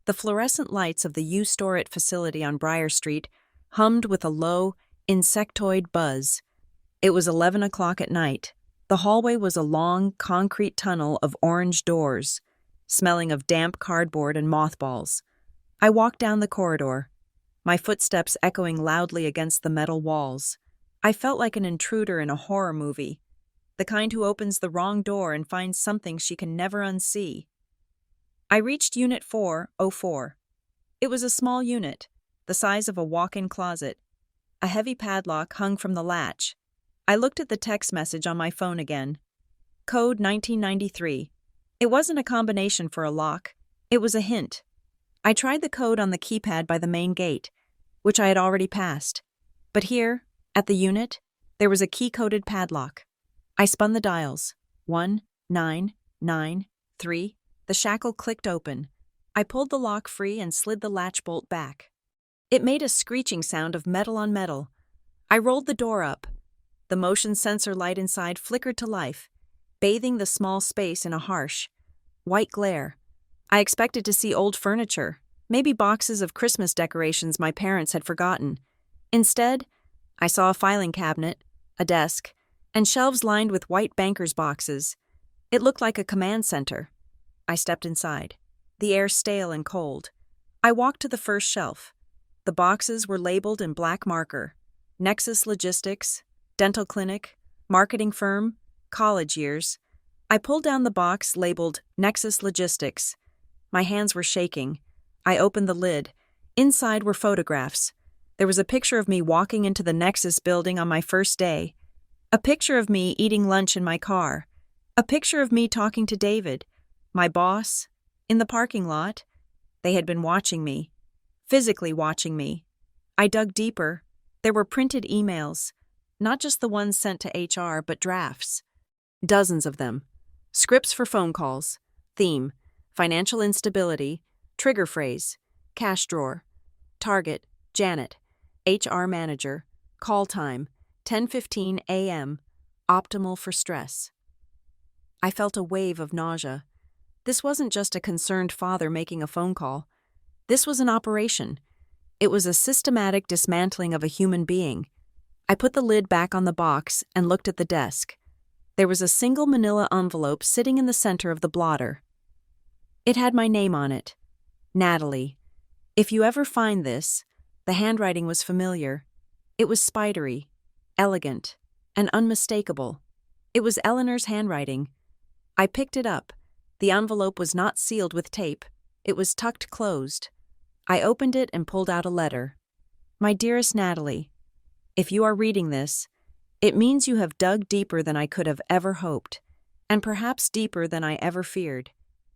The fluorescent lights of the U-Store It facility on Briar Street hummed with a low, insectoid buzz. It was 11 o'clock at night. The hallway was a long, concrete tunnel of orange doors, smelling of damp cardboard and mothballs. I walked down the corridor, my footsteps echoing loudly against the metal walls. I felt like an intruder in a horror movie, the kind who opens the wrong door and finds something she can never unsee. I reached Unit 404. It was a small unit, the size of a walk-in closet. A heavy padlock hung from the latch. I looked at the text message on my phone again. Code 1993. It wasn't a combination for a lock. It was a hint. I tried the code on the keypad by the main gate, which I had already passed. But here, at the unit, there was a key-coded padlock. I spun the dials. 1, 9, 9, 3. The shackle clicked open. I pulled the lock free and slid the latch bolt back. It made a screeching sound of metal on metal. I rolled the door up. The motion sensor light inside flickered to life, bathing the small space in a harsh, white glare. I expected to see old furniture, maybe boxes of Christmas decorations my parents had forgotten. Instead, I saw a filing cabinet, a desk, and shelves lined with white banker's boxes. It looked like a command center. I stepped inside, the air stale and cold. I walked to the first shelf. The boxes were labeled in black marker: Nexus Logistics, Dental Clinic, Marketing Firm, College Years. I pulled down the box labeled Nexus Logistics. My hands were shaking. I opened the lid. Inside were photographs. There was a picture of me walking into the Nexus building on my first day. A picture of me eating lunch in my car. A picture of me talking to David, my boss, in the parking lot. They had been watching me, physically watching me. I dug deeper. There were printed emails, not just the ones sent to HR, but drafts. Dozens of them. Scripts for phone calls. Theme: financial instability. Trigger phrase: cash drawer. Target: Janet. HR manager. Call time: 10:15 a.m. Optimal for stress. I felt a wave of nausea. This wasn't just a concerned father making a phone call. This was an operation. It was a systematic dismantling of a human being. I put the lid back on the box and looked at the desk. There was a single manila envelope sitting in the center of the blotter. It had my name on it. Natalie. If you ever find this, the handwriting was familiar. It was spidery, elegant, and unmistakable. It was Eleanor's handwriting. I picked it up. The envelope was not sealed with tape. It was tucked closed. I opened it and pulled out a letter. My dearest Natalie, if you are reading this, it means you have dug deeper than I could have ever hoped, and perhaps deeper than I ever feared.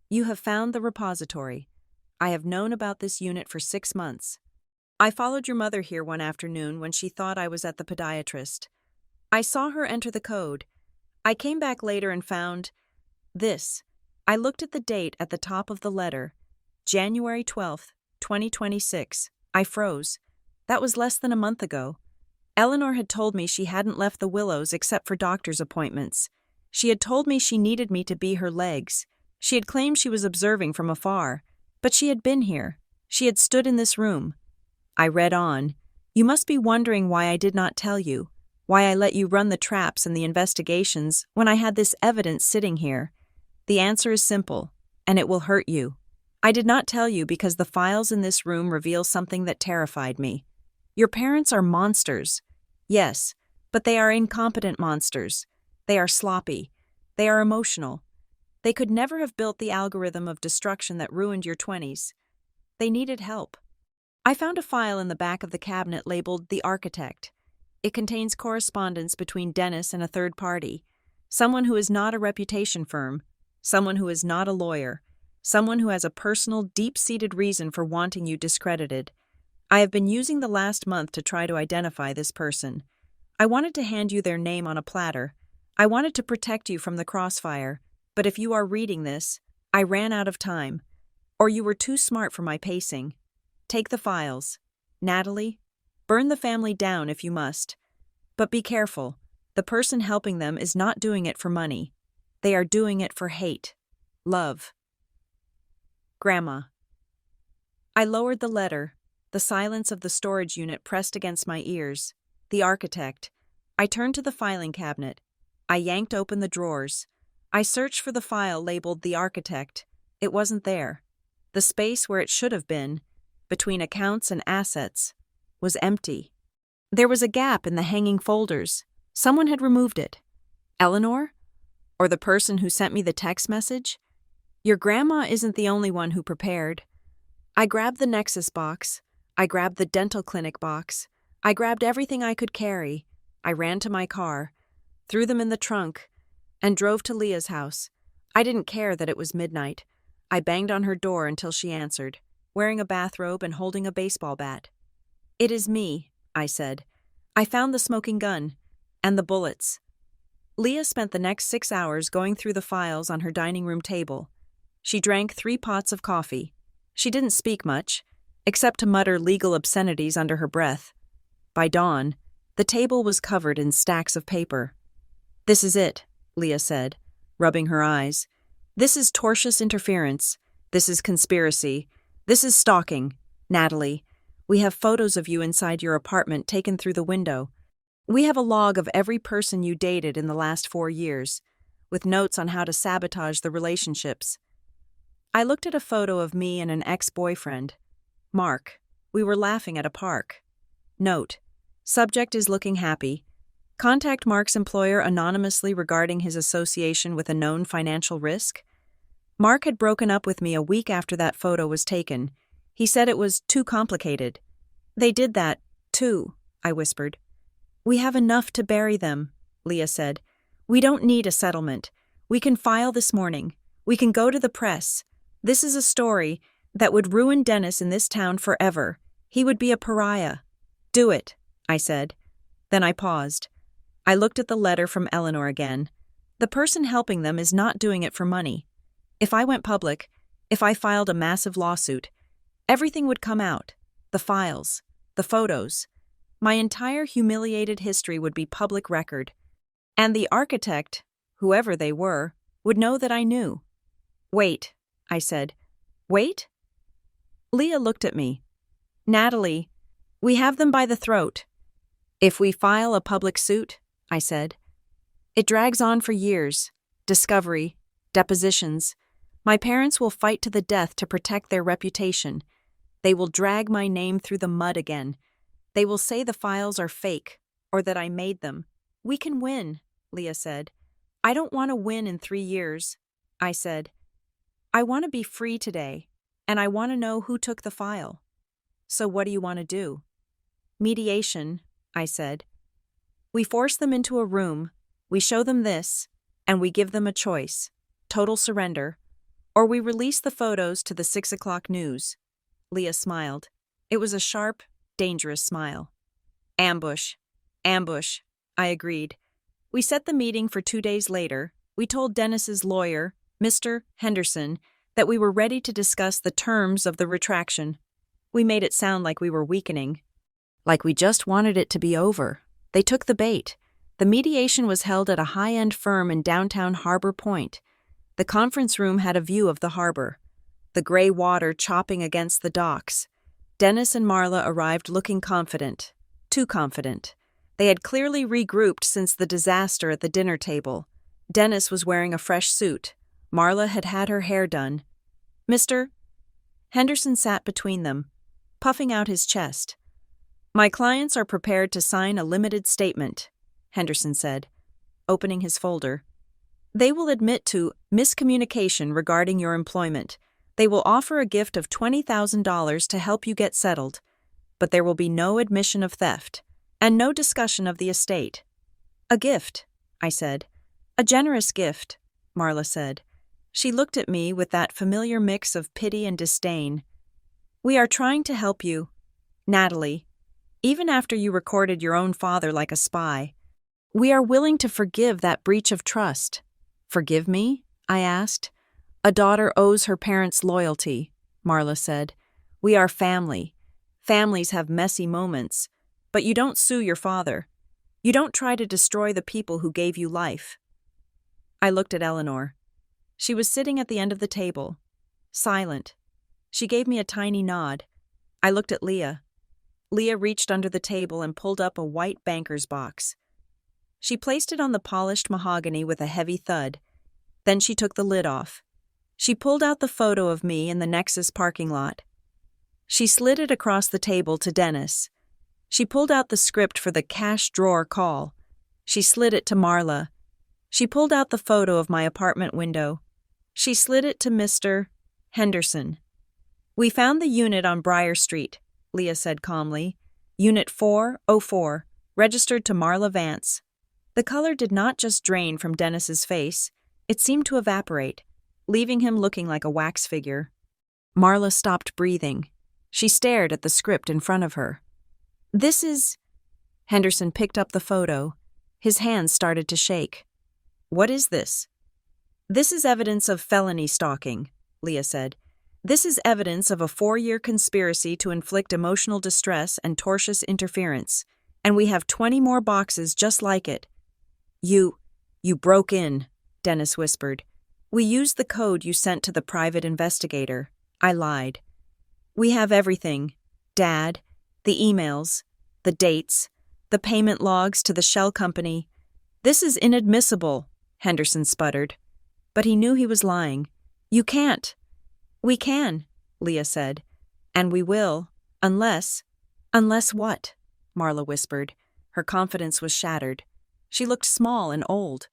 You have found the repository. I have known about this unit for 6 months. I followed your mother here one afternoon when she thought I was at the podiatrist. I saw her enter the code. I came back later and found this. I looked at the date at the top of the letter, January 12th, 2026. I froze. That was less than a month ago. Eleanor had told me she hadn't left the Willows except for doctor's appointments. She had told me she needed me to be her legs. She had claimed she was observing from afar, but she had been here. She had stood in this room. I read on. You must be wondering why I did not tell you, why I let you run the traps and the investigations when I had this evidence sitting here. The answer is simple, and it will hurt you. I did not tell you because the files in this room reveal something that terrified me. Your parents are monsters. Yes, but they are incompetent monsters. They are sloppy. They are emotional. They could never have built the algorithm of destruction that ruined your 20s. They needed help. I found a file in the back of the cabinet labeled The Architect. It contains correspondence between Dennis and a third party, someone who is not a reputation firm, someone who is not a lawyer, someone who has a personal, deep-seated reason for wanting you discredited. I have been using the last month to try to identify this person. I wanted to hand you their name on a platter. I wanted to protect you from the crossfire, but if you are reading this, I ran out of time. Or you were too smart for my pacing. Take the files. Natalie, burn the family down if you must. But be careful. The person helping them is not doing it for money. They are doing it for hate. Love. Grandma. I lowered the letter. The silence of the storage unit pressed against my ears. The Architect. I turned to the filing cabinet. I yanked open the drawers. I searched for the file labeled The Architect. It wasn't there. The space where it should have been, between accounts and assets, was empty. There was a gap in the hanging folders. Someone had removed it. Eleanor? Or the person who sent me the text message? Your grandma isn't the only one who prepared. I grabbed the Nexus box. I grabbed the dental clinic box. I grabbed everything I could carry. I ran to my car, threw them in the trunk, and drove to Leah's house. I didn't care that it was midnight. I banged on her door until she answered, wearing a bathrobe and holding a baseball bat. It is me, I said. I found the smoking gun and the bullets. Leah spent the next 6 hours going through the files on her dining room table. She drank 3 pots of coffee. She didn't speak much, except to mutter legal obscenities under her breath. By dawn, the table was covered in stacks of paper. This is it, Leah said, rubbing her eyes. This is tortious interference. This is conspiracy. This is stalking. Natalie, we have photos of you inside your apartment taken through the window. We have a log of every person you dated in the last 4 years, with notes on how to sabotage the relationships. I looked at a photo of me and an ex-boyfriend. Mark. We were laughing at a park. Note. Subject is looking happy. Contact Mark's employer anonymously regarding his association with a known financial risk. Mark had broken up with me a week after that photo was taken. He said it was too complicated. They did that, too, I whispered. We have enough to bury them, Leah said. We don't need a settlement. We can file this morning. We can go to the press. This is a story that would ruin Dennis in this town forever. He would be a pariah. Do it, I said. Then I paused. I looked at the letter from Eleanor again. The person helping them is not doing it for money. If I went public, if I filed a massive lawsuit, everything would come out. The files, the photos. My entire humiliated history would be public record. And the Architect, whoever they were, would know that I knew. Wait, I said. Wait? Leah looked at me. Natalie, we have them by the throat. If we file a public suit, I said. It drags on for years. Discovery, depositions. My parents will fight to the death to protect their reputation. They will drag my name through the mud again. They will say the files are fake, or that I made them. We can win, Leah said. I don't want to win in 3 years, I said. I want to be free today, and I want to know who took the file. So what do you want to do? Mediation, I said. We force them into a room, we show them this, and we give them a choice, total surrender, or we release the photos to the 6 o'clock news. Leah smiled. It was a sharp, dangerous smile. Ambush, I agreed. We set the meeting for 2 days later. We told Dennis's lawyer, Mr. Henderson, that we were ready to discuss the terms of the retraction. We made it sound like we were weakening, like we just wanted it to be over. They took the bait. The mediation was held at a high-end firm in downtown Harbor Point. The conference room had a view of the harbor, the gray water chopping against the docks. Dennis and Marla arrived looking confident, too confident. They had clearly regrouped since the disaster at the dinner table. Dennis was wearing a fresh suit. Marla had had her hair done. Mr. Henderson sat between them, puffing out his chest. My clients are prepared to sign a limited statement, Henderson said, opening his folder. They will admit to miscommunication regarding your employment. They will offer a gift of $20,000 to help you get settled, but there will be no admission of theft and no discussion of the estate. A gift, I said. A generous gift, Marla said. She looked at me with that familiar mix of pity and disdain. We are trying to help you, Natalie, even after you recorded your own father like a spy. We are willing to forgive that breach of trust. Forgive me? I asked. A daughter owes her parents loyalty, Marla said. We are family. Families have messy moments, but you don't sue your father. You don't try to destroy the people who gave you life. I looked at Eleanor. She was sitting at the end of the table, silent. She gave me a tiny nod. I looked at Leah. Leah reached under the table and pulled up a white banker's box. She placed it on the polished mahogany with a heavy thud. Then she took the lid off. She pulled out the photo of me in the Nexus parking lot. She slid it across the table to Dennis. She pulled out the script for the cash drawer call. She slid it to Marla. She pulled out the photo of my apartment window. She slid it to Mr. Henderson. We found the unit on Briar Street, Leah said calmly. Unit 404, registered to Marla Vance. The color did not just drain from Dennis's face, it seemed to evaporate, leaving him looking like a wax figure. Marla stopped breathing. She stared at the script in front of her. This is... Henderson picked up the photo. His hands started to shake. What is this? This is evidence of felony stalking, Leah said. This is evidence of a 4-year conspiracy to inflict emotional distress and tortious interference, and we have 20 more boxes just like it. You broke in, Dennis whispered. We used the code you sent to the private investigator. I lied. We have everything. Dad, the emails, the dates, the payment logs to the shell company. This is inadmissible, Henderson sputtered. But he knew he was lying. You can't. We can, Leah said. And we will, unless... Unless what? Marla whispered. Her confidence was shattered. She looked small and old.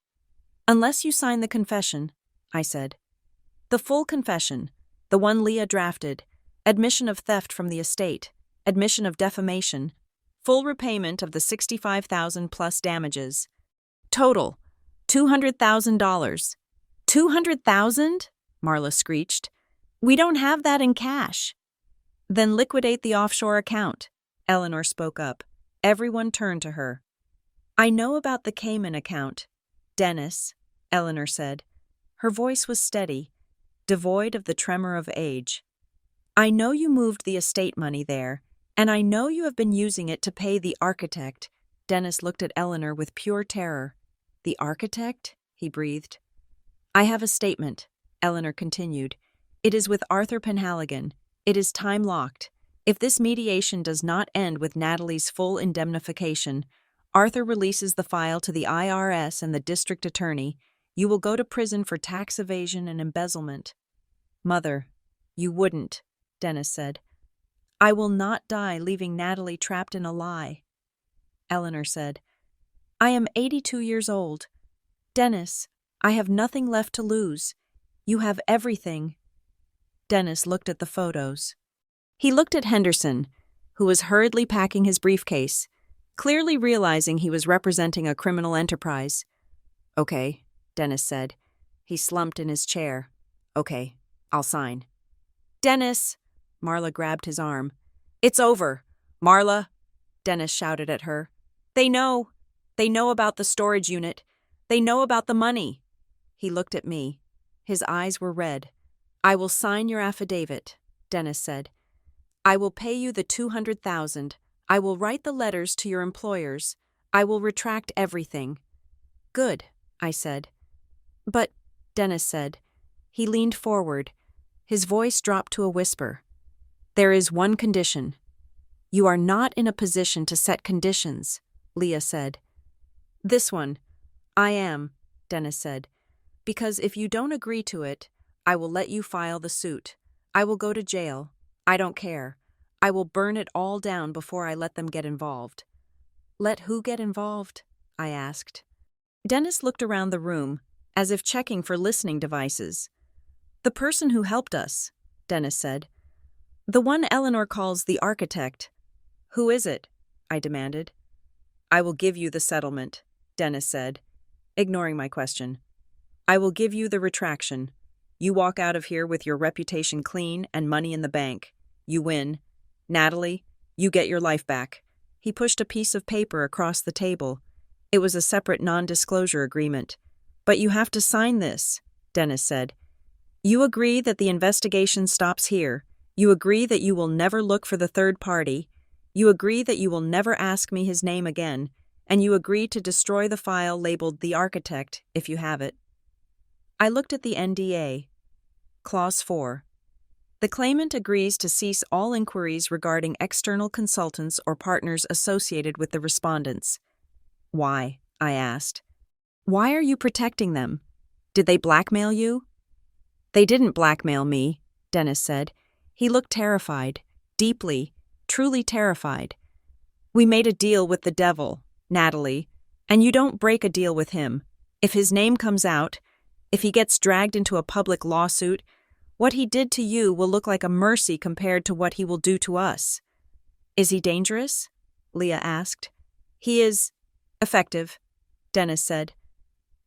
Unless you sign the confession, I said. The full confession, the one Leah drafted, admission of theft from the estate, admission of defamation, full repayment of the $65,000 plus damages. Total, $200,000. $200,000? Marla screeched. We don't have that in cash. Then liquidate the offshore account, Eleanor spoke up. Everyone turned to her. I know about the Cayman account, Dennis, Eleanor said. Her voice was steady, devoid of the tremor of age. I know you moved the estate money there, and I know you have been using it to pay the architect. Dennis looked at Eleanor with pure terror. The architect? He breathed. I have a statement, Eleanor continued. It is with Arthur Penhaligon. It is time-locked. If this mediation does not end with Natalie's full indemnification, Arthur releases the file to the IRS and the district attorney. You will go to prison for tax evasion and embezzlement. Mother, you wouldn't, Dennis said. I will not die leaving Natalie trapped in a lie. Eleanor said, I am 82 years old. Dennis, I have nothing left to lose. You have everything. Dennis looked at the photos. He looked at Henderson, who was hurriedly packing his briefcase, clearly realizing he was representing a criminal enterprise. Okay, Dennis said. He slumped in his chair. Okay, I'll sign. Dennis! Marla grabbed his arm. It's over. Marla! Dennis shouted at her. They know. They know about the storage unit. They know about the money. He looked at me. His eyes were red. I will sign your affidavit, Dennis said. I will pay you the $200,000. I will write the letters to your employers. I will retract everything. Good, I said. But, Dennis said. He leaned forward. His voice dropped to a whisper. There is one condition. You are not in a position to set conditions, Leah said. This one. I am, Dennis said. Because if you don't agree to it, I will let you file the suit. I will go to jail. I don't care. I will burn it all down before I let them get involved. Let who get involved? I asked. Dennis looked around the room, as if checking for listening devices. The person who helped us, Dennis said. The one Eleanor calls the architect. Who is it? I demanded. I will give you the settlement, Dennis said, ignoring my question. I will give you the retraction. You walk out of here with your reputation clean and money in the bank. You win. Natalie, you get your life back. He pushed a piece of paper across the table. It was a separate non-disclosure agreement. But you have to sign this, Dennis said. You agree that the investigation stops here. You agree that you will never look for the third party. You agree that you will never ask me his name again. And you agree to destroy the file labeled The Architect, if you have it. I looked at the NDA. Clause 4. The claimant agrees to cease all inquiries regarding external consultants or partners associated with the respondents. Why? I asked. Why are you protecting them? Did they blackmail you? They didn't blackmail me, Dennis said. He looked terrified, deeply, truly terrified. We made a deal with the devil, Natalie, and you don't break a deal with him. If his name comes out, if he gets dragged into a public lawsuit, what he did to you will look like a mercy compared to what he will do to us. Is he dangerous? Leah asked. He is effective, Dennis said.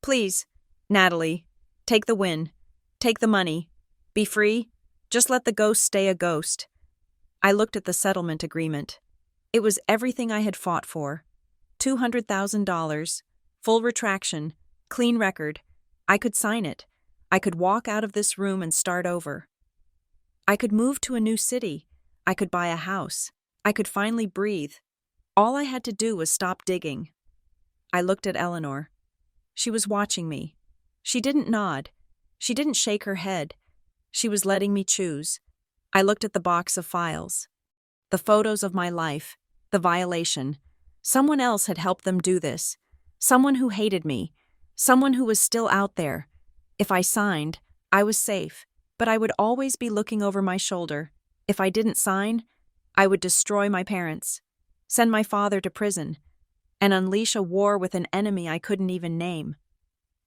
Please, Natalie, take the win. Take the money. Be free. Just let the ghost stay a ghost. I looked at the settlement agreement. It was everything I had fought for. $200,000, full retraction, clean record. I could sign it. I could walk out of this room and start over. I could move to a new city. I could buy a house. I could finally breathe. All I had to do was stop digging. I looked at Eleanor. She was watching me. She didn't nod. She didn't shake her head. She was letting me choose. I looked at the box of files. The photos of my life. The violation. Someone else had helped them do this. Someone who hated me. Someone who was still out there. If I signed, I was safe, but I would always be looking over my shoulder. If I didn't sign, I would destroy my parents, send my father to prison, and unleash a war with an enemy I couldn't even name.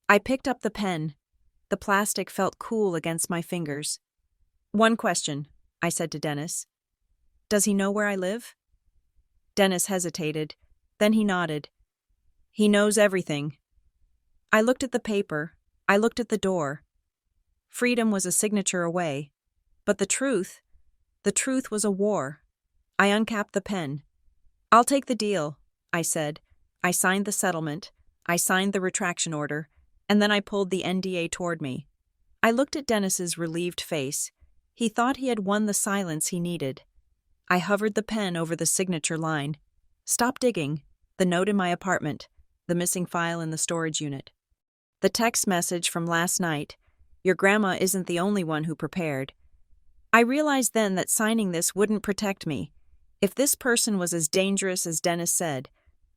I picked up the pen. The plastic felt cool against my fingers. One question, I said to Dennis. Does he know where I live? Dennis hesitated. Then he nodded. He knows everything. I looked at the paper. I looked at the door. Freedom was a signature away. But the truth was a war. I uncapped the pen. I'll take the deal, I said. I signed the settlement. I signed the retraction order. And then I pulled the NDA toward me. I looked at Dennis's relieved face. He thought he had won the silence he needed. I hovered the pen over the signature line. Stop digging. The note in my apartment. The missing file in the storage unit. The text message from last night. Your grandma isn't the only one who prepared. I realized then that signing this wouldn't protect me. If this person was as dangerous as Dennis said,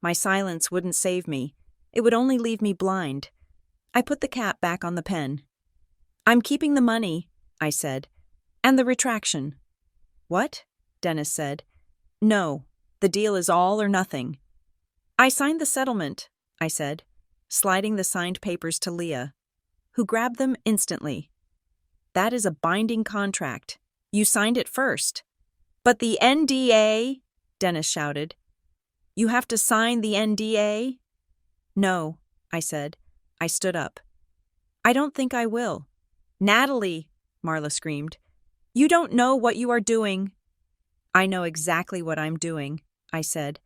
My silence wouldn't save me. It would only leave me blind. I put the cap back on the pen. I'm keeping the money, I said. And the retraction. What? Dennis said. No, the deal is all or nothing. I signed the settlement, I said, sliding the signed papers to Leah, who grabbed them instantly. That is a binding contract. You signed it first. But the NDA, Dennis shouted. You have to sign the NDA? No, I said. I stood up. I don't think I will. Natalie, Marla screamed. You don't know what you are doing. I know exactly what I'm doing, I said.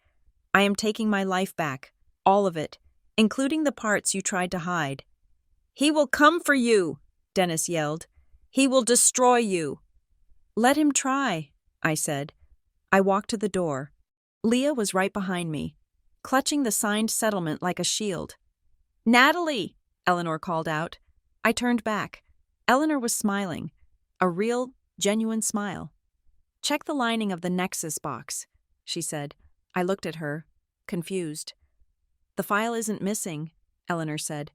I am taking my life back, all of it, including the parts you tried to hide. He will come for you, Dennis yelled. He will destroy you. Let him try, I said. I walked to the door. Leah was right behind me, clutching the signed settlement like a shield. Natalie, Eleanor called out. I turned back. Eleanor was smiling, a real, genuine smile. Check the lining of the Nexus box, she said. I looked at her, confused. The file isn't missing, Eleanor said.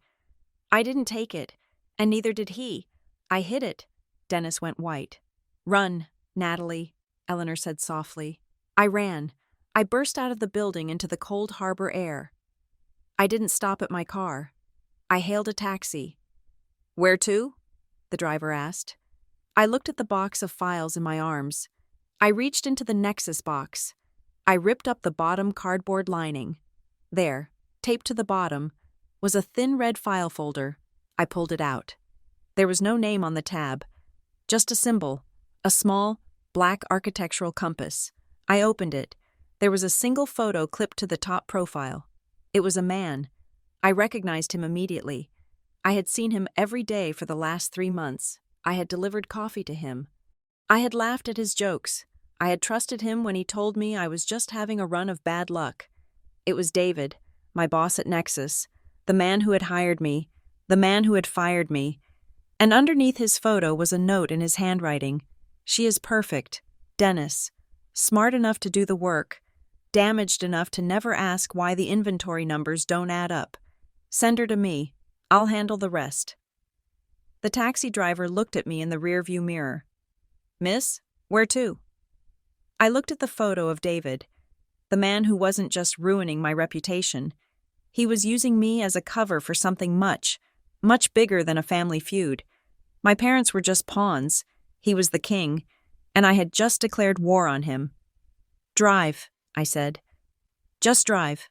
I didn't take it, and neither did he. I hid it. Dennis went white. Run, Natalie, Eleanor said softly. I ran. I burst out of the building into the cold harbor air. I didn't stop at my car. I hailed a taxi. Where to? The driver asked. I looked at the box of files in my arms. I reached into the Nexus box. I ripped up the bottom cardboard lining. There, taped to the bottom, was a thin red file folder. I pulled it out. There was no name on the tab, just a symbol, a small, black architectural compass. I opened it. There was a single photo clipped to the top profile. It was a man. I recognized him immediately. I had seen him every day for the last 3 months. I had delivered coffee to him. I had laughed at his jokes. I had trusted him when he told me I was just having a run of bad luck. It was David, my boss at Nexus, the man who had hired me, the man who had fired me, and underneath his photo was a note in his handwriting. She is perfect. Dennis. Smart enough to do the work. Damaged enough to never ask why the inventory numbers don't add up. Send her to me. I'll handle the rest. The taxi driver looked at me in the rearview mirror. Miss, where to? I looked at the photo of David, the man who wasn't just ruining my reputation. He was using me as a cover for something much, much bigger than a family feud. My parents were just pawns. He was the king, and I had just declared war on him. Drive, I said. Just drive.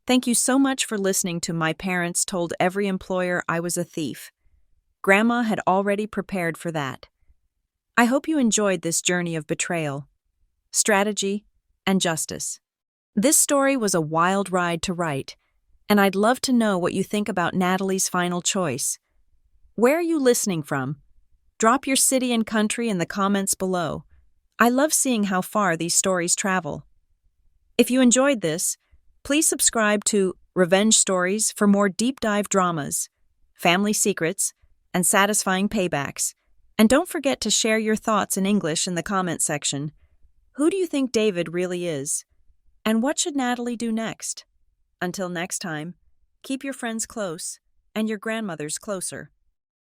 Thank you so much for listening to My Parents Told Every Employer I Was a Thief. Grandma had already prepared for that. I hope you enjoyed this journey of betrayal, strategy, and justice. This story was a wild ride to write, and I'd love to know what you think about Natalie's final choice. Where are you listening from? Drop your city and country in the comments below. I love seeing how far these stories travel. If you enjoyed this, please subscribe to Revenge Stories for more deep dive dramas, family secrets, and satisfying paybacks. And don't forget to share your thoughts in English in the comment section. Who do you think David really is? And what should Natalie do next? Until next time, keep your friends close and your grandmothers closer.